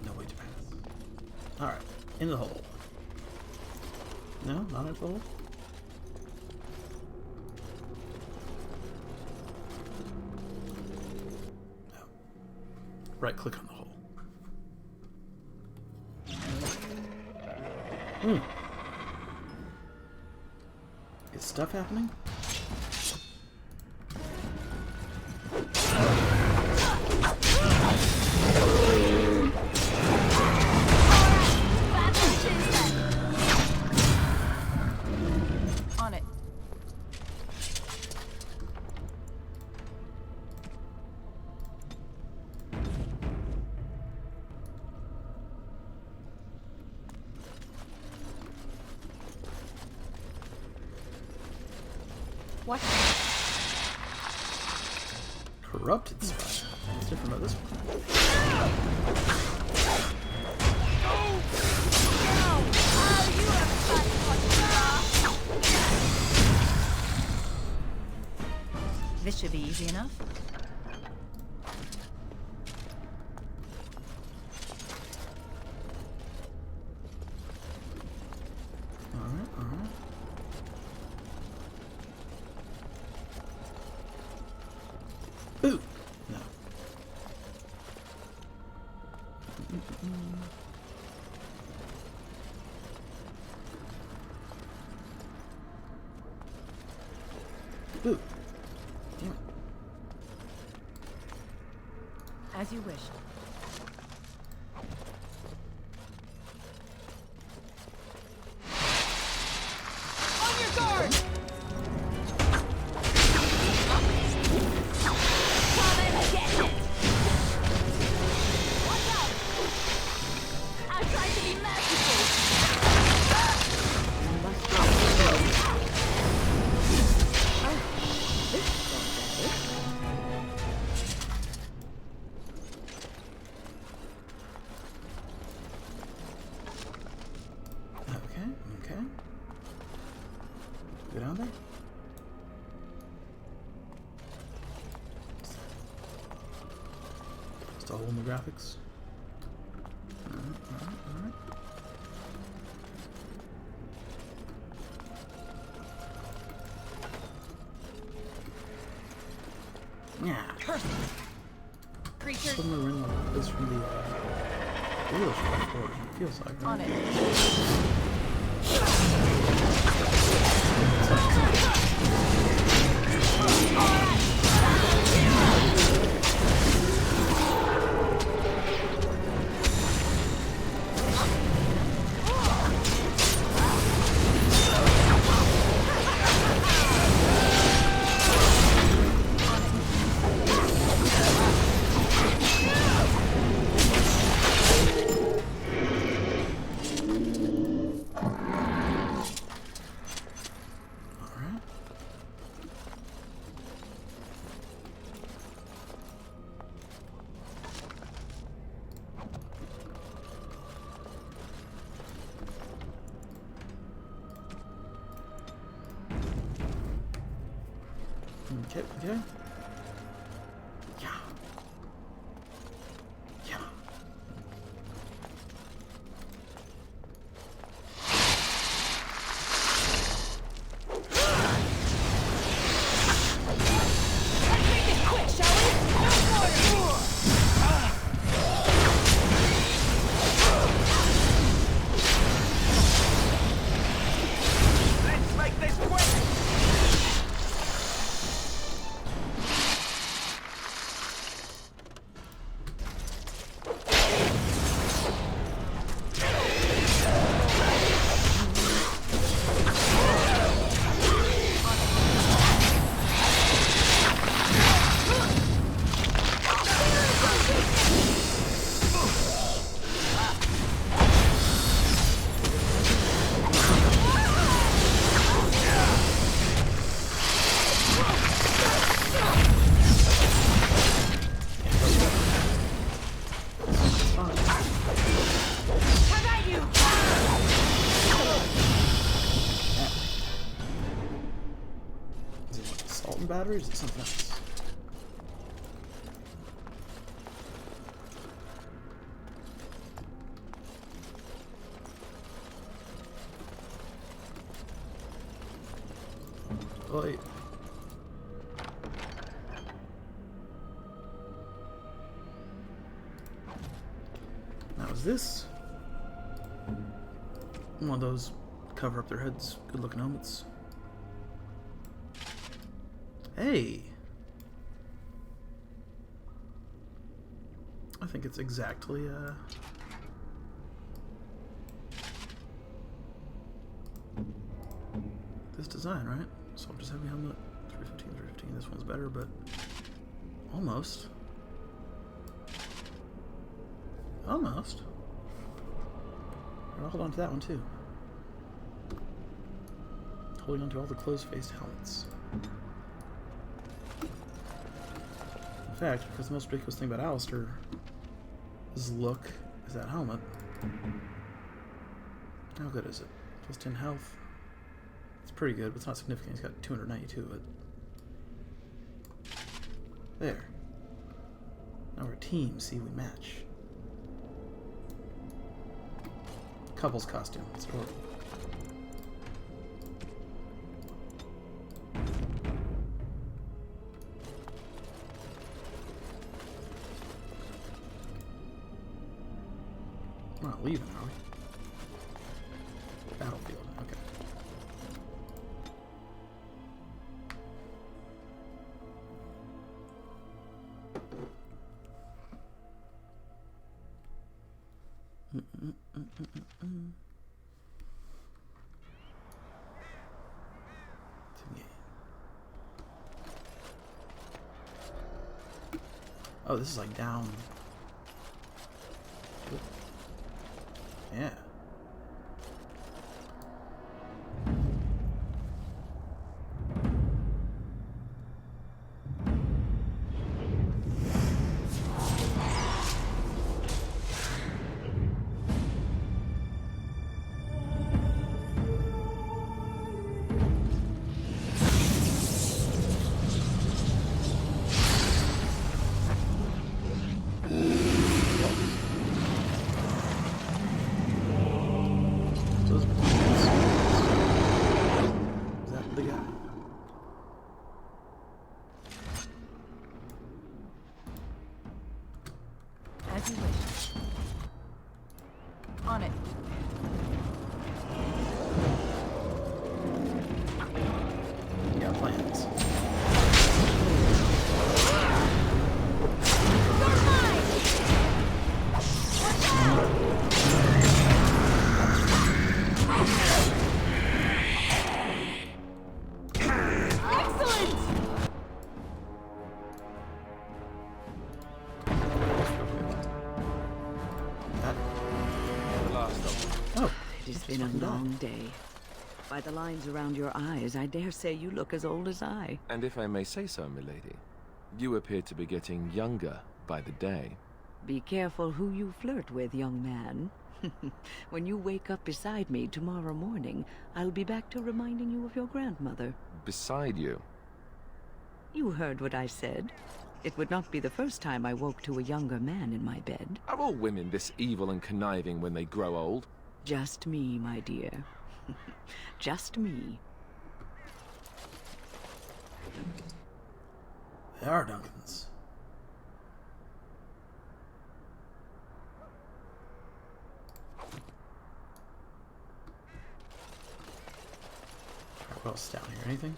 No way to pass. Alright, into the hole. No, not into the hole? No. Right click on the hole. Is stuff happening? On it. What? Corrupted spot. What's different about this one? This should be easy enough. Alright, alright. Ooh! No. Ooh! Damn it. As you wish. On your guard! Come and get it! Watch out! I'll try to be merciful! Okay, okay. Go down there. Just a hole in the graphics. Alright, alright, alright. Yeah. Creature. Somewhere in like this from the dealership before, it feels like, right? On it. Alright. Okay, okay. Yeah. Yeah. Assault and battery, or is it something else? Oi. Now is this one of those cover up their heads, good looking helmets? Hey! I think it's exactly this design, right? Soldier's heavy helmet, 315, 315. This one's better, but almost. Almost. I'll hold on to that one too. Holding on to all the closed-faced helmets. In fact, because the most ridiculous thing about Alistair's look is that helmet. How good is it? Plus 10 health. It's pretty good, but it's not significant. He's got 292 of it. There. Now we're a team. See, we match. Couple's costume. It's adorable. We're not leaving, are we? Battlefield. Okay. Oh, this is like down. Yeah. As you wish. On it. Yeah, plans. It's been a long day. By the lines around your eyes, I dare say you look as old as I. And if I may say so, milady, you appear to be getting younger by the day. Be careful who you flirt with, young man. When you wake up beside me tomorrow morning, I'll be back to reminding you of your grandmother. Beside you? You heard what I said. It would not be the first time I woke to a younger man in my bed. Are all women this evil and conniving when they grow old? Just me, my dear. Just me. They are Duncans. What else is down here? Anything?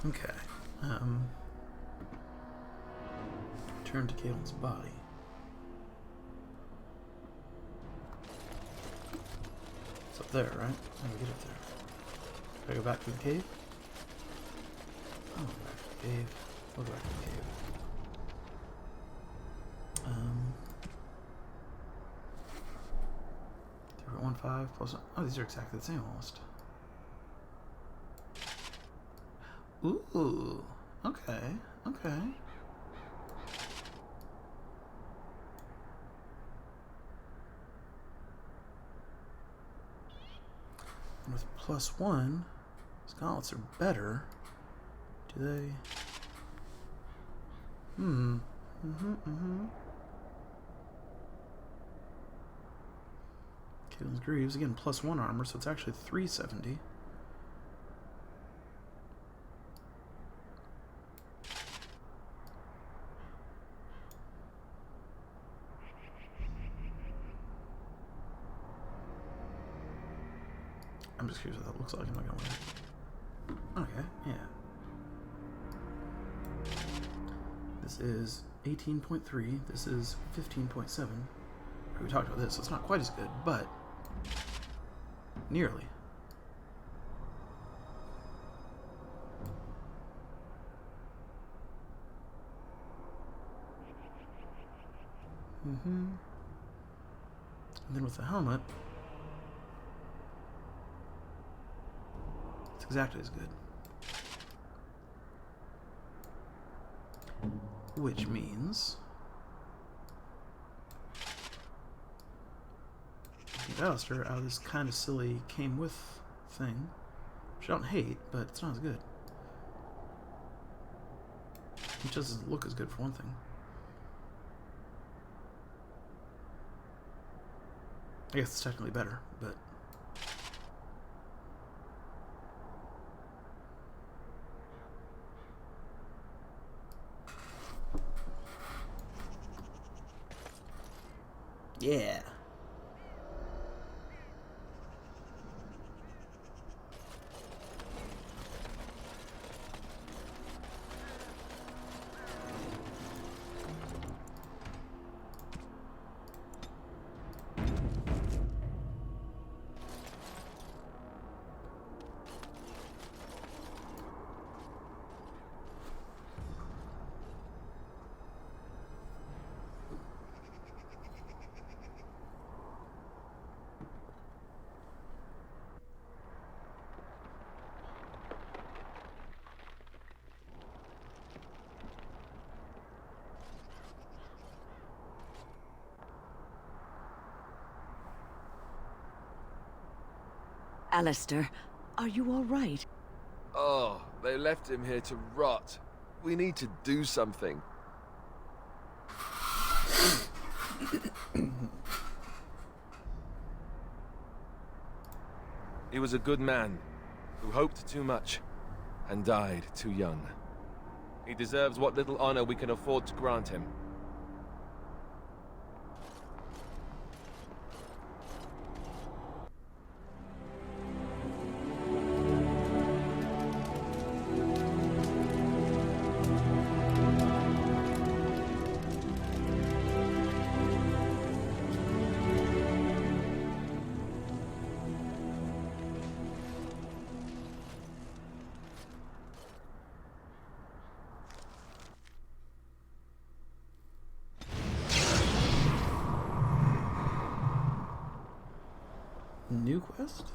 Okay. Turn to Caelan's body. It's up there, right? How do we get up there? Should I go back to the cave? Oh, go back to the cave. We'll go back to the cave. 3.15 plus. Oh, these are exactly the same almost. Ooh. Okay. Okay. And with +1, gauntlets are better. Do they? Caitlin's Greaves, again, +1 armor, so it's actually 370. I'm just curious what that looks like. I'm not gonna win. Okay, yeah. This is 18.3. This is 15.7. We talked about this, so it's not quite as good, but nearly. And then with the helmet, it's exactly as good. Which means Alistair out of this kind of silly came with thing, which I don't hate, but it's not as good. It just doesn't look as good for one thing. I guess it's technically better, but yeah. Alistair, are you all right? Oh, they left him here to rot. We need to do something. He was a good man who hoped too much and died too young. He deserves what little honor we can afford to grant him. New quest?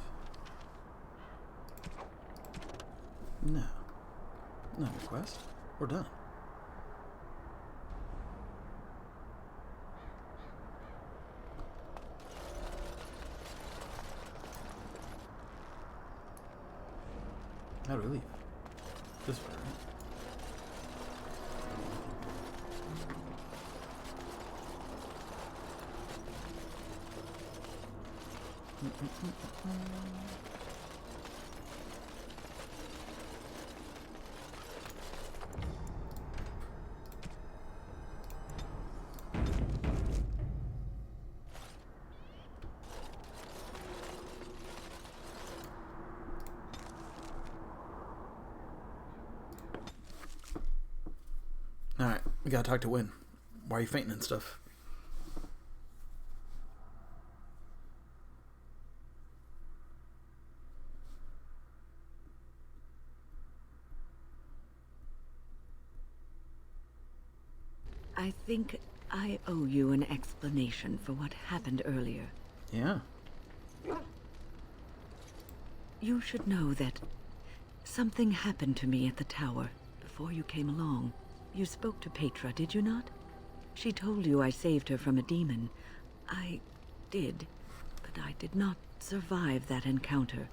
No. Not a quest. We're done. How do we leave? This way, right? Alright, we gotta talk to Wynn. Why are you fainting and stuff? I think I owe you an explanation for what happened earlier. Yeah. You should know that something happened to me at the tower before you came along. You spoke to Petra, did you not? She told you I saved her from a demon. I did, but I did not survive that encounter.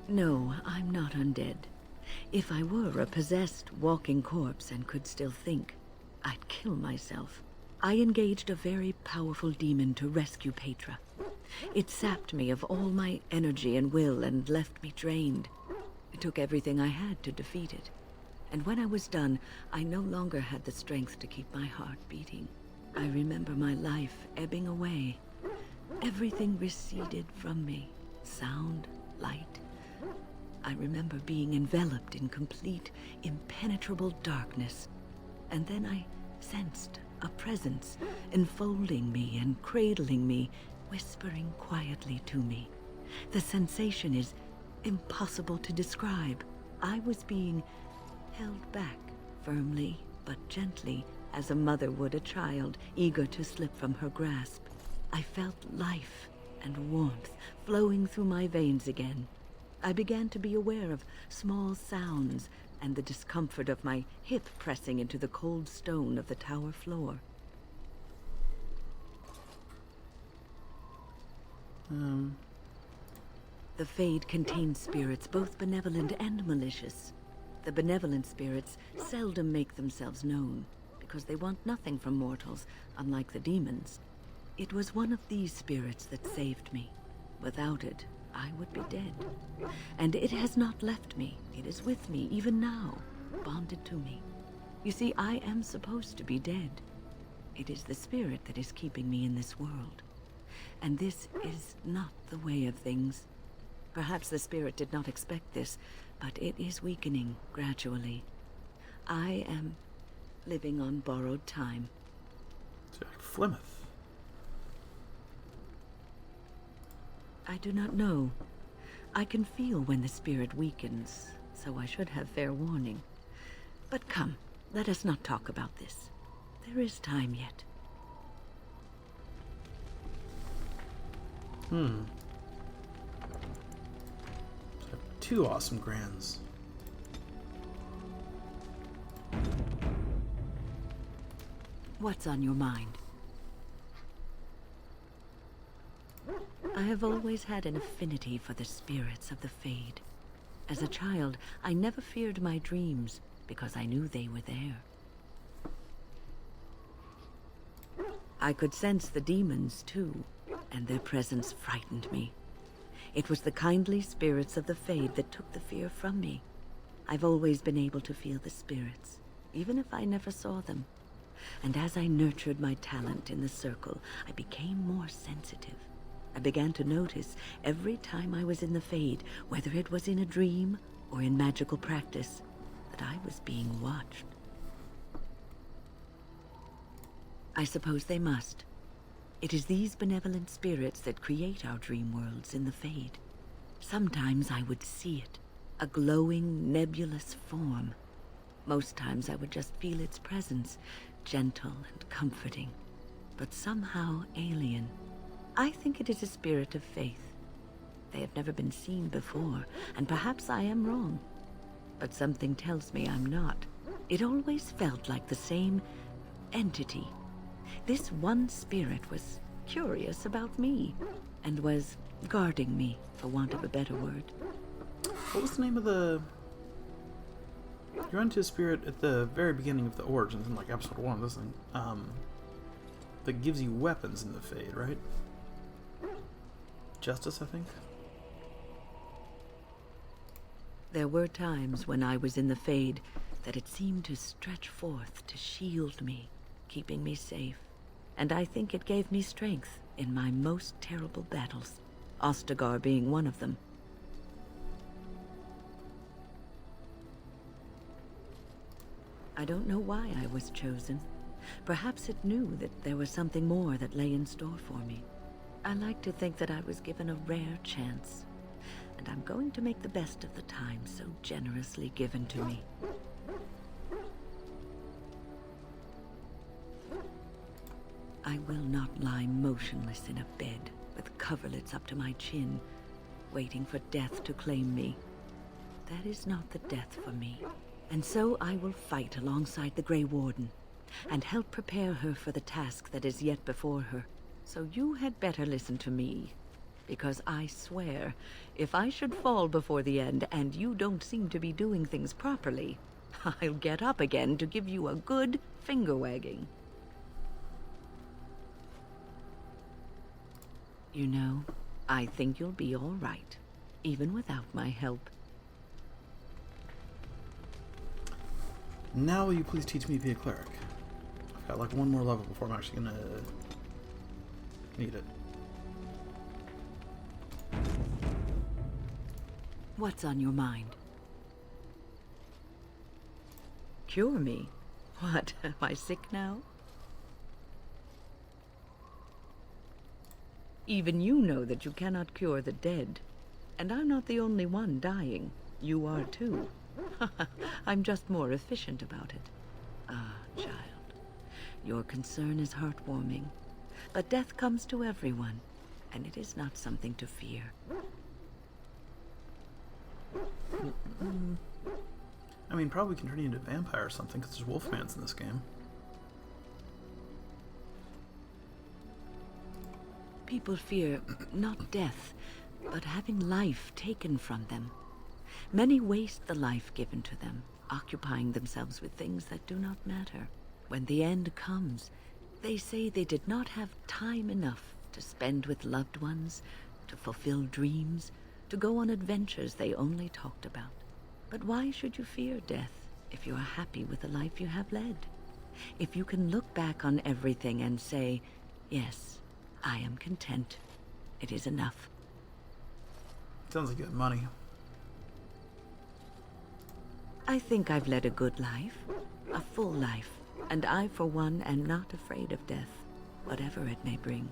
No, I'm not undead. If I were a possessed walking corpse and could still think, I'd kill myself. I engaged a very powerful demon to rescue Petra. It sapped me of all my energy and will and left me drained. It took everything I had to defeat it. And when I was done, I no longer had the strength to keep my heart beating. I remember my life ebbing away. Everything receded from me. Sound, light. I remember being enveloped in complete, impenetrable darkness. And then I sensed a presence enfolding me and cradling me, whispering quietly to me. The sensation is impossible to describe. I was being held back, firmly but gently, as a mother would a child, eager to slip from her grasp. I felt life and warmth flowing through my veins again. I began to be aware of small sounds and the discomfort of my hip pressing into the cold stone of the tower floor. The Fade contains spirits both benevolent and malicious. The benevolent spirits seldom make themselves known, because they want nothing from mortals, unlike the demons. It was one of these spirits that saved me. Without it, I would be dead. And it has not left me. It is with me, even now, bonded to me. You see, I am supposed to be dead. It is the spirit that is keeping me in this world. And this is not the way of things. Perhaps the spirit did not expect this, but it is weakening gradually. I am living on borrowed time. Jack Flemeth. I do not know. I can feel when the spirit weakens, so I should have fair warning. But come, let us not talk about this. There is time yet. So I have 2 awesome grands. What's on your mind? I have always had an affinity for the spirits of the Fade. As a child, I never feared my dreams because I knew they were there. I could sense the demons, too, and their presence frightened me. It was the kindly spirits of the Fade that took the fear from me. I've always been able to feel the spirits, even if I never saw them. And as I nurtured my talent in the circle, I became more sensitive. I began to notice every time I was in the Fade, whether it was in a dream or in magical practice, that I was being watched. I suppose they must. It is these benevolent spirits that create our dream worlds in the Fade. Sometimes I would see it, a glowing, nebulous form. Most times I would just feel its presence, gentle and comforting, but somehow alien. I think it is a spirit of faith. They have never been seen before, and perhaps I am wrong. But something tells me I'm not. It always felt like the same entity. This one spirit was curious about me, and was guarding me, for want of a better word. What was the name of the... You run into a spirit at the very beginning of the Origins, in like episode 1 of this thing, that gives you weapons in the Fade, right? Justice, I think? There were times when I was in the Fade that it seemed to stretch forth to shield me, keeping me safe. And I think it gave me strength in my most terrible battles, Ostagar being one of them. I don't know why I was chosen. Perhaps it knew that there was something more that lay in store for me. I like to think that I was given a rare chance. and I'm going to make the best of the time so generously given to me. I will not lie motionless in a bed with coverlets up to my chin, waiting for death to claim me. That is not the death for me. And so I will fight alongside the Grey Warden, and help prepare her for the task that is yet before her. So you had better listen to me, because I swear, if I should fall before the end and you don't seem to be doing things properly, I'll get up again to give you a good finger-wagging. You know, I think you'll be all right, even without my help. Now will you please teach me to be a cleric? I've got like one more level before I'm actually gonna need it. What's on your mind? Cure me? What, am I sick now? Even you know that you cannot cure the dead. And I'm not the only one dying. You are too. I'm just more efficient about it. Ah, child. Your concern is heartwarming. But death comes to everyone, and it is not something to fear. I mean, probably can turn you into a vampire or something, because there's wolfmans in this game. People fear not death, but having life taken from them. Many waste the life given to them, occupying themselves with things that do not matter. When the end comes, they say they did not have time enough to spend with loved ones, to fulfill dreams, to go on adventures they only talked about. But why should you fear death if you are happy with the life you have led? If you can look back on everything and say, yes, I am content. It is enough. Sounds like you have money. I think I've led a good life, a full life, and I, for one, am not afraid of death, whatever it may bring.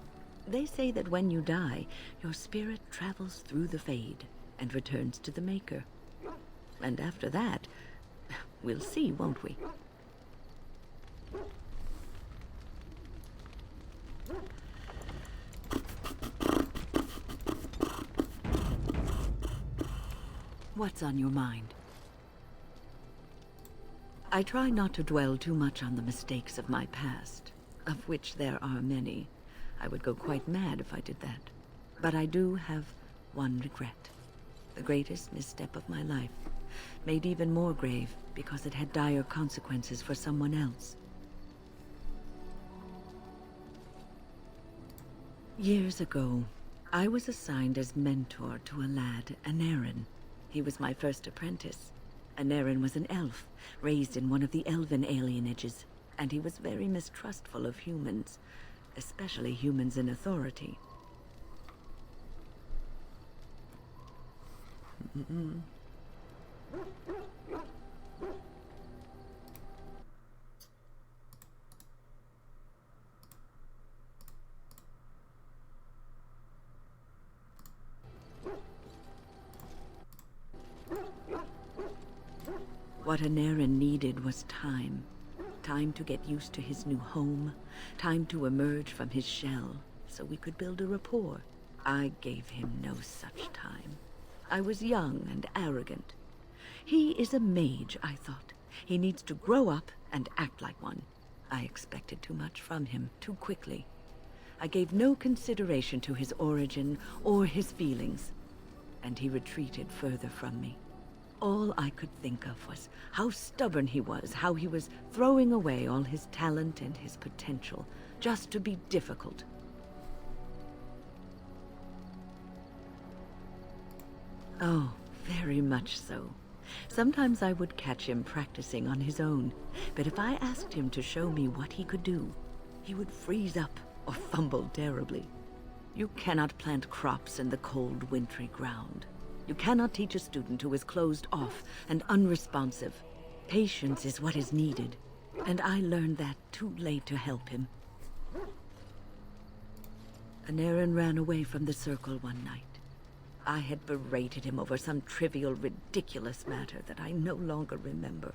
They say that when you die, your spirit travels through the Fade and returns to the Maker. And after that, we'll see, won't we? What's on your mind? I try not to dwell too much on the mistakes of my past, of which there are many. I would go quite mad if I did that. But I do have one regret. The greatest misstep of my life, made even more grave because it had dire consequences for someone else. Years ago, I was assigned as mentor to a lad, Anarin. He was my first apprentice. Anarin was an elf, raised in one of the elven alienages, and he was very mistrustful of humans, especially humans in authority. What Anarin needed was time. Time to get used to his new home. Time to emerge from his shell, so we could build a rapport. I gave him no such time. I was young and arrogant. He is a mage, I thought. He needs to grow up and act like one. I expected too much from him too quickly. I gave no consideration to his origin or his feelings, and he retreated further from me. All I could think of was how stubborn he was, how he was throwing away all his talent and his potential just to be difficult. Oh, very much so. Sometimes I would catch him practicing on his own, but if I asked him to show me what he could do, he would freeze up or fumble terribly. You cannot plant crops in the cold, wintry ground. You cannot teach a student who is closed off and unresponsive. Patience is what is needed, and I learned that too late to help him. Anarin ran away from the circle one night. I had berated him over some trivial, ridiculous matter that I no longer remember.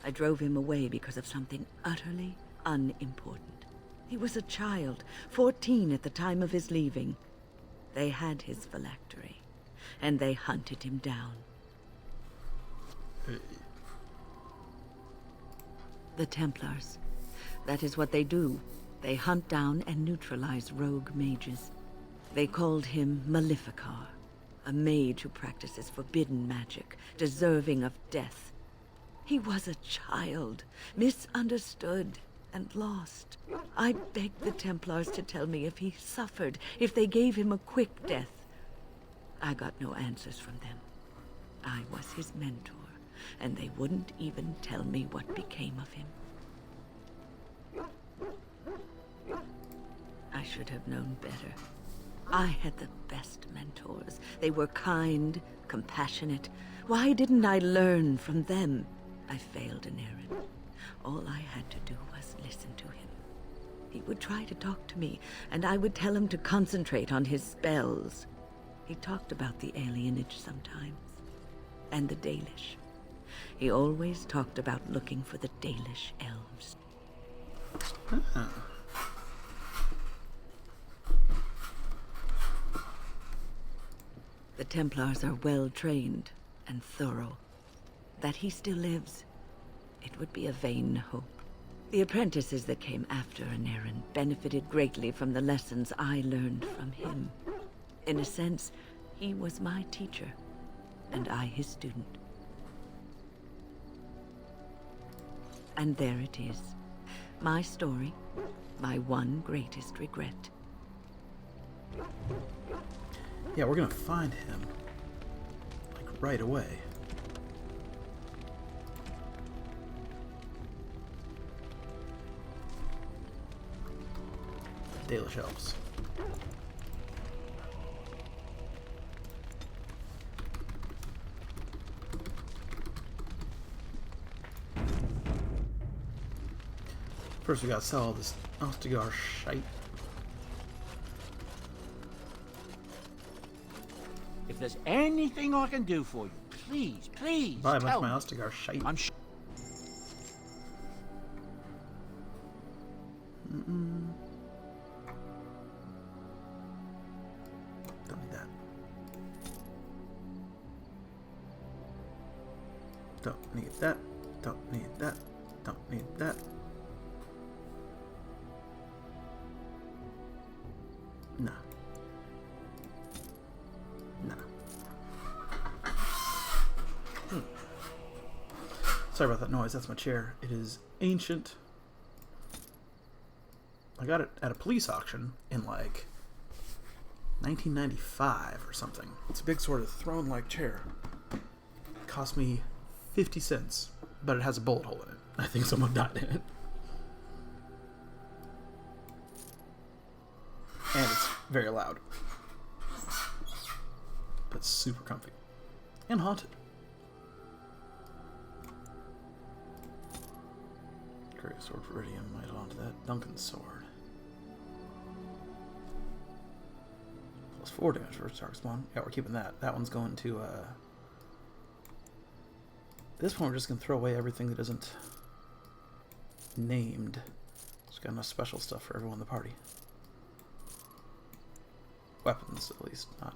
I drove him away because of something utterly unimportant. He was a child, 14 at the time of his leaving. They had his phylactery, and they hunted him down. The Templars. That is what they do. They hunt down and neutralize rogue mages. They called him Maleficar, a mage who practices forbidden magic, deserving of death. He was a child, misunderstood and lost. I begged the Templars to tell me if he suffered, if they gave him a quick death. I got no answers from them. I was his mentor, and they wouldn't even tell me what became of him. I should have known better. I had the best mentors. They were kind, compassionate. Why didn't I learn from them? I failed an errand. All I had to do was listen to him. He would try to talk to me, and I would tell him to concentrate on his spells. He talked about the alienage sometimes, and the Dalish. He always talked about looking for the Dalish elves. The Templars are well trained and thorough. That he still lives, it would be a vain hope. The apprentices that came after Anarin benefited greatly from the lessons I learned from him. In a sense, he was my teacher, and I his student. And there it is. My story, my one greatest regret. Yeah, we're gonna find him, like, right away. Dalish elves. First we gotta sell all this Ostagar shite. If there's anything I can do for you, please Buy a bunch tell of my me. Ostagar shite. I'm sure. Don't need that. Don't need that. Don't need that. Don't need that. Nah. Nah. Sorry about that noise. That's my chair. It is ancient. I got it at a police auction in like 1995 or something. It's a big sort of throne-like chair. It cost me 50 cents, but it has a bullet hole in it. I think someone died in it. And it's very loud. But super comfy. And haunted. Great sword for Iridium. Might hold on to that. Duncan's sword. Plus 4 damage for Dark Spawn. Yeah, we're keeping that. That one's going to, at this point, we're just going to throw away everything that isn't named. Just got enough special stuff for everyone in the party. Weapons, at least. Not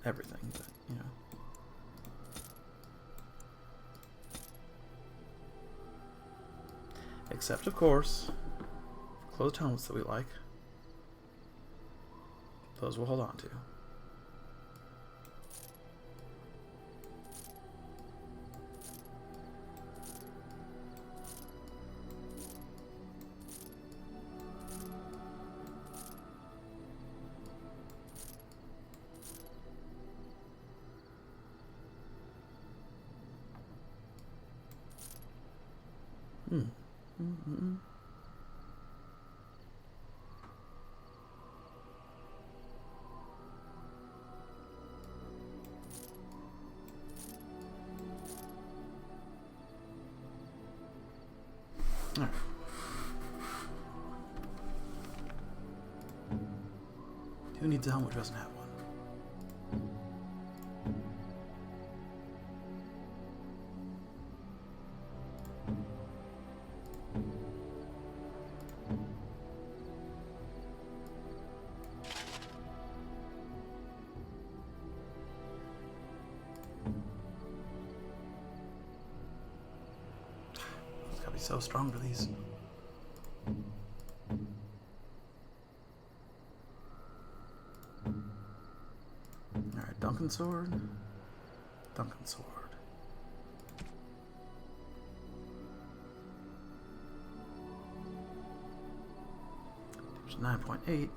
everything, but, you know. Except, of course, closed helmets that we like. Those we'll hold on to. Alright. Who needs a helmet who doesn't have one? So strong for these. Alright, Duncan sword. Duncan sword. There's 9.8.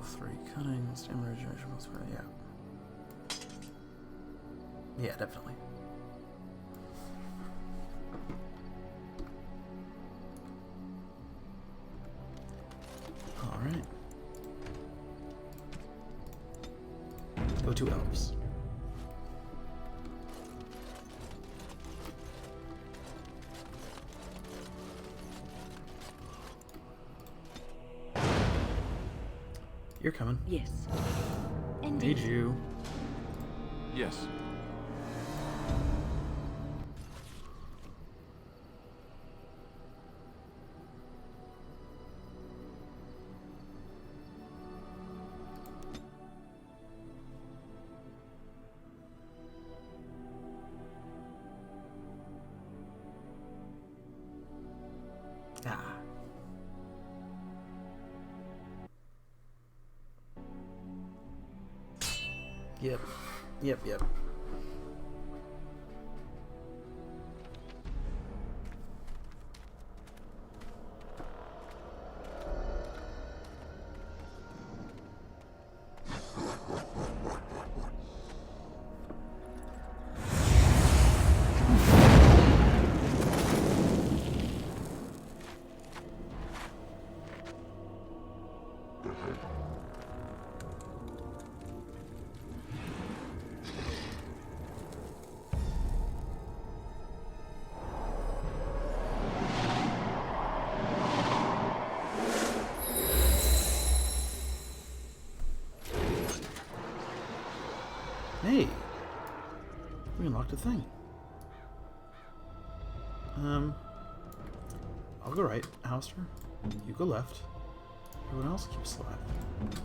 +3 cunning, stamina regeneration, yeah. Yeah, definitely. Alright. Go to elves. You're coming. Yes. Need you. Yes. Ah. Yep. Yep. Hey, we unlocked a thing. I'll go right, Alistair. You go left. Everyone else keeps left.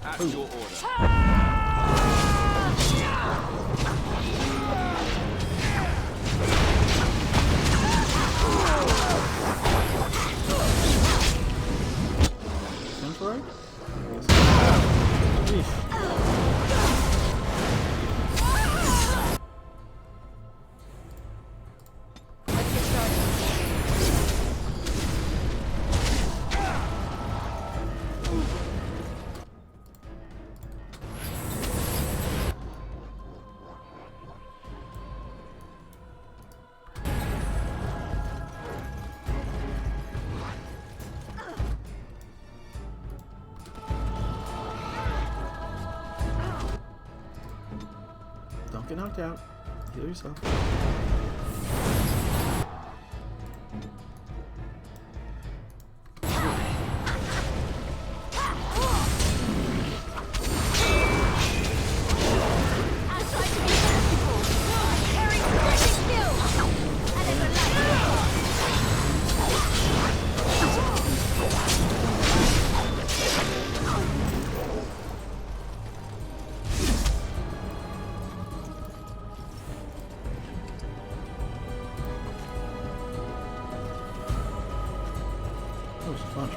At Ooh. your order. Sounds right? Don't get knocked out. Heal yourself. That was a bunch.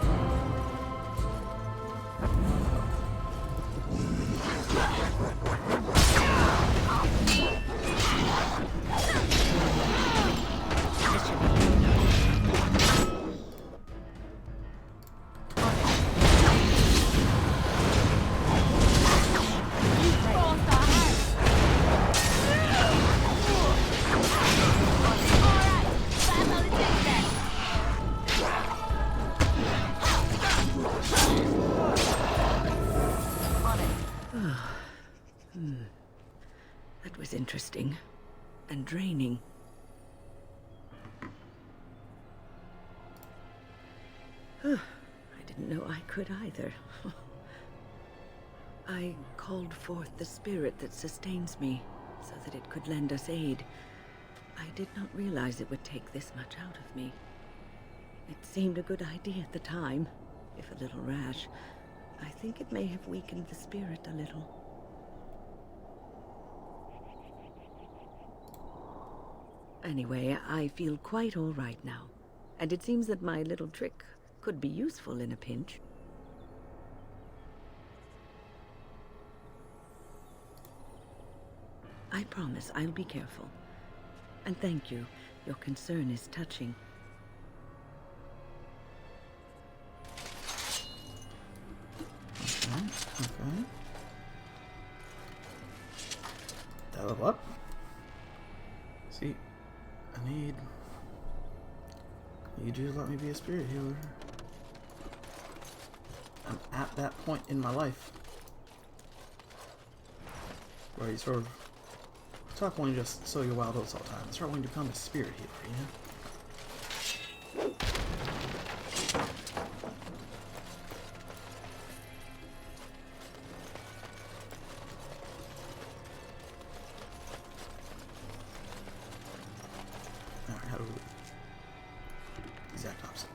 That was interesting and draining. I didn't know I could either. I called forth the spirit that sustains me so that it could lend us aid. I did not realize it would take this much out of me. It seemed a good idea at the time, if a little rash. I think it may have weakened the spirit a little. Anyway, I feel quite all right now. And it seems that my little trick could be useful in a pinch. I promise I'll be careful. And thank you. Your concern is touching. Okay. Level up. See, I need you to let me be a spirit healer. I'm at that point in my life where you sort of stop wanting to just sow your wild oats all the time and start wanting to become a spirit healer, you know? Exact opposite.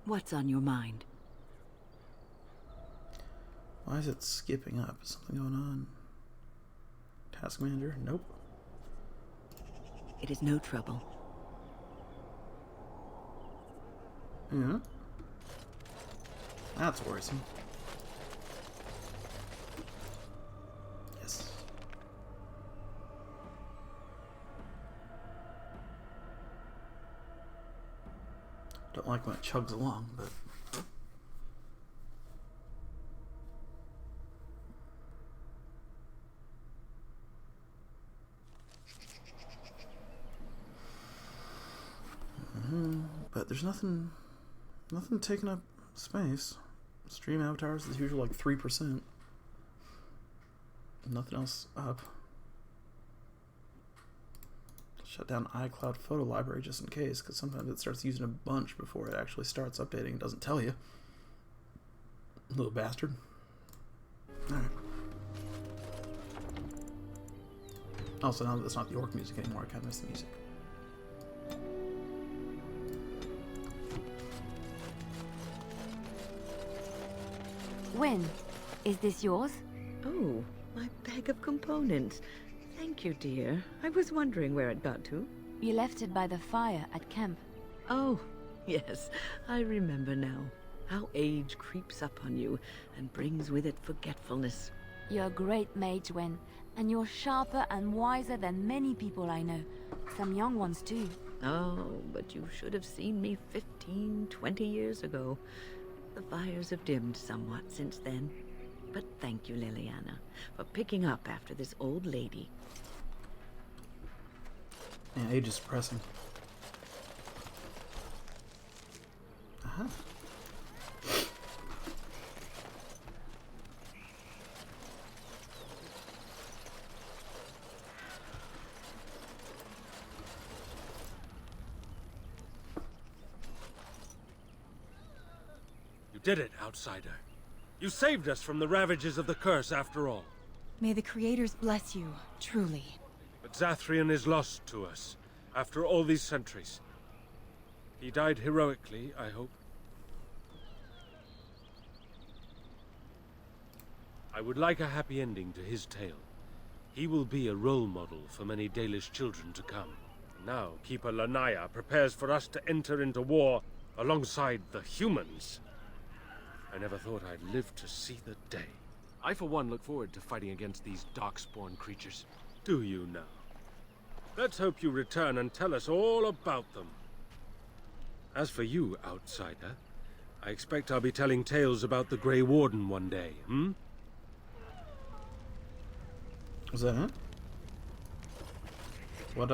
What's on your mind? Why is it skipping up? Is something going on? Task manager? Nope. It is no trouble. Yeah. That's worrisome. Yes. Don't like when it chugs along, but... But there's nothing taking up space. Stream avatars is usually like 3%. Nothing else up. Shut down iCloud photo library just in case, because sometimes it starts using a bunch before it actually starts updating and doesn't tell you. Little bastard. Alright. Also, now that it's not the orc music anymore, I kind of miss the music. Wynne, is this yours? Oh, my bag of components. Thank you, dear. I was wondering where it got to. You left it by the fire at camp. Oh, yes. I remember now. How age creeps up on you and brings with it forgetfulness. You're a great mage, Wynne, and you're sharper and wiser than many people I know. Some young ones, too. Oh, but you should have seen me 15, 20 years ago. The fires have dimmed somewhat since then. But thank you, Liliana, for picking up after this old lady. Yeah, age is depressing. Aha. You did it, outsider. You saved us from the ravages of the curse after all. May the creators bless you, truly. But Zathrian is lost to us, after all these centuries. He died heroically, I hope. I would like a happy ending to his tale. He will be a role model for many Dalish children to come. Now, Keeper Lanaya prepares for us to enter into war alongside the humans. I never thought I'd live to see the day. I, for one, look forward to fighting against these darkspawn creatures. Do you now? Let's hope you return and tell us all about them. As for you, outsider, I expect I'll be telling tales about the Grey Warden one day, hmm? Was that it? What,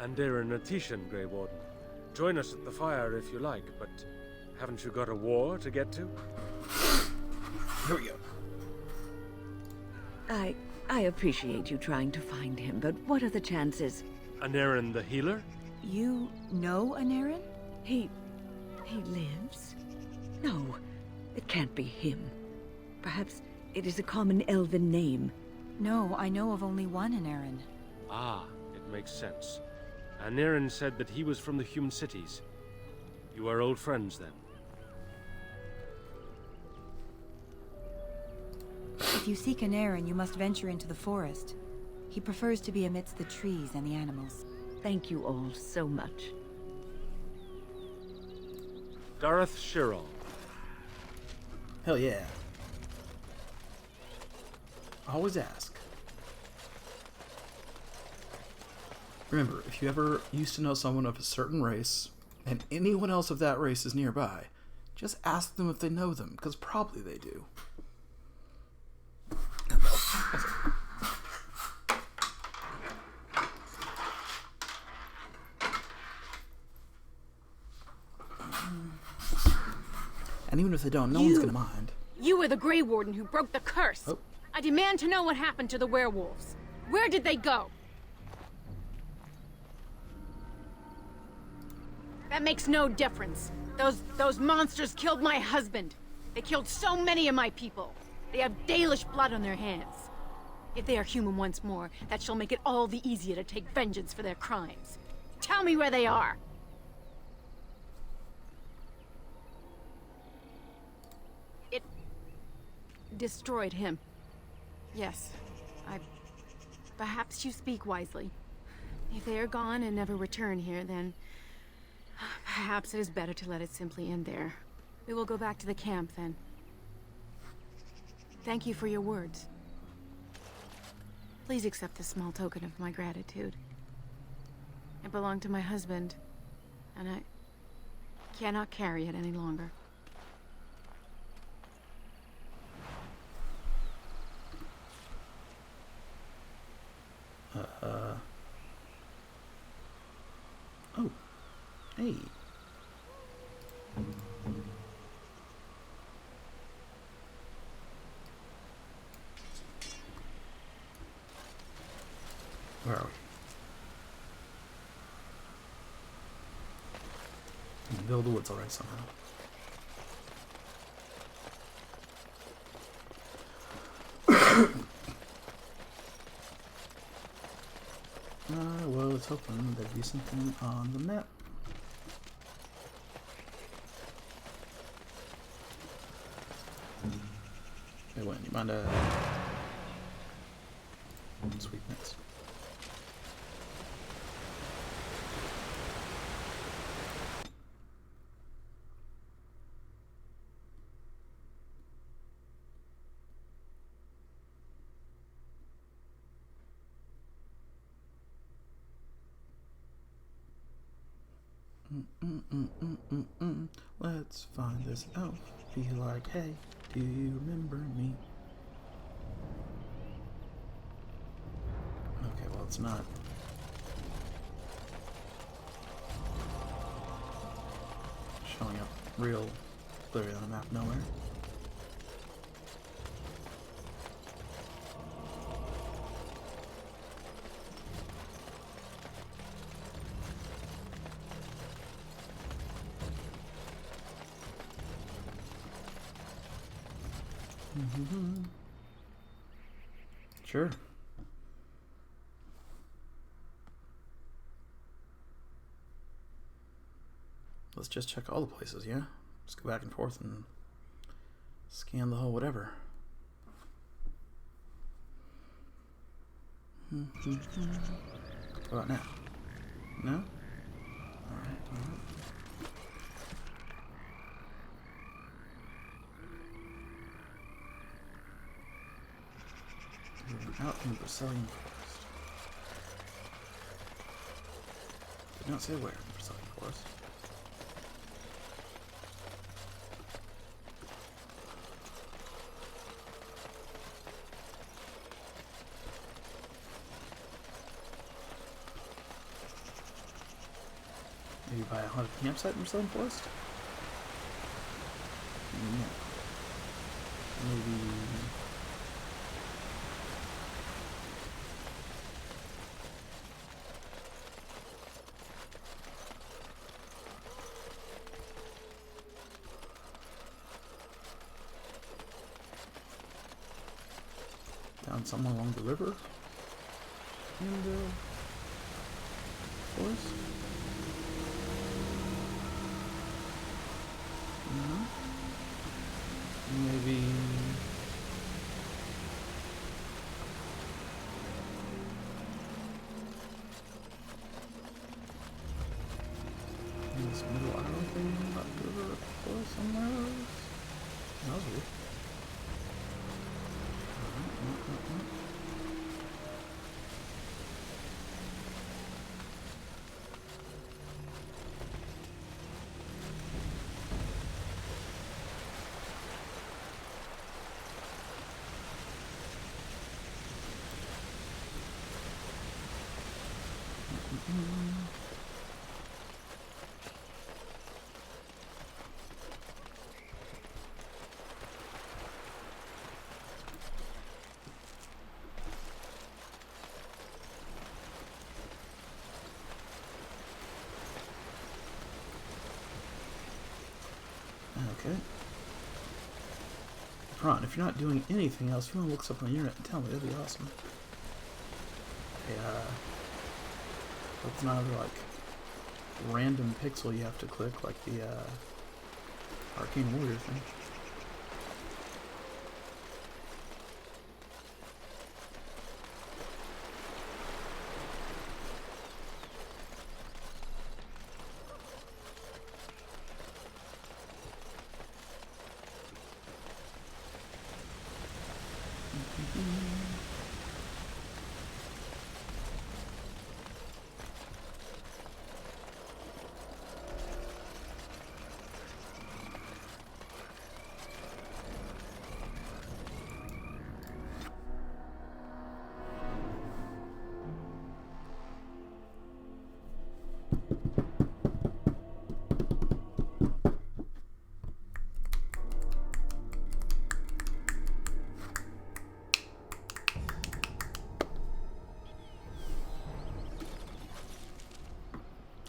Andera Natishan, Grey Warden. Join us at the fire if you like, but haven't you got a war to get to? Here we go. I I appreciate you trying to find him, but what are the chances? Anarin the healer? You know Anarin? He lives? No, it can't be him. Perhaps it is a common elven name. No, I know of only one Anarin. Ah, it makes sense. Anarin said that he was from the Hume cities. You are old friends, then? If you seek Anarin, you must venture into the forest. He prefers to be amidst the trees and the animals. Thank you all so much. Dareth Shirol. Hell yeah. Always ask. Remember, if you ever used to know someone of a certain race, and anyone else of that race is nearby, just ask them if they know them, because probably they do. And even if they don't, no one's gonna mind. You were the Grey Warden who broke the curse. Oh. I demand to know what happened to the werewolves. Where did they go? That makes no difference. Those monsters killed my husband. They killed so many of my people. They have Dalish blood on their hands. If they are human once more, that shall make it all the easier to take vengeance for their crimes. Tell me where they are. It destroyed him. Yes, perhaps you speak wisely. If they are gone and never return here, then perhaps it is better to let it simply end there. We will go back to the camp then. Thank you for your words. Please accept this small token of my gratitude. It belonged to my husband, and I cannot carry it any longer. Oh. Hey. Where are we? Middle of the woods already somehow. I was hoping there'd be something on the map. Hey, Wayne, you mind sweet mix. Let's find this elf. Be like, hey, do you remember me? Okay, well, it's not. Showing up real clearly on the map nowhere. Sure. Let's just check all the places, yeah? Just go back and forth and scan the whole whatever. What about now? No? Alright, alright. Out in the Brazilian forest. Did not say where in the Brazilian forest. Maybe by a haunted campsite in the Brazilian forest? No. Maybe... find someone along the river in the forest. No. Maybe. In this middle island thing about the river or somewhere else. That was weird. Okay. Ron, if you're not doing anything else, if you want to look something on the internet and tell me, that'd be awesome. Okay, that's not another, like, random pixel you have to click, like the, Arcane Warrior thing.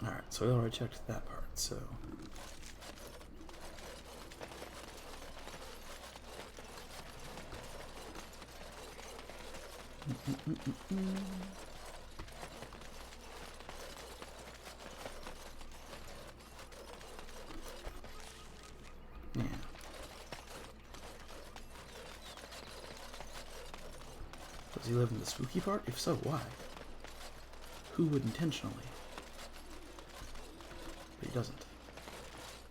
Alright, so we already checked that part, so... Yeah. Does he live in the spooky part? If so, why? Who would intentionally? But he doesn't.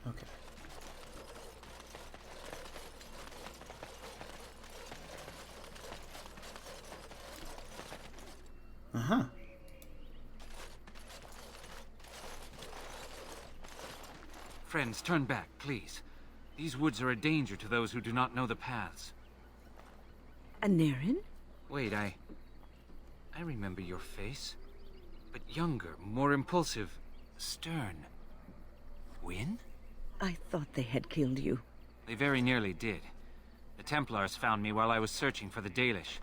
Okay. Uh-huh. Friends, turn back, please. These woods are a danger to those who do not know the paths. Anarin? Wait, I remember your face. But younger, more impulsive, stern. Wynn? I thought they had killed you. They very nearly did. The Templars found me while I was searching for the Dalish.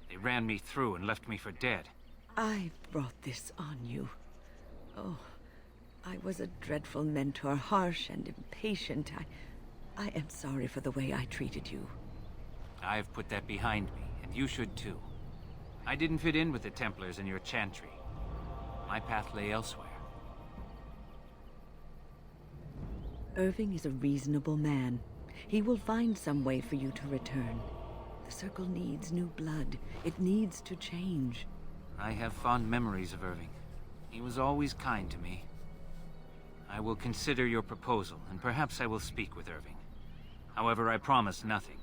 They ran me through and left me for dead. I brought this on you. Oh, I was a dreadful mentor, harsh and impatient. I am sorry for the way I treated you. I've put that behind me, and you should too. I didn't fit in with the Templars in your chantry. My path lay elsewhere. Irving is a reasonable man. He will find some way for you to return. The Circle needs new blood. It needs to change. I have fond memories of Irving. He was always kind to me. I will consider your proposal, and perhaps I will speak with Irving. However, I promise nothing.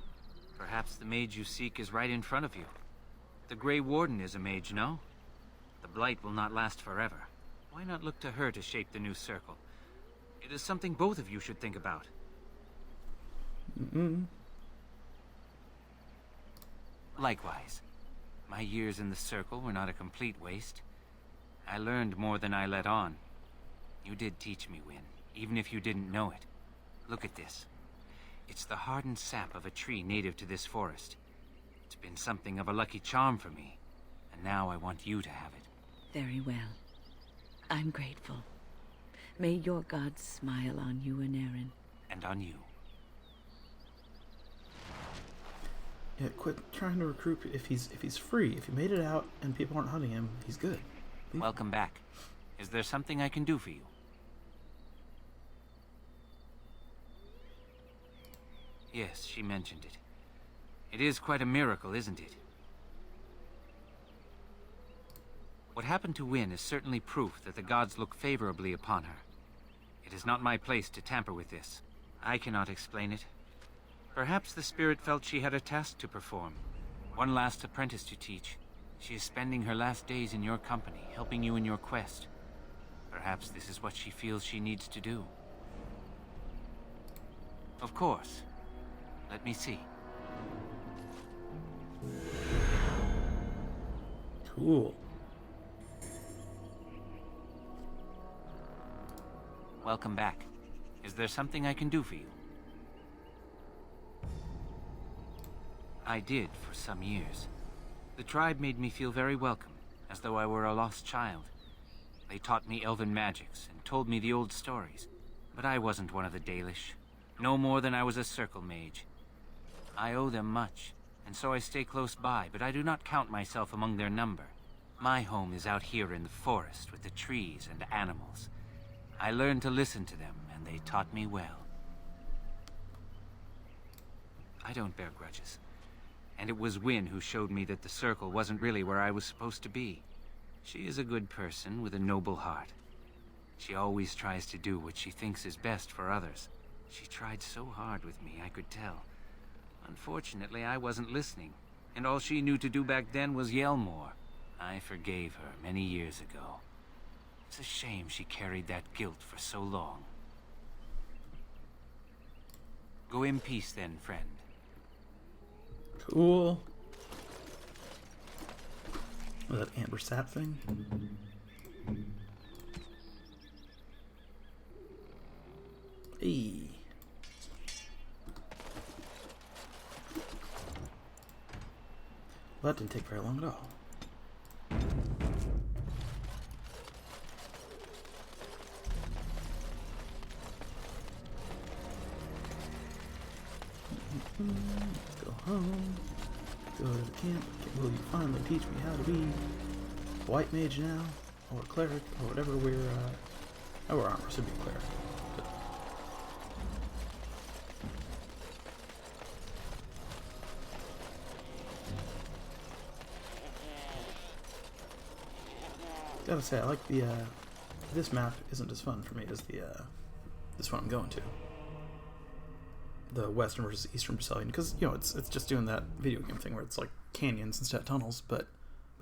Perhaps the mage you seek is right in front of you. The Grey Warden is a mage, no? The Blight will not last forever. Why not look to her to shape the new circle? It is something both of you should think about. Likewise, my years in the circle were not a complete waste. I learned more than I let on. You did teach me, Wynn, even if you didn't know it. Look at this. It's the hardened sap of a tree native to this forest. It's been something of a lucky charm for me, and now I want you to have it. Very well. I'm grateful. May your gods smile on you, Anarin. And on you. Yeah, quit trying to recruit. If he's free, if he made it out and people aren't hunting him, he's good. Welcome back. Is there something I can do for you? Yes, she mentioned it. It is quite a miracle, isn't it? What happened to Wynne is certainly proof that the gods look favorably upon her. It is not my place to tamper with this. I cannot explain it. Perhaps the spirit felt she had a task to perform. One last apprentice to teach. She is spending her last days in your company, helping you in your quest. Perhaps this is what she feels she needs to do. Of course. Let me see. Cool. Welcome back. Is there something I can do for you? I did for some years. The tribe made me feel very welcome, as though I were a lost child. They taught me elven magics and told me the old stories, but I wasn't one of the Dalish, no more than I was a circle mage. I owe them much, and so I stay close by, but I do not count myself among their number. My home is out here in the forest with the trees and animals. I learned to listen to them, and they taught me well. I don't bear grudges. And it was Wynne who showed me that the circle wasn't really where I was supposed to be. She is a good person with a noble heart. She always tries to do what she thinks is best for others. She tried so hard with me, I could tell. Unfortunately, I wasn't listening, and all she knew to do back then was yell more. I forgave her many years ago. It's a shame she carried that guilt for so long. Go in peace then, friend. Cool. What, that amber sap thing? Hey. Well, that didn't take very long at all. Let's go home. Go to the camp. Will you finally teach me how to be a white mage now? Or a cleric? Or whatever we're, we're armor, so be a cleric. But gotta say, I like the, this map isn't as fun for me as the, this one I'm going to. The western versus eastern Brazilian, because, you know, it's just doing that video game thing where it's like canyons instead of tunnels, but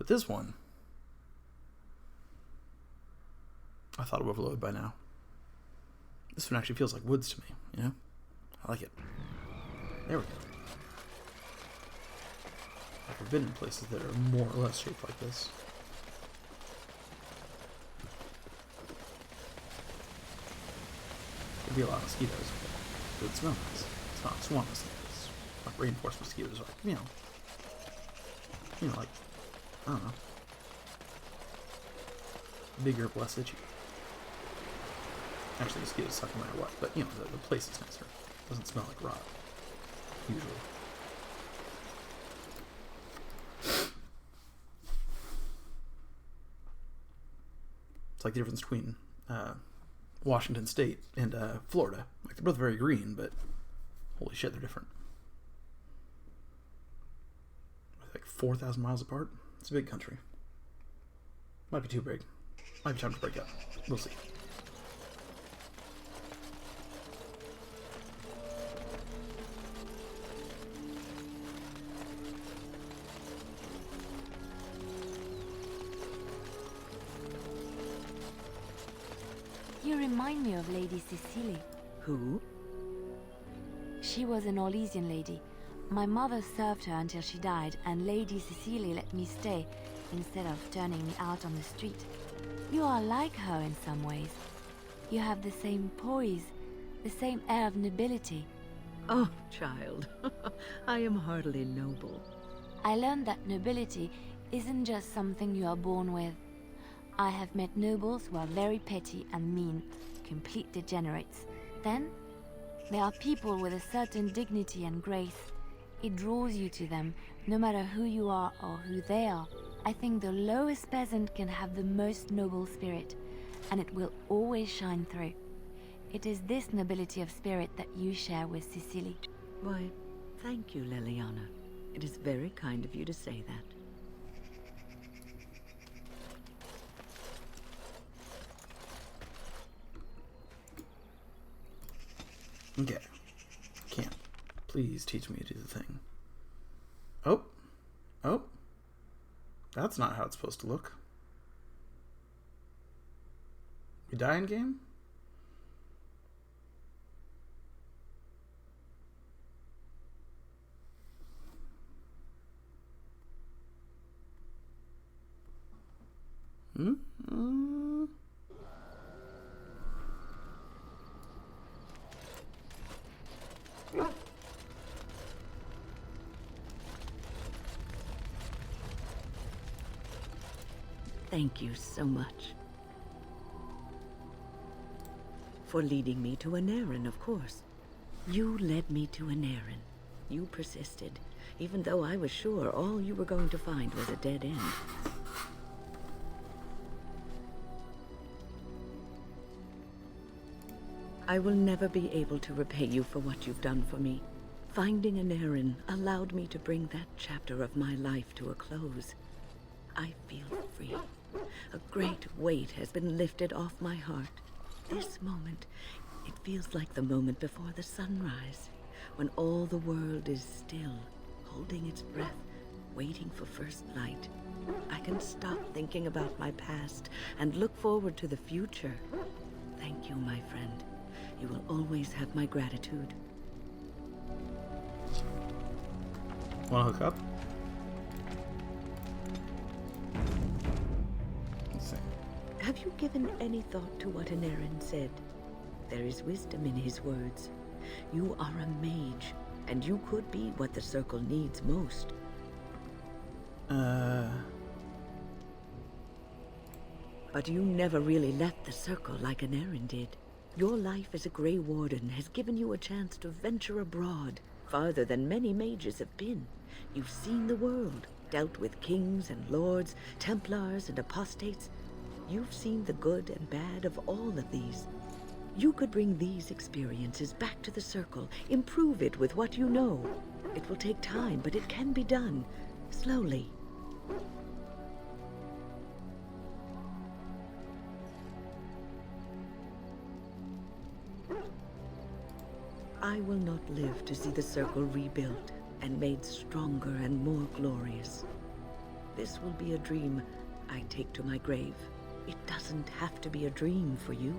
this one, I thought it would overload by now. This one actually feels like woods to me, you know? I like it. There we go. I've been in places that are more or less shaped like this. There'd be a lot of mosquitoes, but it would smell nice. It's not swarm mosquitoes. Like reinforced mosquitoes, like, you know, like, I don't know. Bigger, less itchy. Actually, mosquitoes suck no matter what, but, you know, the place is nicer. It doesn't smell like rot, usually. It's like the difference between Washington State and Florida. Like, they're both very green, but holy shit, they're different. Like 4,000 miles apart. It's a big country. Might be too big. Might be time to break up. We'll see. You remind me of Lady Cecily. Who? She was an Orlesian lady. My mother served her until she died, and Lady Cecily let me stay, instead of turning me out on the street. You are like her in some ways. You have the same poise, the same air of nobility. Oh, child, I am hardly noble. I learned that nobility isn't just something you are born with. I have met nobles who are very petty and mean, complete degenerates. Then, there are people with a certain dignity and grace, It draws you to them, no matter who you are or who they are. I think the lowest peasant can have the most noble spirit, and it will always shine through. It is this nobility of spirit that you share with Cecily. Why, thank you, Leliana. It is very kind of you to say that. Okay. Can't. Please teach me to do the thing. Oh. Oh. That's not how it's supposed to look. We die in game? Thank you so much. For leading me to an errand, of course. You led me to an errand. You persisted, even though I was sure all you were going to find was a dead end. I will never be able to repay you for what you've done for me. Finding an errand allowed me to bring that chapter of my life to a close. I feel free. A great weight has been lifted off my heart. This moment, it feels like the moment before the sunrise, when all the world is still, holding its breath, waiting for first light. I can stop thinking about my past and look forward to the future. Thank you, my friend. You will always have my gratitude. Wanna hook up? Let's see. Have you given any thought to what Anarin said? There is wisdom in his words. You are a mage, and you could be what the Circle needs most. But you never really left the Circle like Anarin did. Your life as a Grey Warden has given you a chance to venture abroad, farther than many mages have been. You've seen the world, dealt with kings and lords, Templars and apostates. You've seen the good and bad of all of these. You could bring these experiences back to the Circle, improve it with what you know. It will take time, but it can be done, slowly. I will not live to see the Circle rebuilt and made stronger and more glorious. This will be a dream I take to my grave. It doesn't have to be a dream for you.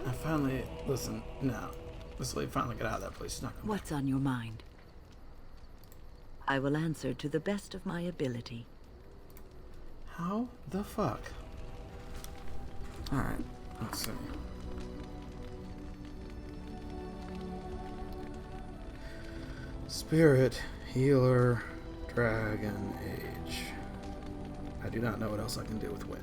I finally... Listen, no. This lady finally got out of that place. She's not coming What's on your mind? I will answer to the best of my ability. How the fuck? Alright, let's see. Spirit, healer, dragon, age. I do not know what else I can do with wit.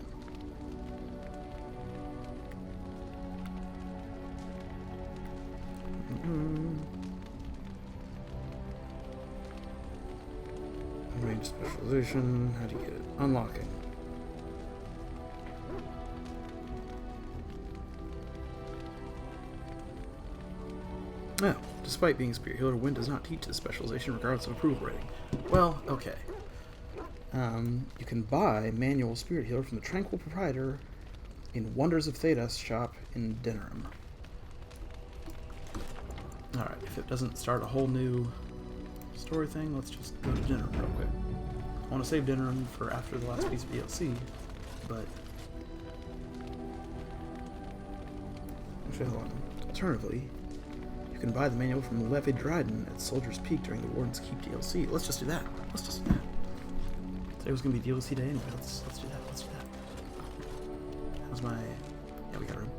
Range specialization. How do you get it? Unlocking. No, despite being Spirit Healer, Wind does not teach this specialization regardless of approval rating. Well, okay. You can buy Manual Spirit Healer from the Tranquil Proprietor in Wonders of Thedas shop in Denerim. Alright, if it doesn't start a whole new story thing, let's just go to Denerim real quick. I want to save Denerim for after the last piece of DLC, but... Actually, hold on. Alternatively, you can buy the manual from Levy Dryden at Soldier's Peak during the Warden's Keep DLC. Let's just do that. Let's just do that. Today was going to be DLC day anyway. Let's do that. Let's do that. How's my... Yeah, we got room.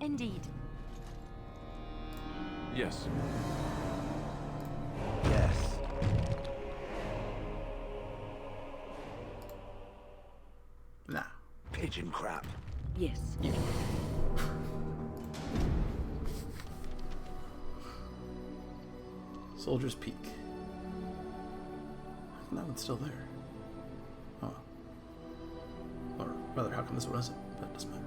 Indeed. Yes. Yes. Nah. pigeon crap. Yes. Soldier's Peak. That one's still there. Oh. Or rather, how come this one isn't? But it doesn't matter.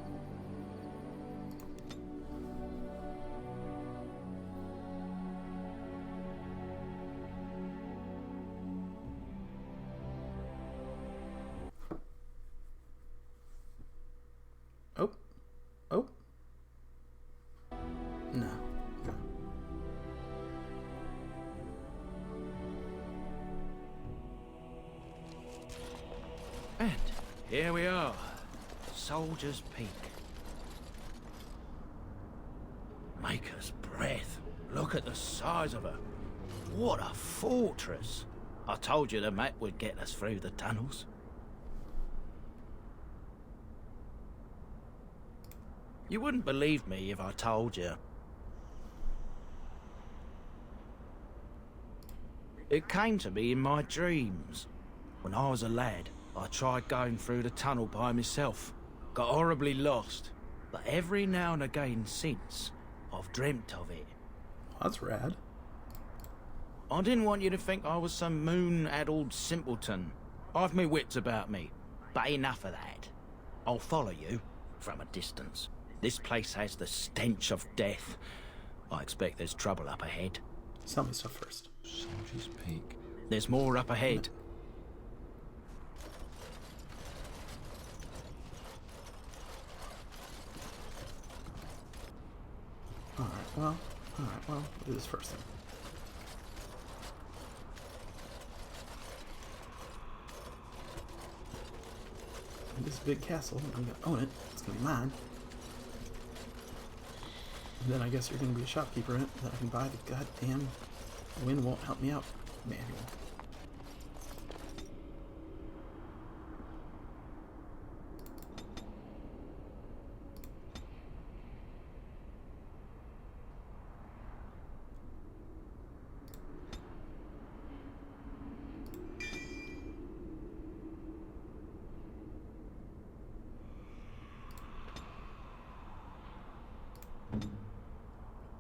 Oh. Oh. No. Okay. And here we are. Soldier's Peak. Maker's breath. Look at the size of her. What a fortress. I told you the map would get us through the tunnels. You wouldn't believe me if I told you. It came to me in my dreams. When I was a lad, I tried going through the tunnel by myself. Got horribly lost. But every now and again since, I've dreamt of it. That's rad. I didn't want you to think I was some moon-addled simpleton. I've my wits about me. But enough of that. I'll follow you from a distance. This place has the stench of death. I expect there's trouble up ahead. Tell me stuff first. Soldier's Peak. There's more up ahead. Alright, well, we'll do this first then. And this big castle, I'm gonna own it. It's gonna be mine. And then I guess you're gonna be a shopkeeper in it that I can buy the goddamn wind won't help me out manual.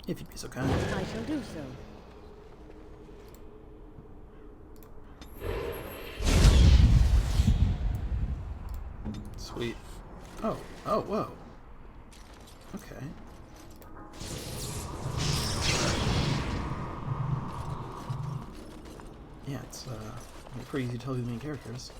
If you'd be so kind. I shall do so. Sweet. Oh, whoa. Okay. Yeah, it's pretty easy to tell who the main character is.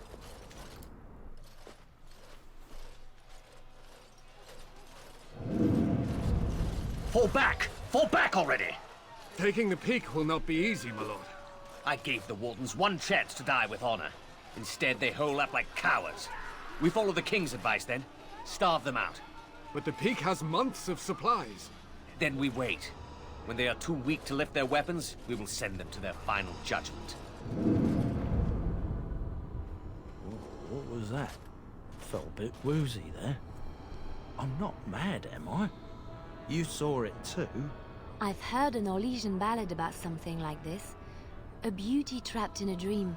Fall back! Fall back already! Taking the peak will not be easy, my lord. I gave the Wardens one chance to die with honor. Instead, they hole up like cowards. We follow the King's advice, then. Starve them out. But the peak has months of supplies. Then we wait. When they are too weak to lift their weapons, we will send them to their final judgment. What was that? Felt a bit woozy there. I'm not mad, am I? You saw it too? I've heard an Orlesian ballad about something like this. A beauty trapped in a dream.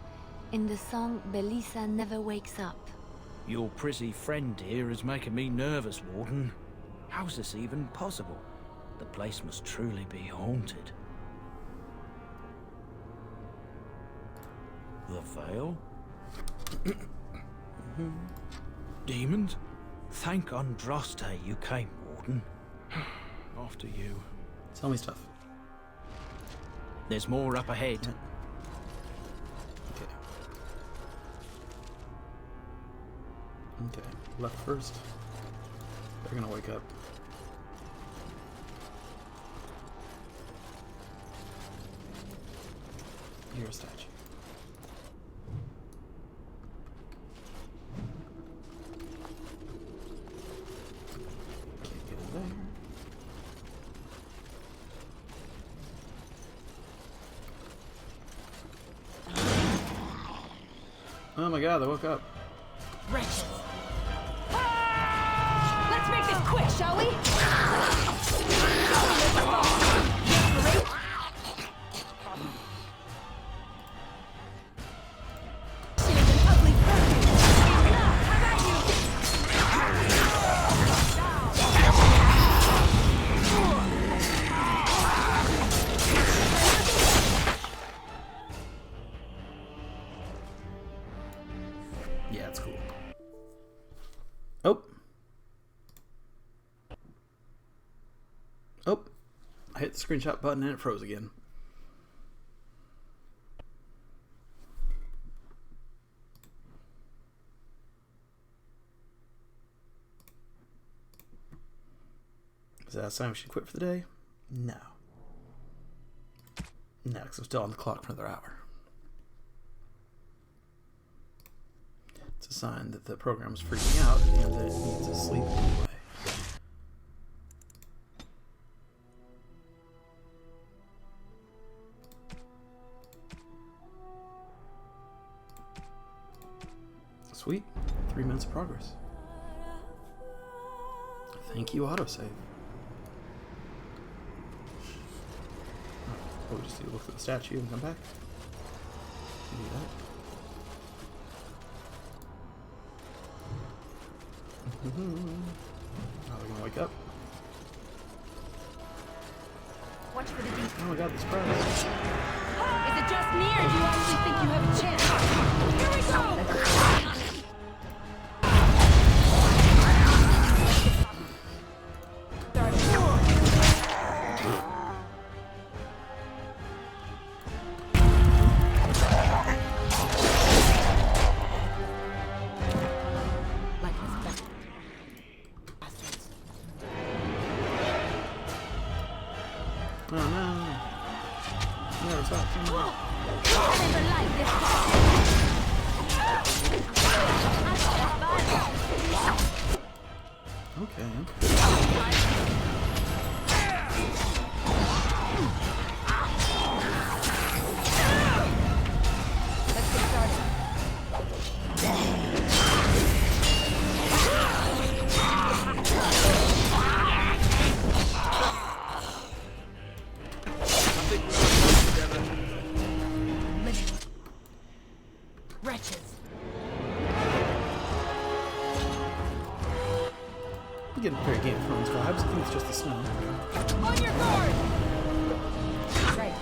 In the song, Belisa never wakes up. Your prissy friend here is making me nervous, Warden. How's this even possible? The place must truly be haunted. The Veil? Demons? Thank Andraste you came, Warden. After you. Tell me stuff. There's more up ahead. Yeah. Okay, left first. They're gonna wake up. You're a statue. Can't get in there. Oh my god, they woke up. Wretches. Let's make this quick, shall we? She is an ugly person. Enough! How about you? Yeah, it's cool. Oh. Oh. I hit the screenshot button and it froze again. Is that a sign we should quit for the day? No. No, because I'm still on the clock for another hour. It's a sign that the program is freaking out and that it needs to sleep anyway. Sweet. 3 minutes of progress. Thank you, autosave. Oh, we just need to look at the statue and come back. Do that. Now we're gonna wake up. Watch for the deep. Oh my god, this prize. Is it just me, or do you actually think you have a chance? Here we go! Oh no. No, it's not. Okay, Let's get started. Wretches. I'm getting very Game of Thrones vibes. I think it's just the snow. On your guard! Right.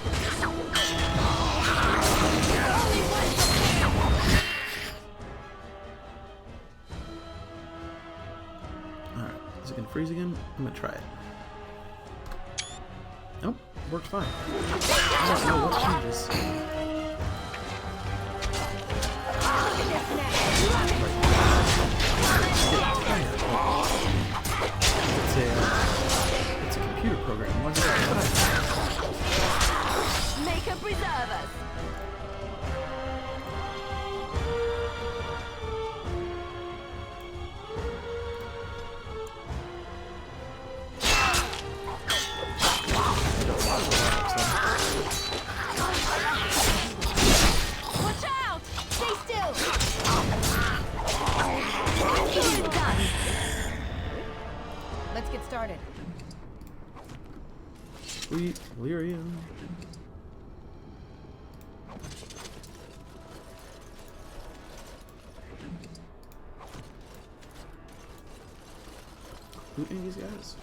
Alright, is it gonna freeze again? I'm gonna try it. Nope, worked fine. I don't know what changes. It's a computer program. Why is it Make her preserve us. Watch out! Stay still! You're done. Let's get started. Sweet Lyrium. Who are these guys?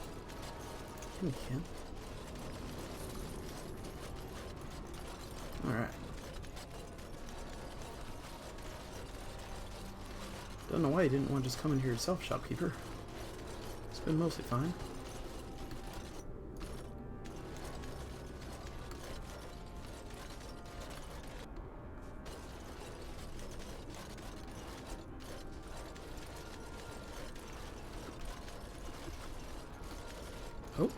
You can't. Alright. Don't know why you didn't want to just come in here yourself, shopkeeper. It's been mostly fine. Oh.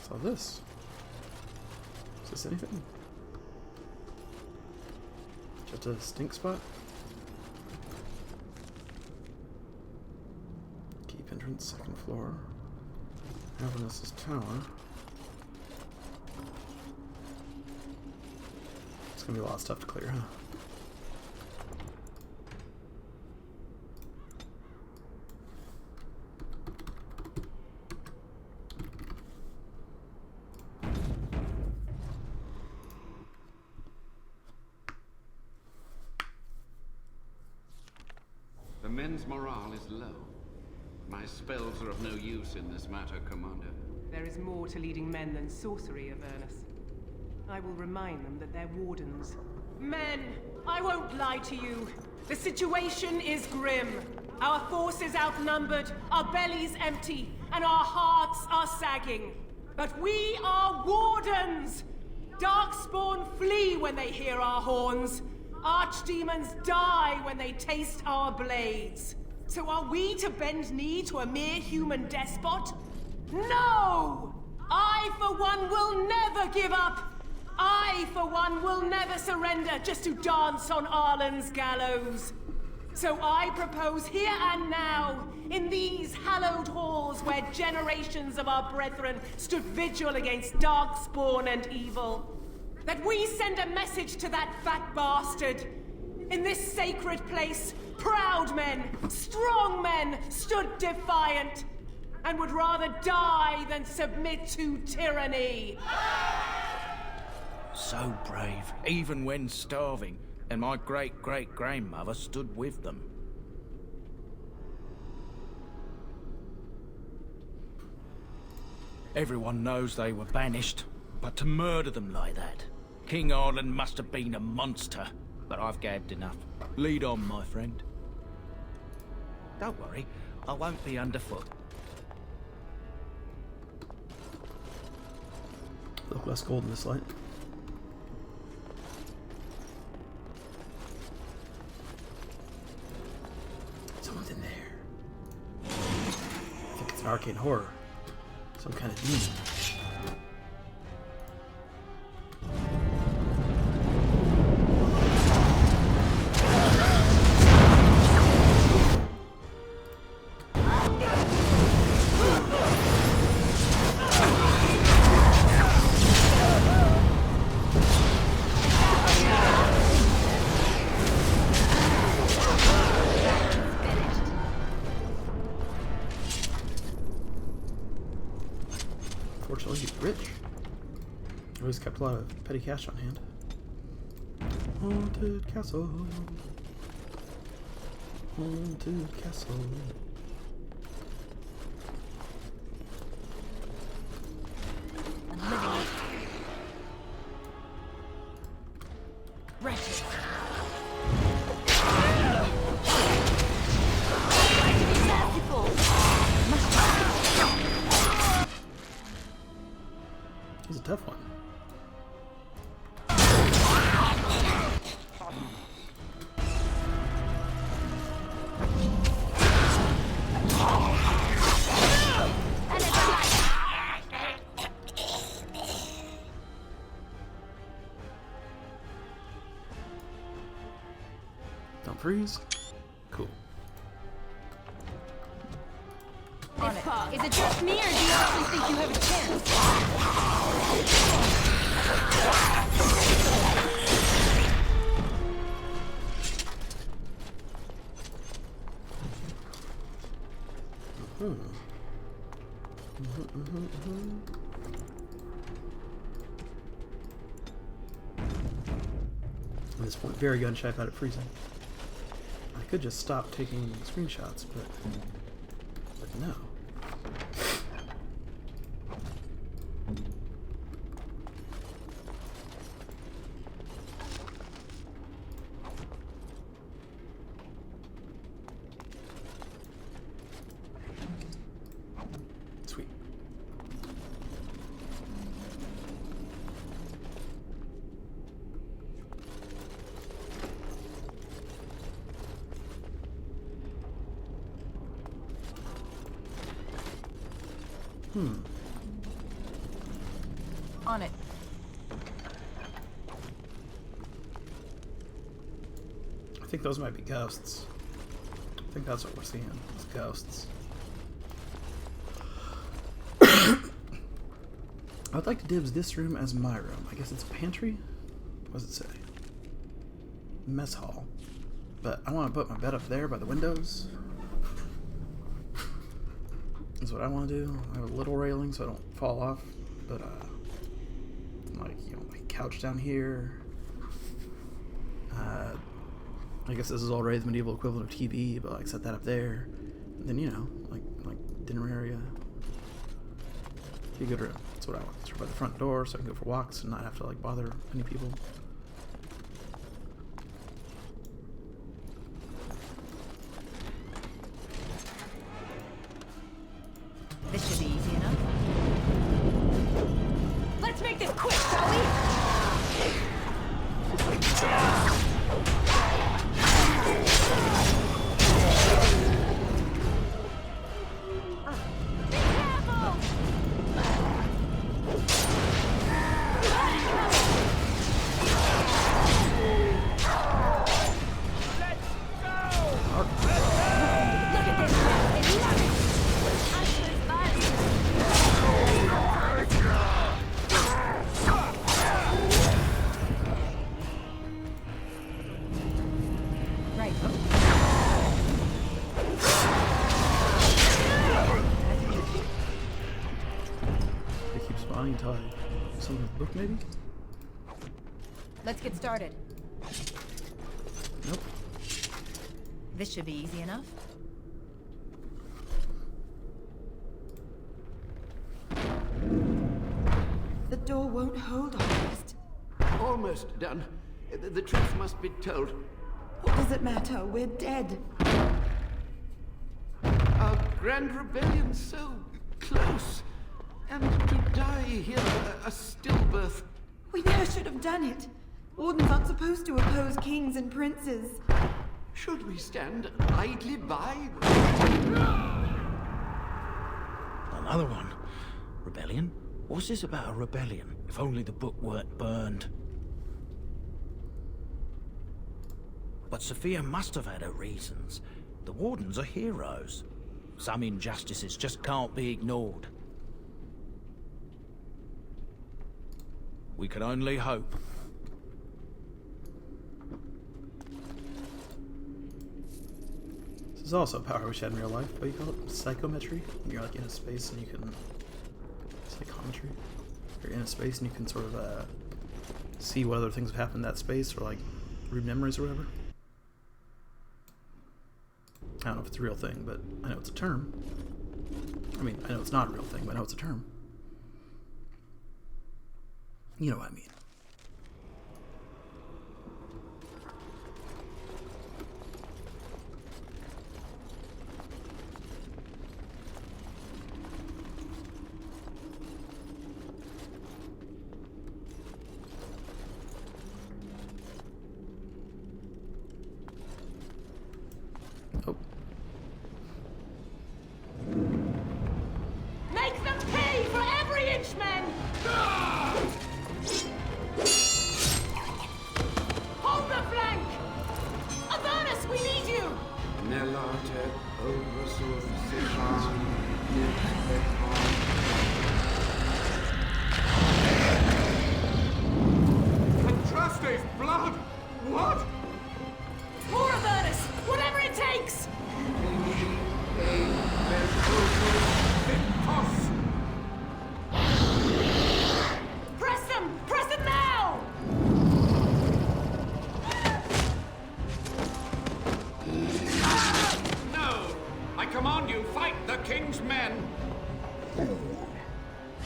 Saw this. Is this anything? Just a stink spot? Keep entrance, second floor. Avernus's tower. It's gonna be a lot of stuff to clear, huh? The men's morale is low. My spells are of no use in this matter, Commander. There is more to leading men than sorcery, Avernus. I will remind them that they're wardens. Men, I won't lie to you. The situation is grim. Our forces outnumbered, our bellies empty, and our hearts are sagging. But we are wardens! Darkspawn flee when they hear our horns. Archdemons die when they taste our blades. So are we to bend knee to a mere human despot? No! I, for one, will never give up! I, for one, will never surrender just to dance on Arlen's gallows. So I propose here and now, in these hallowed halls where generations of our brethren stood vigil against darkspawn and evil, that we send a message to that fat bastard. In this sacred place, proud men, strong men stood defiant, and would rather die than submit to tyranny. So brave, even when starving, and my great-great-grandmother stood with them. Everyone knows they were banished, but to murder them like that, King Arlen must have been a monster. But I've gabbed enough. Lead on, my friend. Don't worry, I won't be underfoot. Look less gold in this light. Someone's in there. I think it's an arcane horror. Some kind of demon. Fortunately, he's rich. Always kept a lot of petty cash on hand. Haunted castle. Haunted castle. Wretched. He's a tough one. Don't freeze. Cool. On it. Is it just me, or do you actually think you have a chance? At this point, very gun shy about it freezing. I could just stop taking screenshots, but no. Sweet. On it. I think those might be ghosts. I think that's what we're seeing. It's ghosts. I would like to dibs this room as my room. I guess it's a pantry? What does it say? Mess hall. But I want to put my bed up there by the windows. Is what I want to do. I have a little railing so I don't fall off. But, like, you know, my couch down here. I guess this is already the medieval equivalent of TV, but like set that up there. And then, you know, like dinner area. Be a good room. That's what I want. It's right by the front door so I can go for walks and not have to like bother any people. until I something with the book, maybe? Let's get started. Nope. This should be easy enough. The door won't hold, almost. Almost done. The truth must be told. What does it matter? We're dead. Our grand rebellion so close. And to die here, a stillbirth. We never should have done it. Wardens aren't supposed to oppose kings and princes. Should we stand idly by? Another one. Rebellion? What's this about a rebellion? If only the book weren't burned. But Sophia must have had her reasons. The Wardens are heroes. Some injustices just can't be ignored. We can only hope. This is also a power I wish I had in real life. What do you call it? Psychometry? You're like in a space and you can... Psychometry? You're in a space and you can sort of see what other things have happened in that space, or like read memories or whatever. I don't know if it's a real thing, but I know it's a term. I mean, I know it's not a real thing, but I know it's a term. You know what I mean. Oh. Make them pay for every inch, men! Hold the flank! Avernus, we need you! Contrastes blood! What? More Avernus! Whatever it takes! Press them! Press them now! No! I command you, fight the king's men!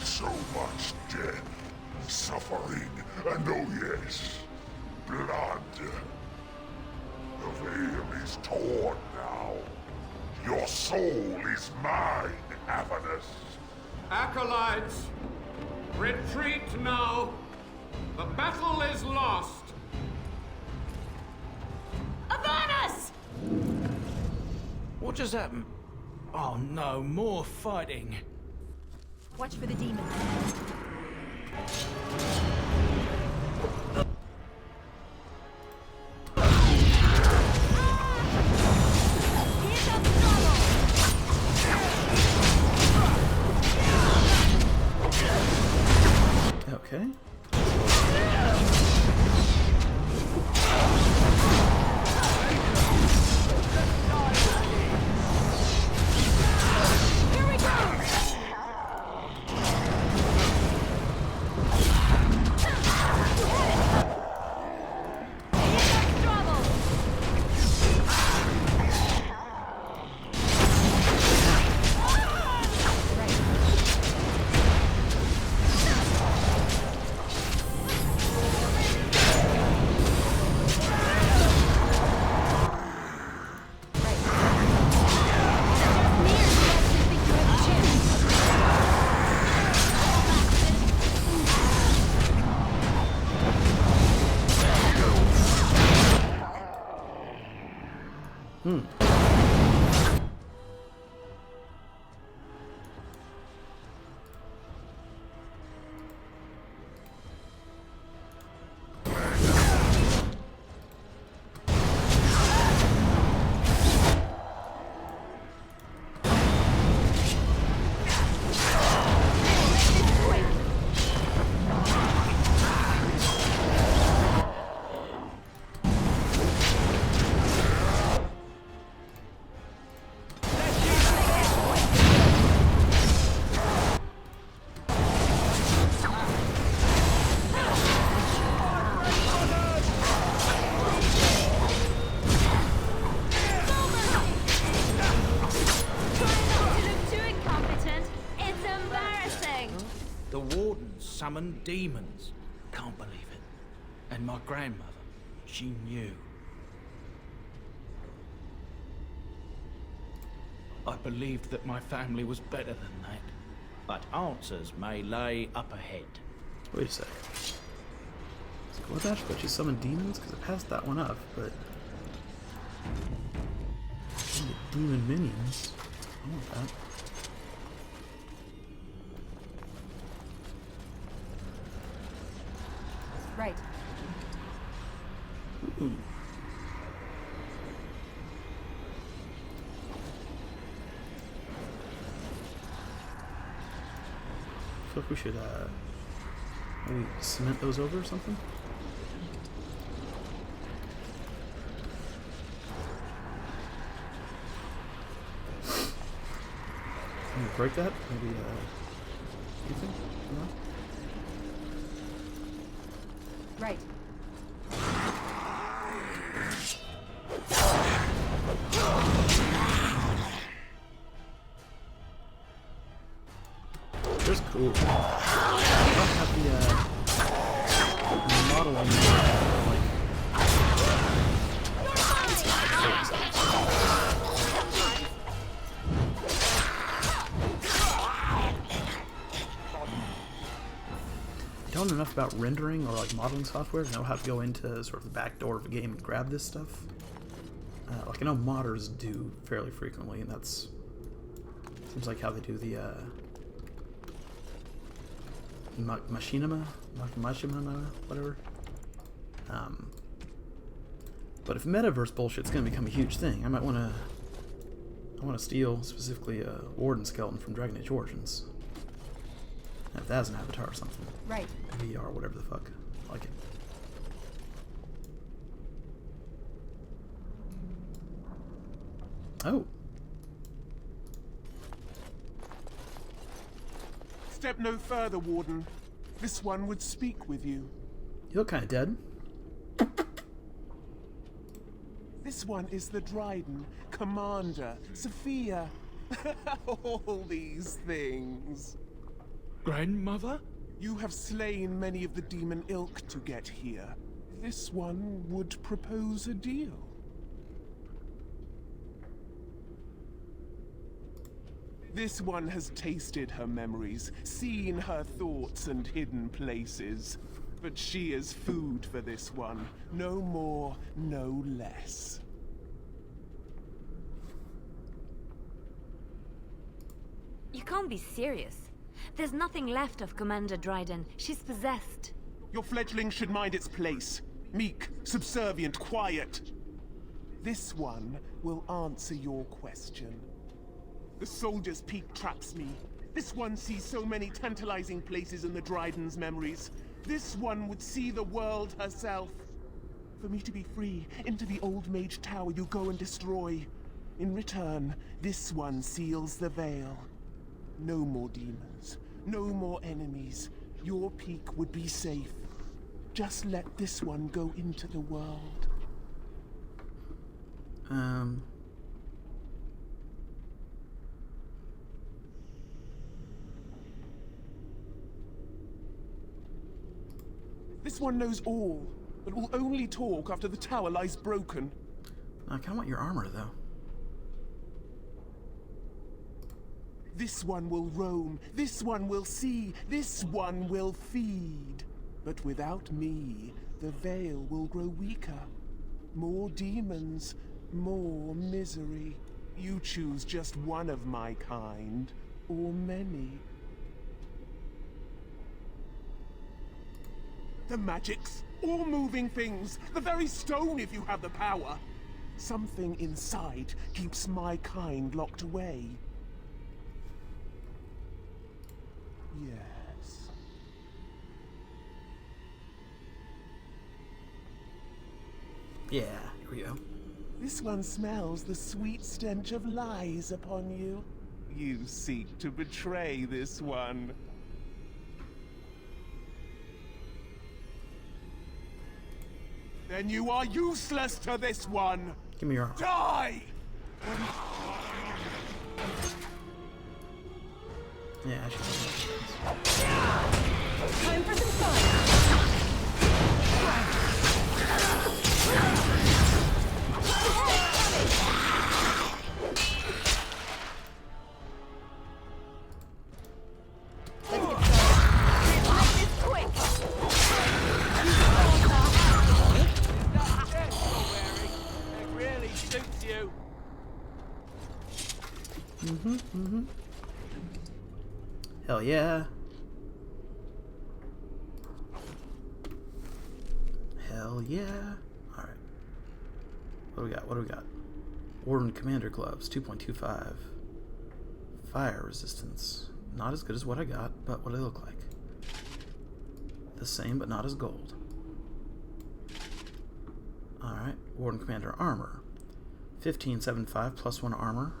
So much death, suffering, and oh yes, blood. The veil is torn now. Your soul is mine, Avernus. Acolytes, retreat now. The battle is lost. Avernus! What just happened? Oh no, more fighting. Watch for the demons. Okay. summon demons. Can't believe it. And my grandmother, she knew. I believed that my family was better than that. But answers may lay up ahead. Wait a sec. What that? But you summon demons? Because I passed that one up, but... demon minions. I want that. Right. Ooh. I feel like we should maybe cement those over or something. Can we break that? Maybe you think? No? Right. That's cool. I don't have the model on like. I don't know enough about rendering or like modeling software to know how to go into sort of the back door of a game and grab this stuff. Like I know modders do fairly frequently, and that's seems like how they do the machinima, whatever. But if metaverse bullshit's gonna become a huge thing, I might wanna steal specifically a Warden skeleton from Dragon Age Origins. If that has an avatar or something. Right. VR, whatever the fuck. I like it. Oh. Step no further, Warden. This one would speak with you. You look kind of dead. This one is the Dryden, Commander, Sophia. All these things. Grandmother? You have slain many of the demon ilk to get here. This one would propose a deal. This one has tasted her memories, seen her thoughts and hidden places. But she is food for this one. No more, no less. You can't be serious. There's nothing left of Commander Dryden. She's possessed. Your fledgling should mind its place. Meek, subservient, quiet. This one will answer your question. The Soldier's Peak traps me. This one sees so many tantalizing places in the Dryden's memories. This one would see the world herself. For me to be free, into the Old Mage Tower you go and destroy. In return, this one seals the veil. No more demons. No more enemies. Your peak would be safe. Just let this one go into the world. This one knows all, but will only talk after the tower lies broken. I kind of want your armor, though. This one will roam, this one will see, this one will feed. But without me, the veil will grow weaker. More demons, more misery. You choose just one of my kind, or many. The magics, all moving things, the very stone if you have the power. Something inside keeps my kind locked away. Yes. Yeah, here we go. This one smells the sweet stench of lies upon you. You seek to betray this one. Then you are useless to this one! Give me your armor. Die! Yeah, I should have Time for some fun. Hell yeah. Hell yeah. Alright. What do we got? What do we got? Warden Commander Gloves, 2.25. Fire resistance. Not as good as what I got, but what do they look like? The same, but not as gold. Alright. Warden Commander Armor. 15.75 plus 1 armor.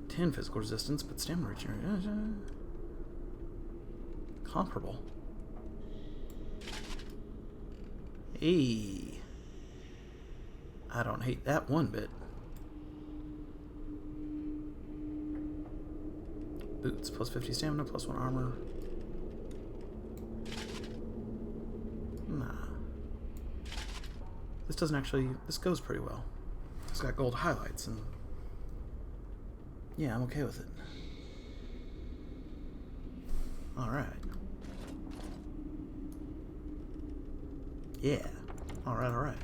10 physical resistance, but stamina regeneration. Comparable. Hey. I don't hate that one bit. Boots, plus 50 stamina, plus 1 armor. Nah. This doesn't actually... This goes pretty well. It's got gold highlights, and... yeah, I'm okay with it. Alright. Yeah. Alright, alright.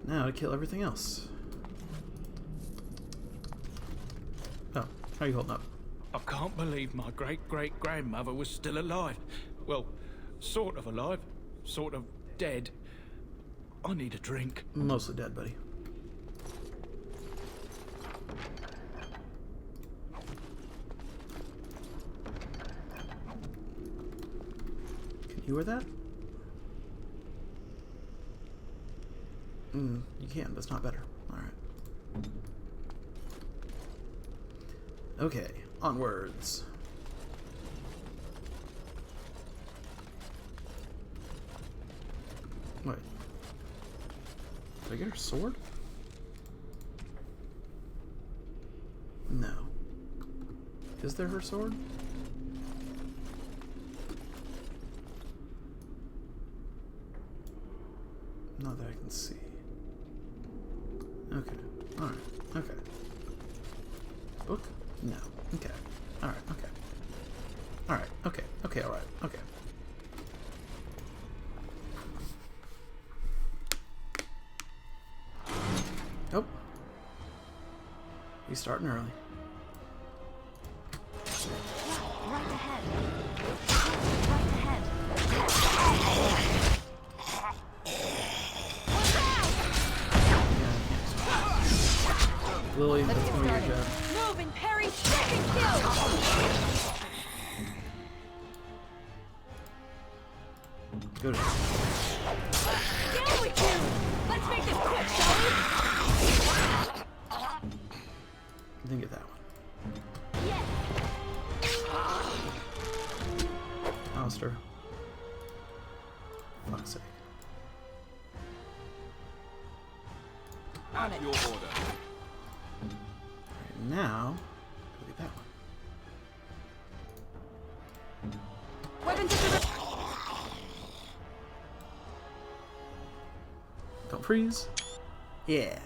Now to kill everything else. Oh, how are you holding up? I can't believe my great-great-grandmother was still alive. Well, sort of alive, sort of dead. I need a drink. Mostly dead, buddy. Can you wear that? You can. That's not better. Alright. Okay, onwards. Wait. Did I get her sword? No. Is there her sword? Not that I can see. Okay. Alright. Okay. Book? No. Okay. Alright. Okay. Alright. Okay. Okay. Alright. Okay. Nope. He's starting early. Right ahead. Right ahead. Lily, that's gonna be your job. Move and parry, second kill! Go to Down with you! Let's make this quick, shall we? I didn't get that one. Yes! Alistair. Fuck's sake. At your order. Right now, go get that one. Weapons at the Don't freeze. Yeah.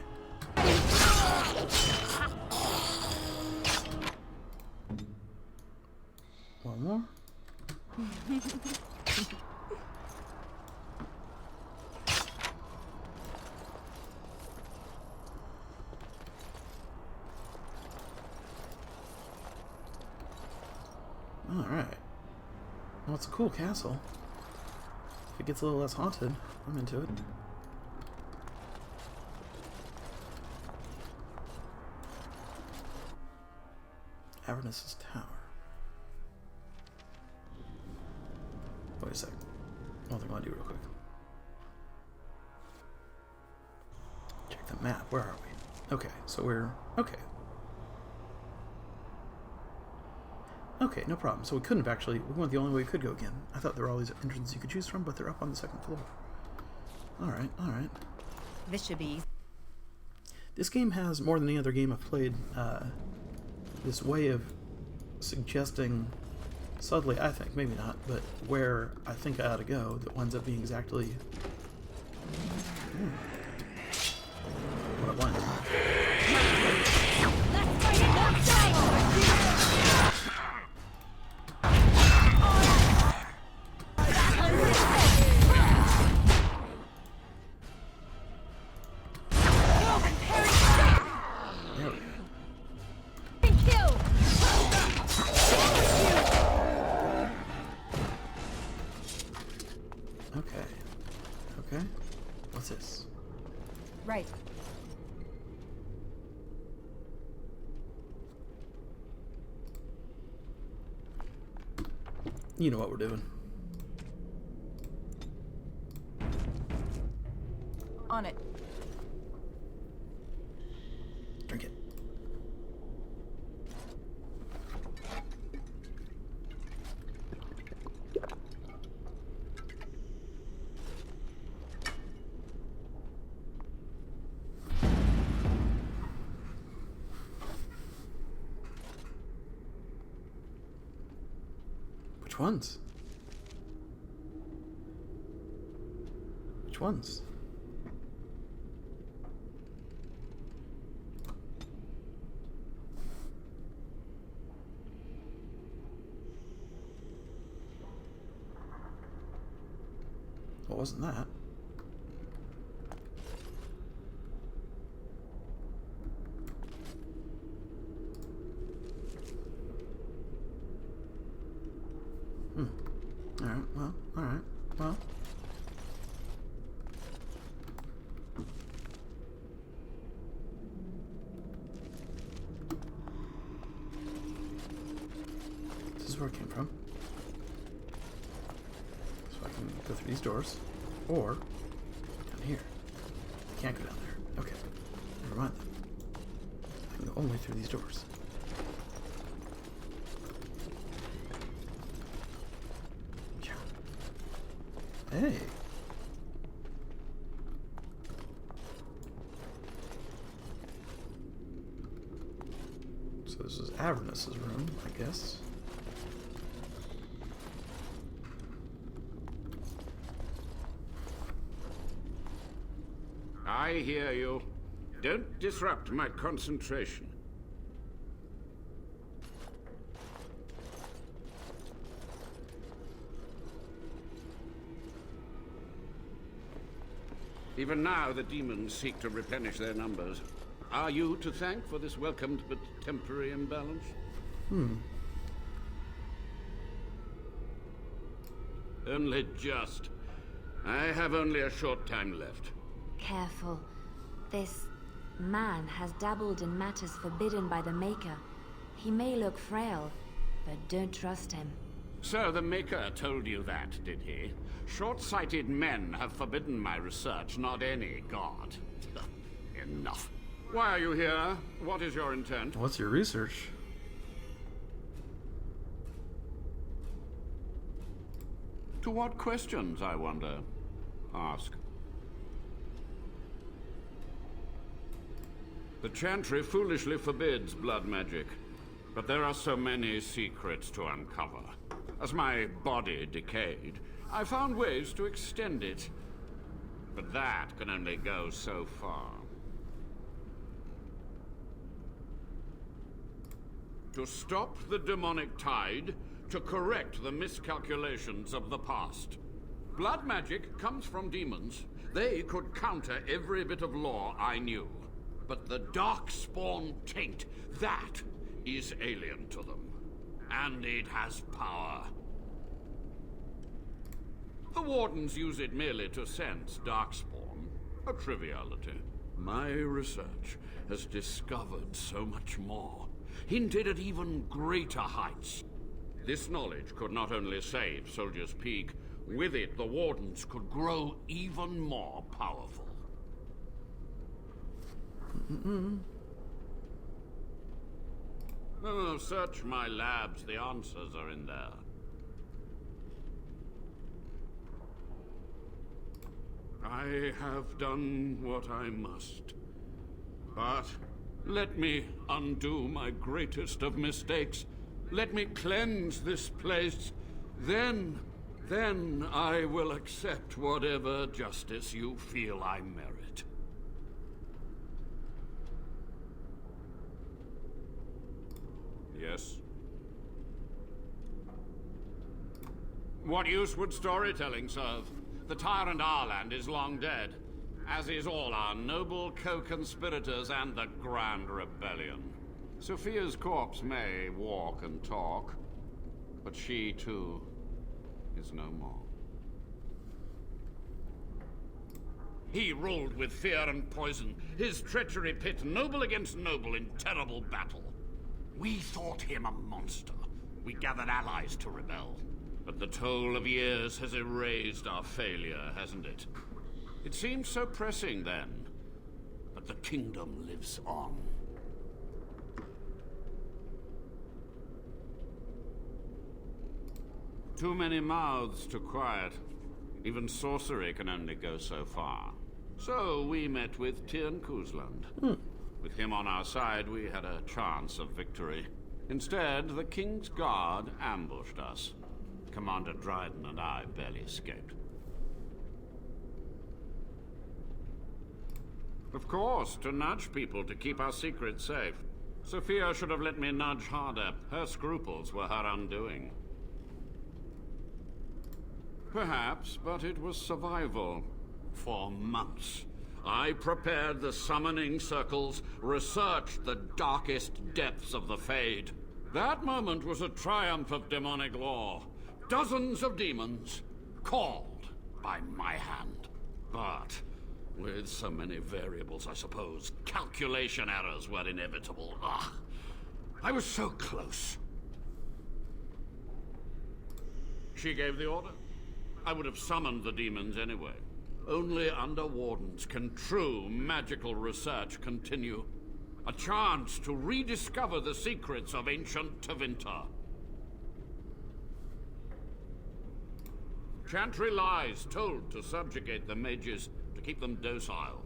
One more. Alright. Well, it's a cool castle. If it gets a little less haunted, I'm into it. Avernus's Tower. Wait a sec. One thing I want to do real quick. Check the map. Where are we? Okay, so we're... Okay. Okay, no problem. So we couldn't have actually... We went the only way we could go again. I thought there were all these entrances you could choose from, but they're up on the second floor. Alright, alright. This should be easy. This game has, more than any other game I've played, this way of suggesting, subtly I think, maybe not, but where I think I ought to go that winds up being exactly what I want. Okay. What's this? Right. You know what we're doing. On it. Drink it. Which ones? Which ones? What wasn't that? Alright, well. This is where it came from. So I can go through these doors, or down here. I can't go down there. Okay, never mind then. I can go only through these doors. Hey. So this is Avernus's room, I guess. I hear you. Don't disrupt my concentration. Even now, the demons seek to replenish their numbers. Are you to thank for this welcomed but temporary imbalance? Only just. I have only a short time left. Careful. This man has dabbled in matters forbidden by the Maker. He may look frail, but don't trust him. So the Maker told you that, did he? Short-sighted men have forbidden my research, not any god. Enough. Why are you here? What is your intent? What's your research? To what questions, I wonder? Ask. The Chantry foolishly forbids blood magic, but there are so many secrets to uncover. As my body decayed, I found ways to extend it. But that can only go so far. To stop the demonic tide, to correct the miscalculations of the past. Blood magic comes from demons. They could counter every bit of law I knew. But the Darkspawn taint, that is alien to them. And it has power. The Wardens use it merely to sense Darkspawn. A triviality. My research has discovered so much more. Hinted at even greater heights. This knowledge could not only save Soldier's Peak, with it the Wardens could grow even more powerful. Oh, search my labs. The answers are in there. I have done what I must. But let me undo my greatest of mistakes. Let me cleanse this place. Then I will accept whatever justice you feel I merit. Yes? What use would storytelling serve? The tyrant Arland is long dead, as is all our noble co-conspirators and the Grand Rebellion. Sophia's corpse may walk and talk, but she, too, is no more. He ruled with fear and poison, his treachery pit noble against noble in terrible battle. We thought him a monster. We gathered allies to rebel. But the toll of years has erased our failure, hasn't it? It seemed so pressing then, but the kingdom lives on. Too many mouths to quiet. Even sorcery can only go so far. So we met with Tyrn Kuzland. With him on our side, we had a chance of victory. Instead, the King's Guard ambushed us. Commander Dryden and I barely escaped. Of course, to nudge people to keep our secrets safe. Sophia should have let me nudge harder. Her scruples were her undoing. Perhaps, but it was survival. For months, I prepared the summoning circles, researched the darkest depths of the Fade. That moment was a triumph of demonic law. Dozens of demons, called by my hand. But with so many variables, I suppose, calculation errors were inevitable. Ugh. I was so close. She gave the order. I would have summoned the demons anyway. Only under wardens can true magical research continue. A chance to rediscover the secrets of ancient Tevinter. Chantry lies told to subjugate the mages, to keep them docile.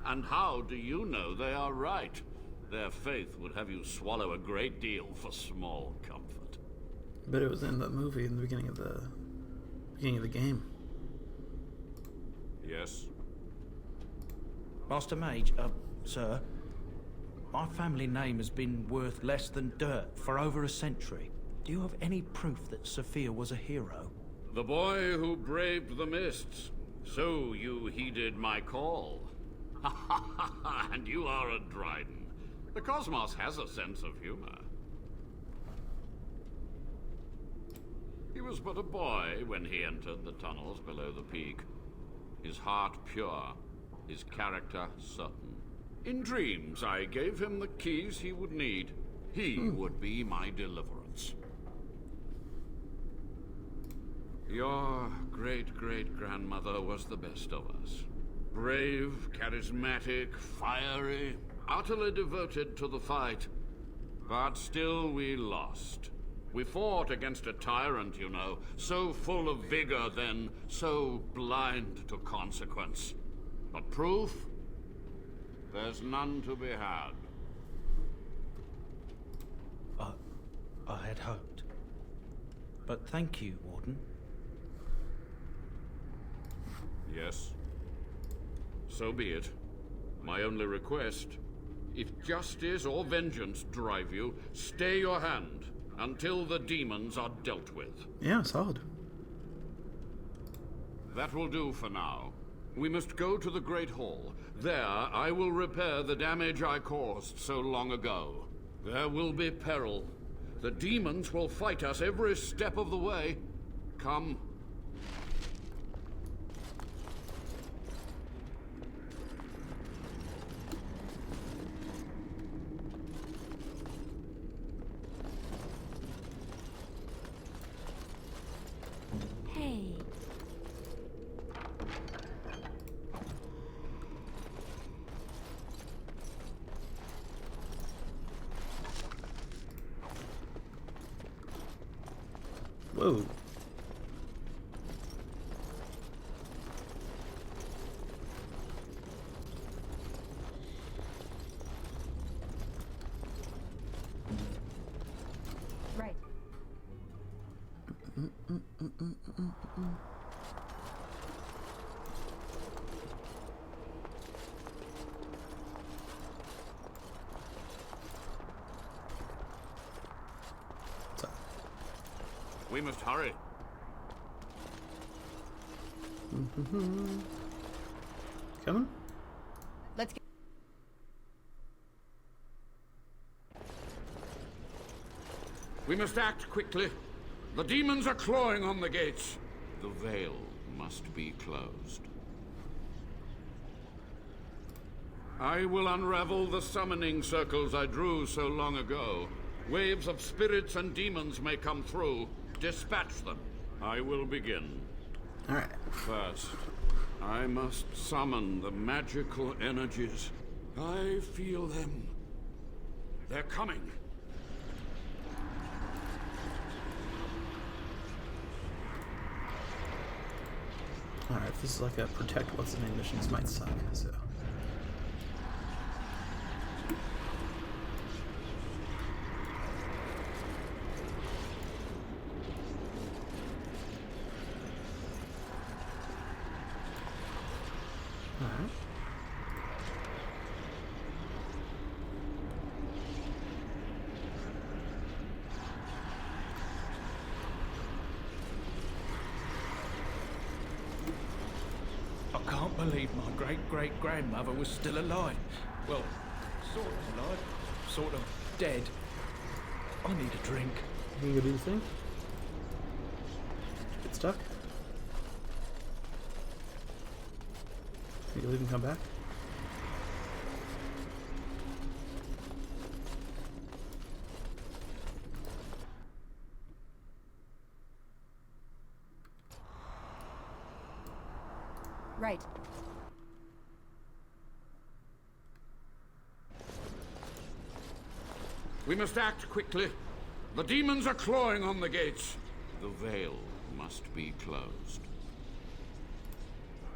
And how do you know they are right? Their faith would have you swallow a great deal for small comfort. But it was in the movie in the beginning of the game. Yes? Master Mage, sir, my family name has been worth less than dirt for over a century. Do you have any proof that Sophia was a hero? The boy who braved the mists. So you heeded my call. Ha ha ha ha, and you are a Dryden. The cosmos has a sense of humor. He was but a boy when he entered the tunnels below the peak. His heart pure, his character certain. In dreams, I gave him the keys he would need. He would be my deliverance. Your great-great-grandmother was the best of us. Brave, charismatic, fiery, utterly devoted to the fight. But still we lost. We fought against a tyrant, you know, so full of vigor then, so blind to consequence. But proof? There's none to be had. I had hoped. But thank you, Warden. Yes. So be it. My only request, if justice or vengeance drive you, stay your hand until the demons are dealt with. Yeah, solid. That will do for now. We must go to the Great Hall. There, I will repair the damage I caused so long ago. There will be peril. The demons will fight us every step of the way. Come. Hey. Whoa. We must hurry. Coming? Let's get... We must act quickly. The demons are clawing on the gates. The veil must be closed. I will unravel the summoning circles I drew so long ago. Waves of spirits and demons may come through. Dispatch them. I will begin. All right. First, I must summon the magical energies. I feel them. They're coming. Alright, this is like a protect what's the name mission. This might suck, so. Alright. I can't believe my great-great-grandmother was still alive. Well, sort of alive, sort of dead. I need a drink. You gonna go do the thing? Get stuck? You leave and come back? Right. We must act quickly. The demons are clawing on the gates. The veil must be closed.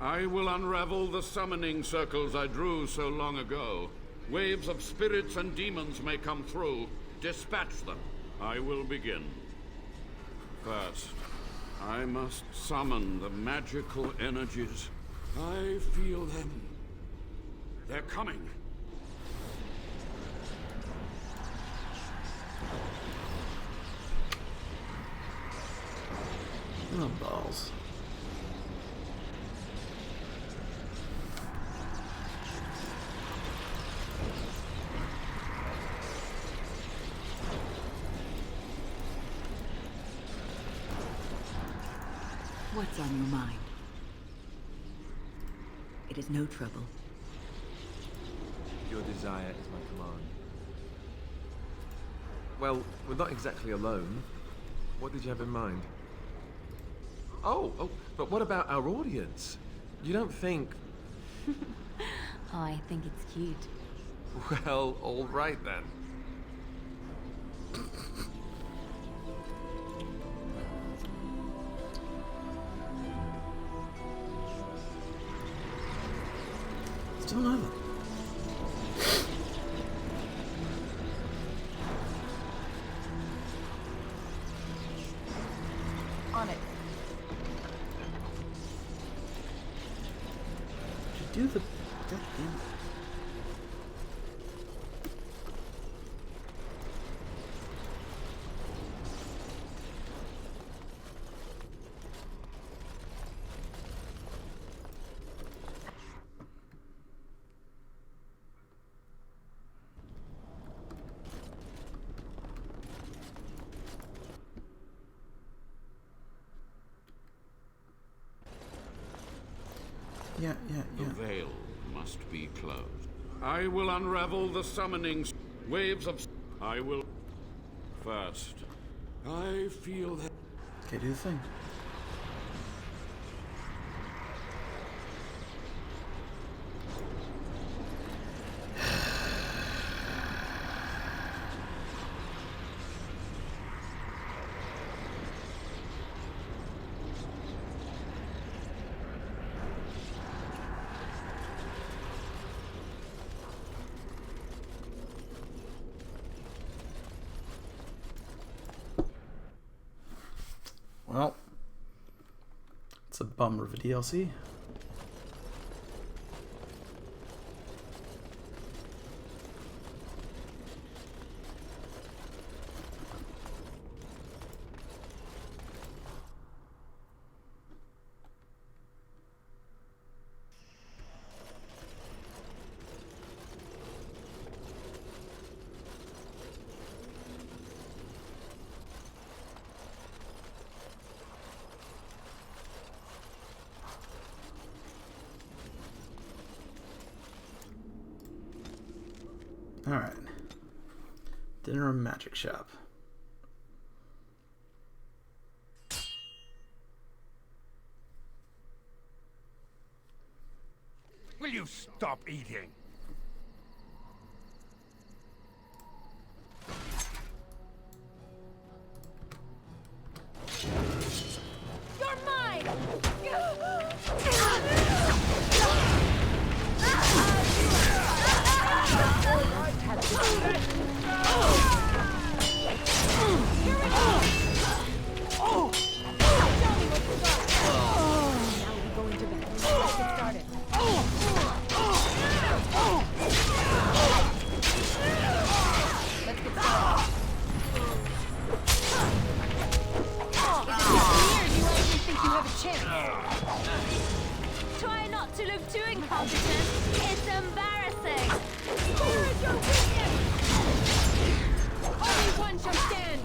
I will unravel the summoning circles I drew so long ago. Waves of spirits and demons may come through. Dispatch them. I will begin. First, I must summon the magical energies. I feel them. They're coming. Oh, balls. What's on your mind? It is no trouble. Your desire is my command. Well, we're not exactly alone. What did you have in mind? Oh, but what about our audience? You don't think... I think it's cute. Well, all right then. Still nothing. On it. Do the goddamn. Yeah. The veil must be closed. I will unravel the summoning waves of... I will... First, I feel that... Okay, do the thing. Well, Bummer of a DLC. Alright. Dinner and magic shop. Will you stop eating? You're mine! Try not to look too incompetent. It's embarrassing. Here is your weakness! Only one shall stand!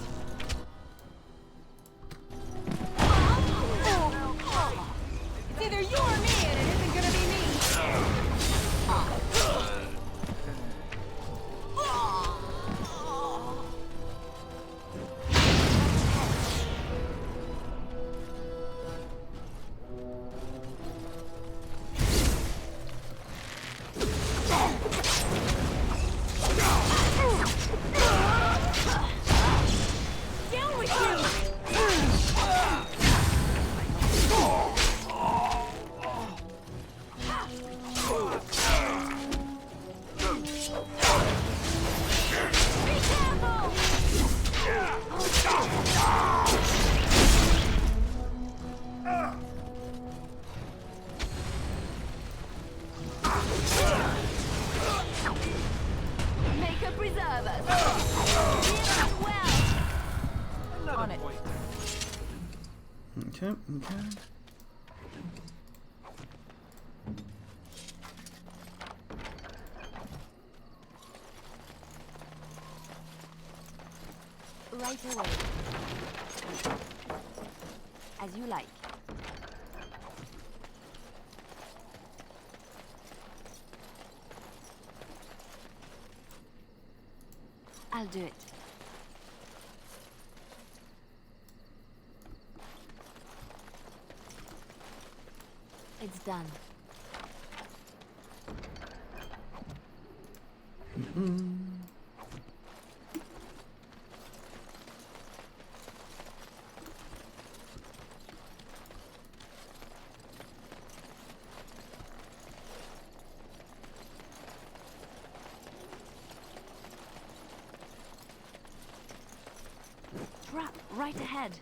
It's either you or me, and it isn't gonna be me! Down with you! Be careful! Make a preserve us. Well. On it. Okay, okay. Right away. As you like. I'll do it. It's done. Trap right ahead.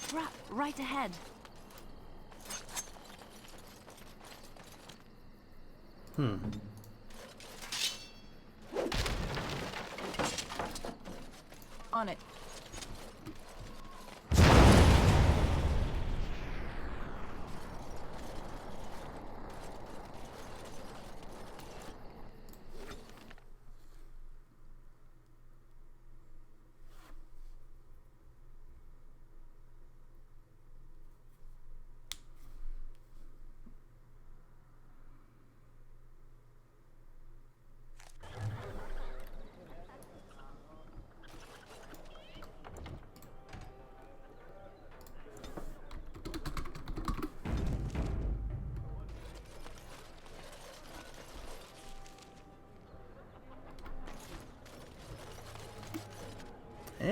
Trap right ahead. On it.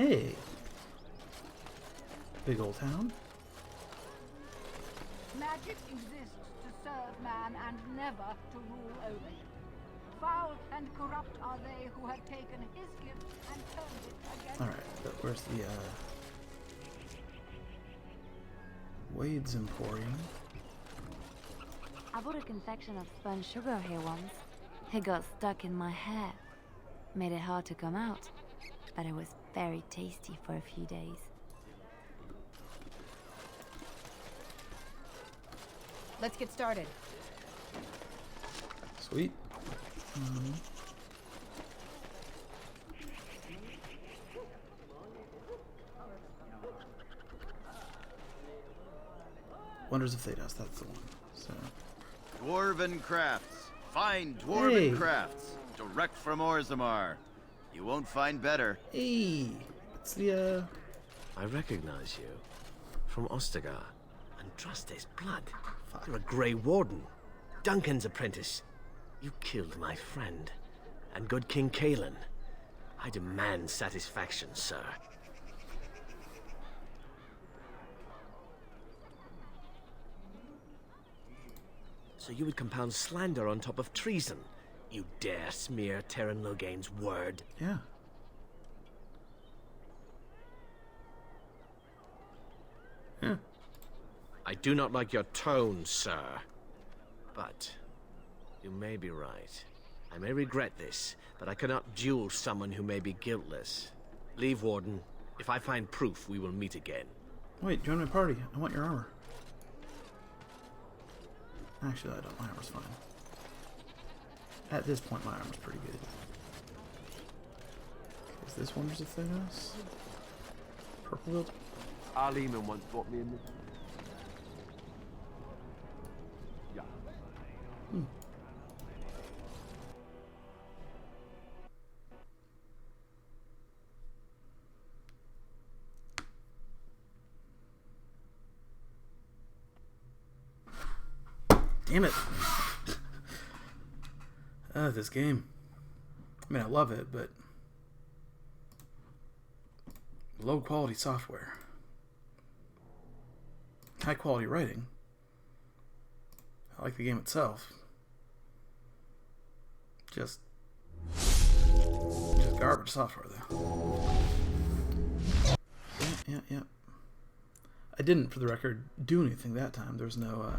Hey! Big old town. Magic exists to serve man and never to rule over him. Foul and corrupt are they who have taken his gift and turned it against Alright, but where's the, Wade's Emporium? I bought a confection of spun sugar here once. It got stuck in my hair. Made it hard to come out, but it was very tasty for a few days. Let's get started. Sweet. Wonders of Thedas, that's the one. So. Dwarven crafts. Fine dwarven Hey. crafts. Direct from Orzammar. You won't find better. Hey, it's the, I recognize you. From Ostagar. And trust his blood. You're a Grey Warden. Duncan's apprentice. You killed my friend. And good King Kalen. I demand satisfaction, sir. So you would compound slander on top of treason? You dare smear Terran Loghain's word? Yeah. Yeah. I do not like your tone, sir. But you may be right. I may regret this, but I cannot duel someone who may be guiltless. Leave, Warden. If I find proof, we will meet again. Wait, join my party. I want your armor. Actually, I don't. My armor's fine. At this point, my armor's pretty good. Is this Wonders of Thedas? Purple build? Arleman once brought me in this. Yeah. Damn it. This game. I mean, I love it, but low quality software. High quality writing. I like the game itself. Just garbage software, though. Yeah. I didn't, for the record, do anything that time. There's no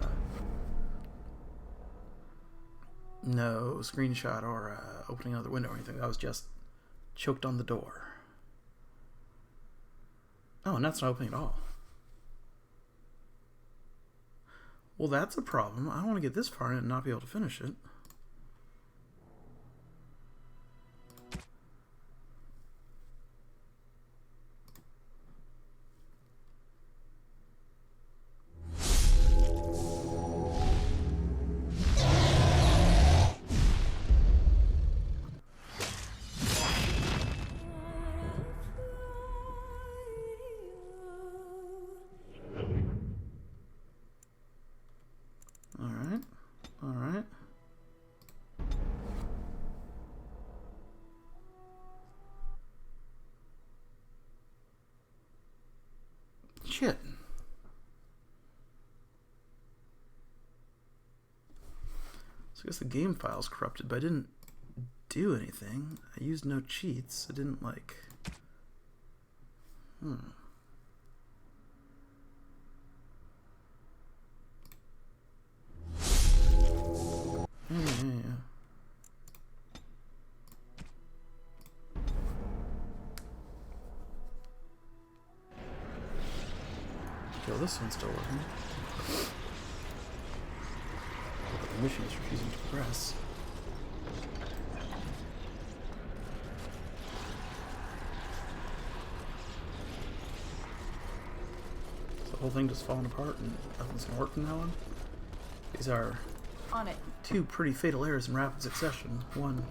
screenshot or opening another window or anything. I was just choked on the door. Oh, and that's not opening at all. Well, that's a problem. I don't want to get this far in and not be able to finish it. Alright. Shit. So I guess the game file's corrupted, but I didn't do anything. I used no cheats. I didn't, like... Yeah. Yo, this one's still working. But the mission is refusing to progress. Is the whole thing just falling apart and nothing's gonna work from now on? These are On it. two pretty fatal errors in rapid succession. One,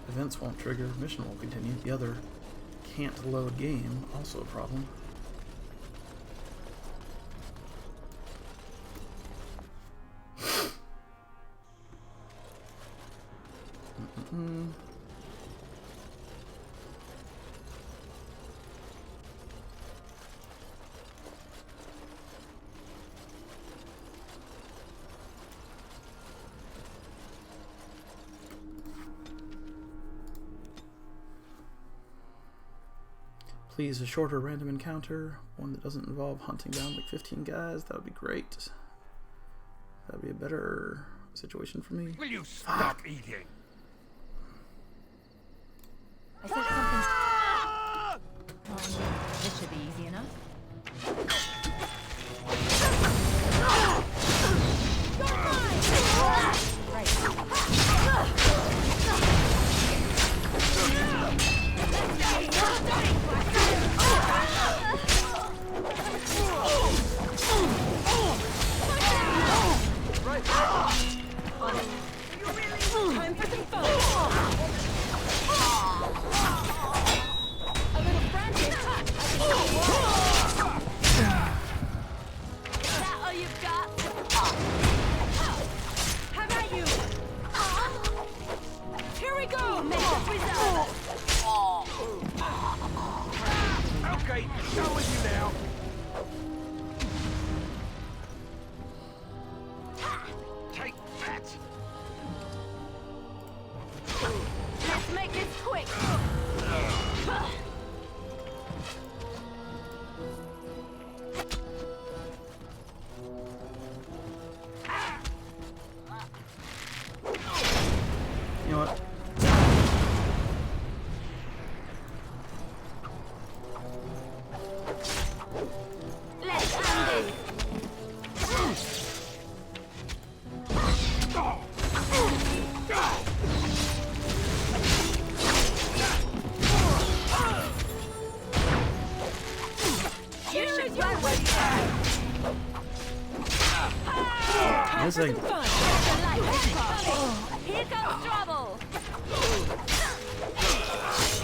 events won't trigger, mission won't continue. The other, can't load game, also a problem. Please, a shorter random encounter, one that doesn't involve hunting down like 15 guys. That would be great. That would be a better situation for me. Will you stop eating? I said something. This should be easy enough. Time for some fun. A little frantic. Is that all you've got? How about you? Here we go. Okay, go with you now. Take that. Let's make this quick. You know what? Let's end this. You should run with This thing. Here comes trouble.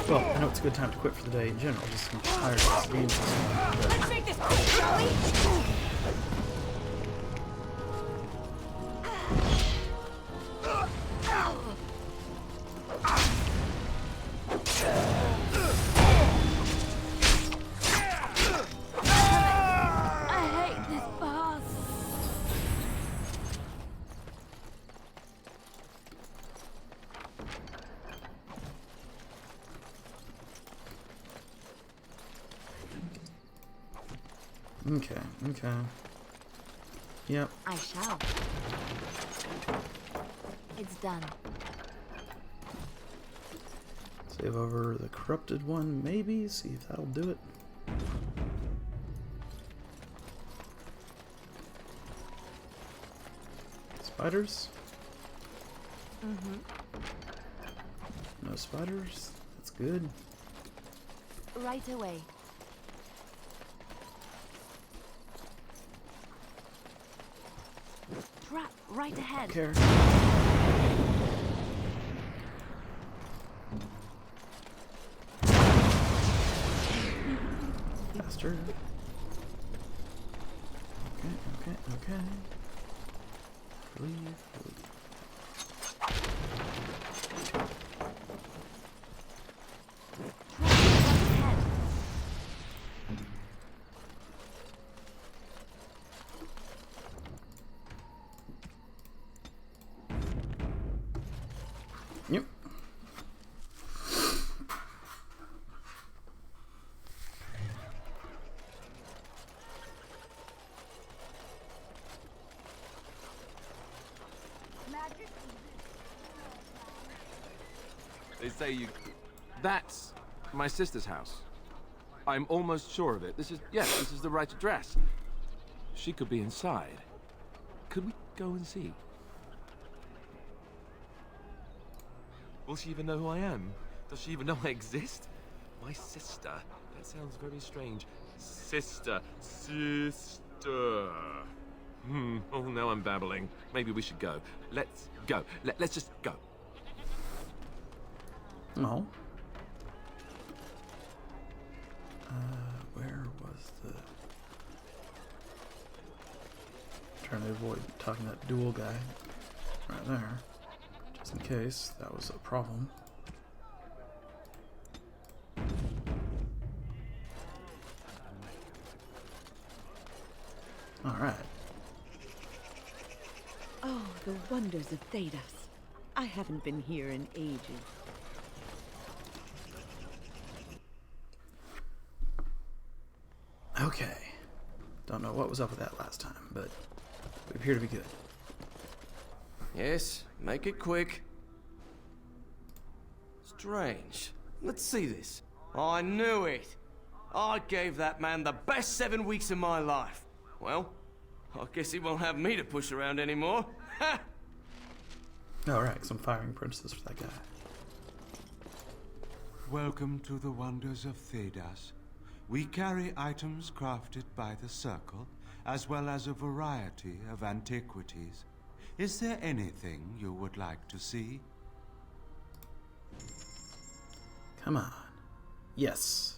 Well, I know it's a good time to quit for the day in general. Just I'm tired of this game. Let's make this quick, shall we? I hate this boss. Okay, okay. Yep. I shall. It's done. Save over the corrupted one, maybe. See if that'll do it. Spiders? Mm-hmm. No spiders? That's good. Right away. Trap right ahead. Care. Faster. Okay. Leave. Yep. They say you... That's my sister's house. I'm almost sure of it. This is the right address. She could be inside. Could we go and see? Will she even know who I am? Does she even know I exist? My sister? That sounds very strange. Sister. Oh, now I'm babbling. Maybe we should go. Let's go. Let's just go. No. Where was the... Trying to avoid talking to that dual guy. Right there. Just in case that was a problem. Alright. Oh, the wonders of Saddest. I haven't been here in ages. Okay. Don't know what was up with that last time, but we appear to be good. Yes, make it quick. Strange. Let's see this. I knew it. I gave that man the best 7 weeks of my life. Well, I guess he won't have me to push around anymore. Ha! Alright, some firing princess for that guy. Welcome to the wonders of Thedas. We carry items crafted by the Circle, as well as a variety of antiquities. Is there anything you would like to see? Come on. Yes.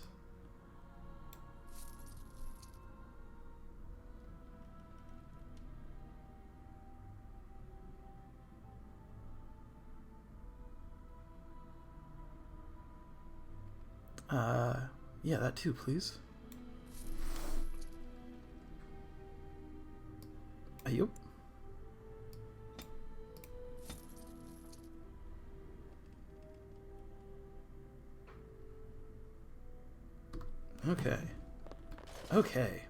Yeah, that too, please. Ayup. Okay. Okay.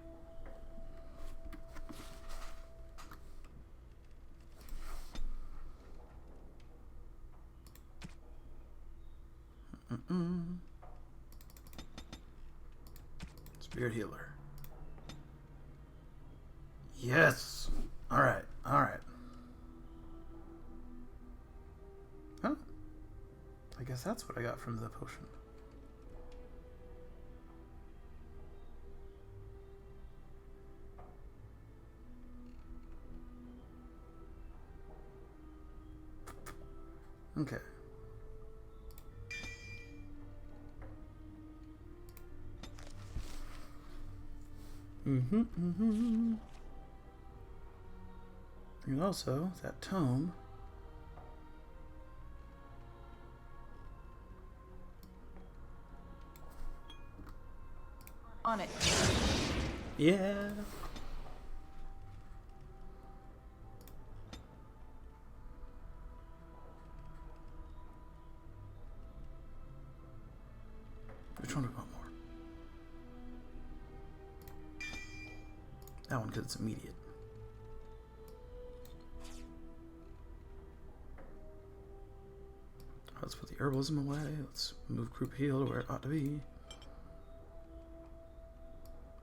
Spirit healer. Yes. All right. All right. Huh? I guess that's what I got from the potion. Okay. And also, that tome. On it. Yeah. Which one do we want more? That one because it's immediate. Let's put the herbalism away. Let's move group heal to where it ought to be.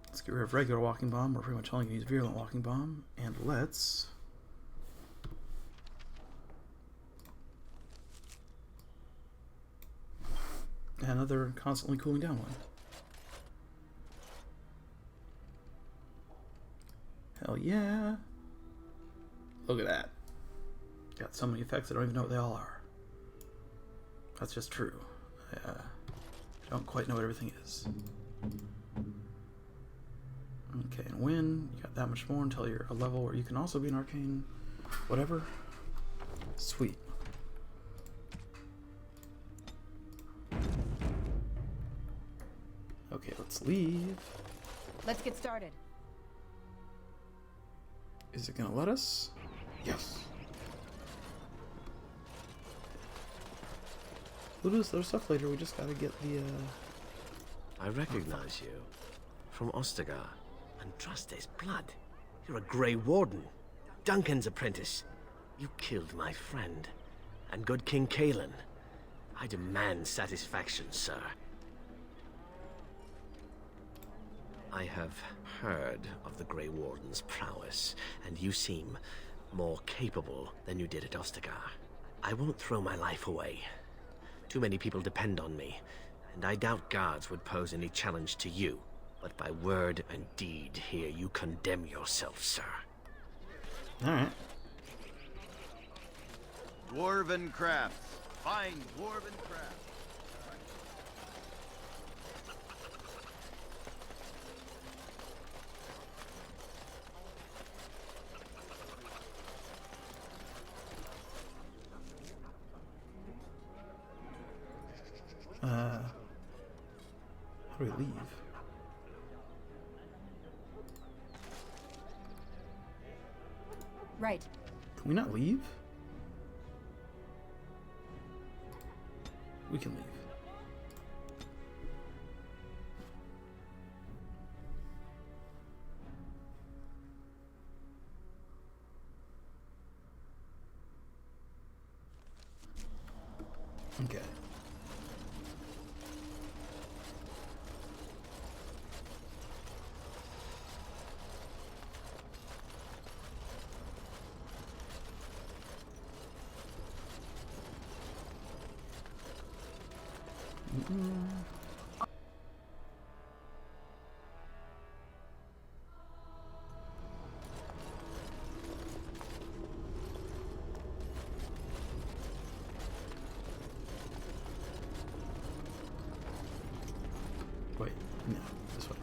Let's get rid of regular walking bomb. We're pretty much only going to use virulent walking bomb. And let's... another constantly cooling down one. Hell yeah. Look at that. Got so many effects I don't even know what they all are. That's just true. I don't quite know what everything is. Okay, and win. You got that much more until you're a level where you can also be an arcane whatever. Sweet. Okay, let's leave. Let's get started. Is it gonna let us? Yes. We'll do this other stuff later. We just gotta get the, I recognize you. From Ostagar. And trust his blood. You're a Grey Warden. Duncan's apprentice. You killed my friend. And good King Kalen. I demand satisfaction, sir. I have heard of the Grey Warden's prowess, and you seem more capable than you did at Ostagar. I won't throw my life away. Too many people depend on me, and I doubt guards would pose any challenge to you. But by word and deed here, you condemn yourself, sir. Alright. Dwarven crafts. Fine dwarven crafts. How do we leave? Right. Can we not leave? We can leave. Wait, no, this way.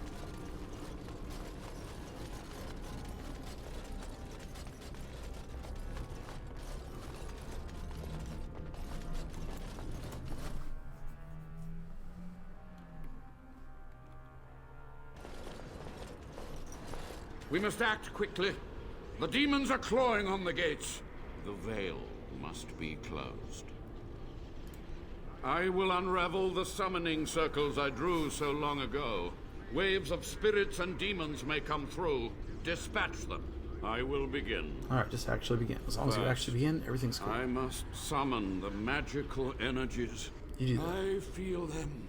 We must act quickly. The demons are clawing on the gates. The veil must be closed. I will unravel the summoning circles I drew so long ago. Waves of spirits and demons may come through. Dispatch them. I will begin. Alright, just actually begin. As long as you actually begin, everything's cool. I must summon the magical energies. You do that. I feel them.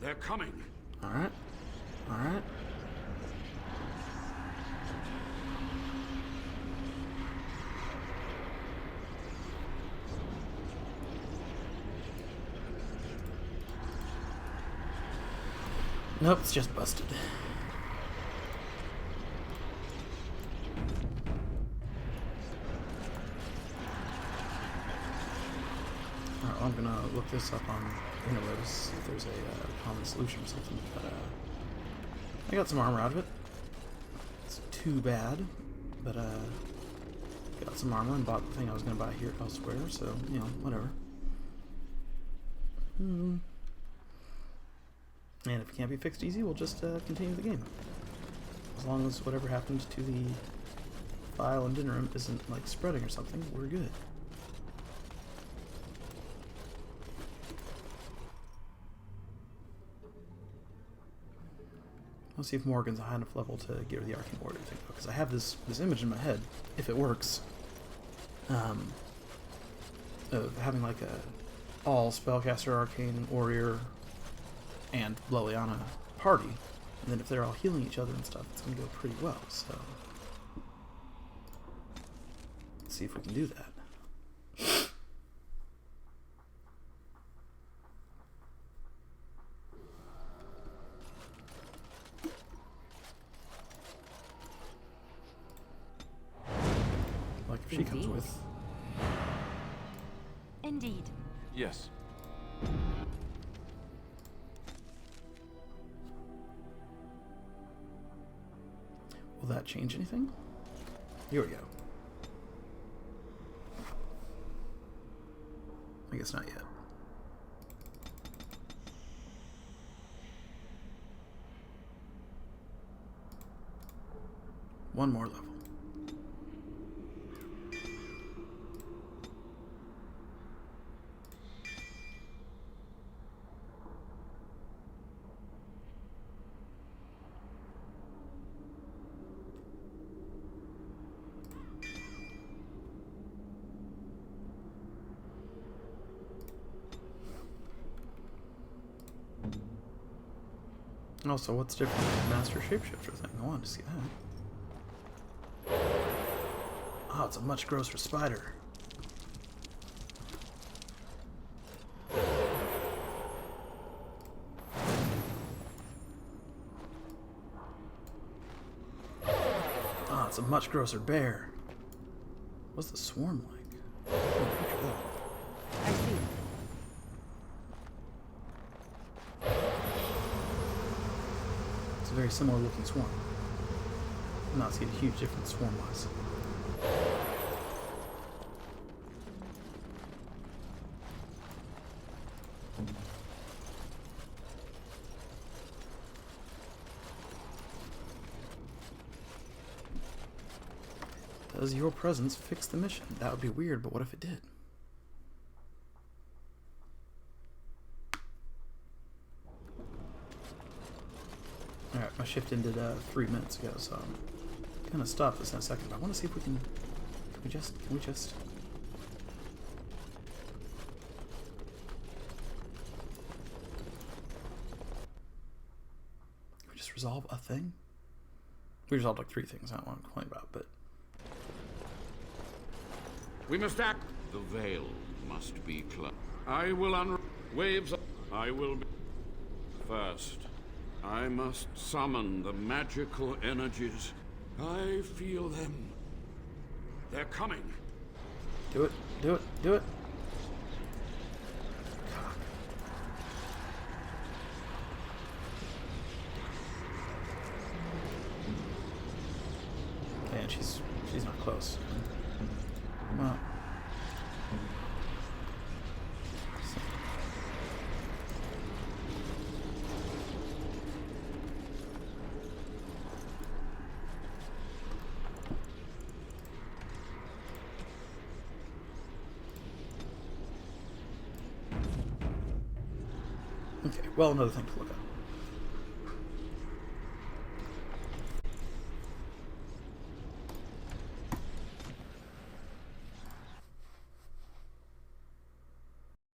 They're coming. Alright. Alright. Nope, it's just busted. Alright, well, I'm gonna look this up on interwebs, see if there's a common solution or something, but I got some armor out of it. It's too bad, but got some armor and bought the thing I was gonna buy here elsewhere, so, you know, whatever. And if it can't be fixed easy, we'll just continue the game. As long as whatever happened to the file in Dinnerim isn't, like, spreading or something, we're good. Let's see if Morgan's a high enough level to get rid of the Arcane Warrior thing, because I have this image in my head, if it works, of having, like, a all Spellcaster, Arcane Warrior, and Leliana party, and then if they're all healing each other and stuff, it's going to go pretty well, so let's see if we can do that. Like if she comes with. Indeed. Yes. Will that change anything? Here we go. I guess not yet. One more level. Also, what's different with the Master Shapeshifter thing? I wanted to see that. Oh, it's a much grosser spider. Oh, it's a much grosser bear. What's the swarm like? Oh, picture that. I see. It's a very similar looking swarm. I'm not seeing a huge difference swarm-wise. Does your presence fix the mission? That would be weird, but what if it did? Alright, my shift ended 3 minutes ago, so I'm gonna stop this in a second. But I want to see if we can we just resolve a thing? We resolved like 3 things I don't want to complain about, but we must act. The veil must be closed. I will waves. I will be... First, I must summon the magical energies. I feel them. They're coming. Do it, do it, do it. Man, she's not close. Come on. Okay, well, another thing to look up.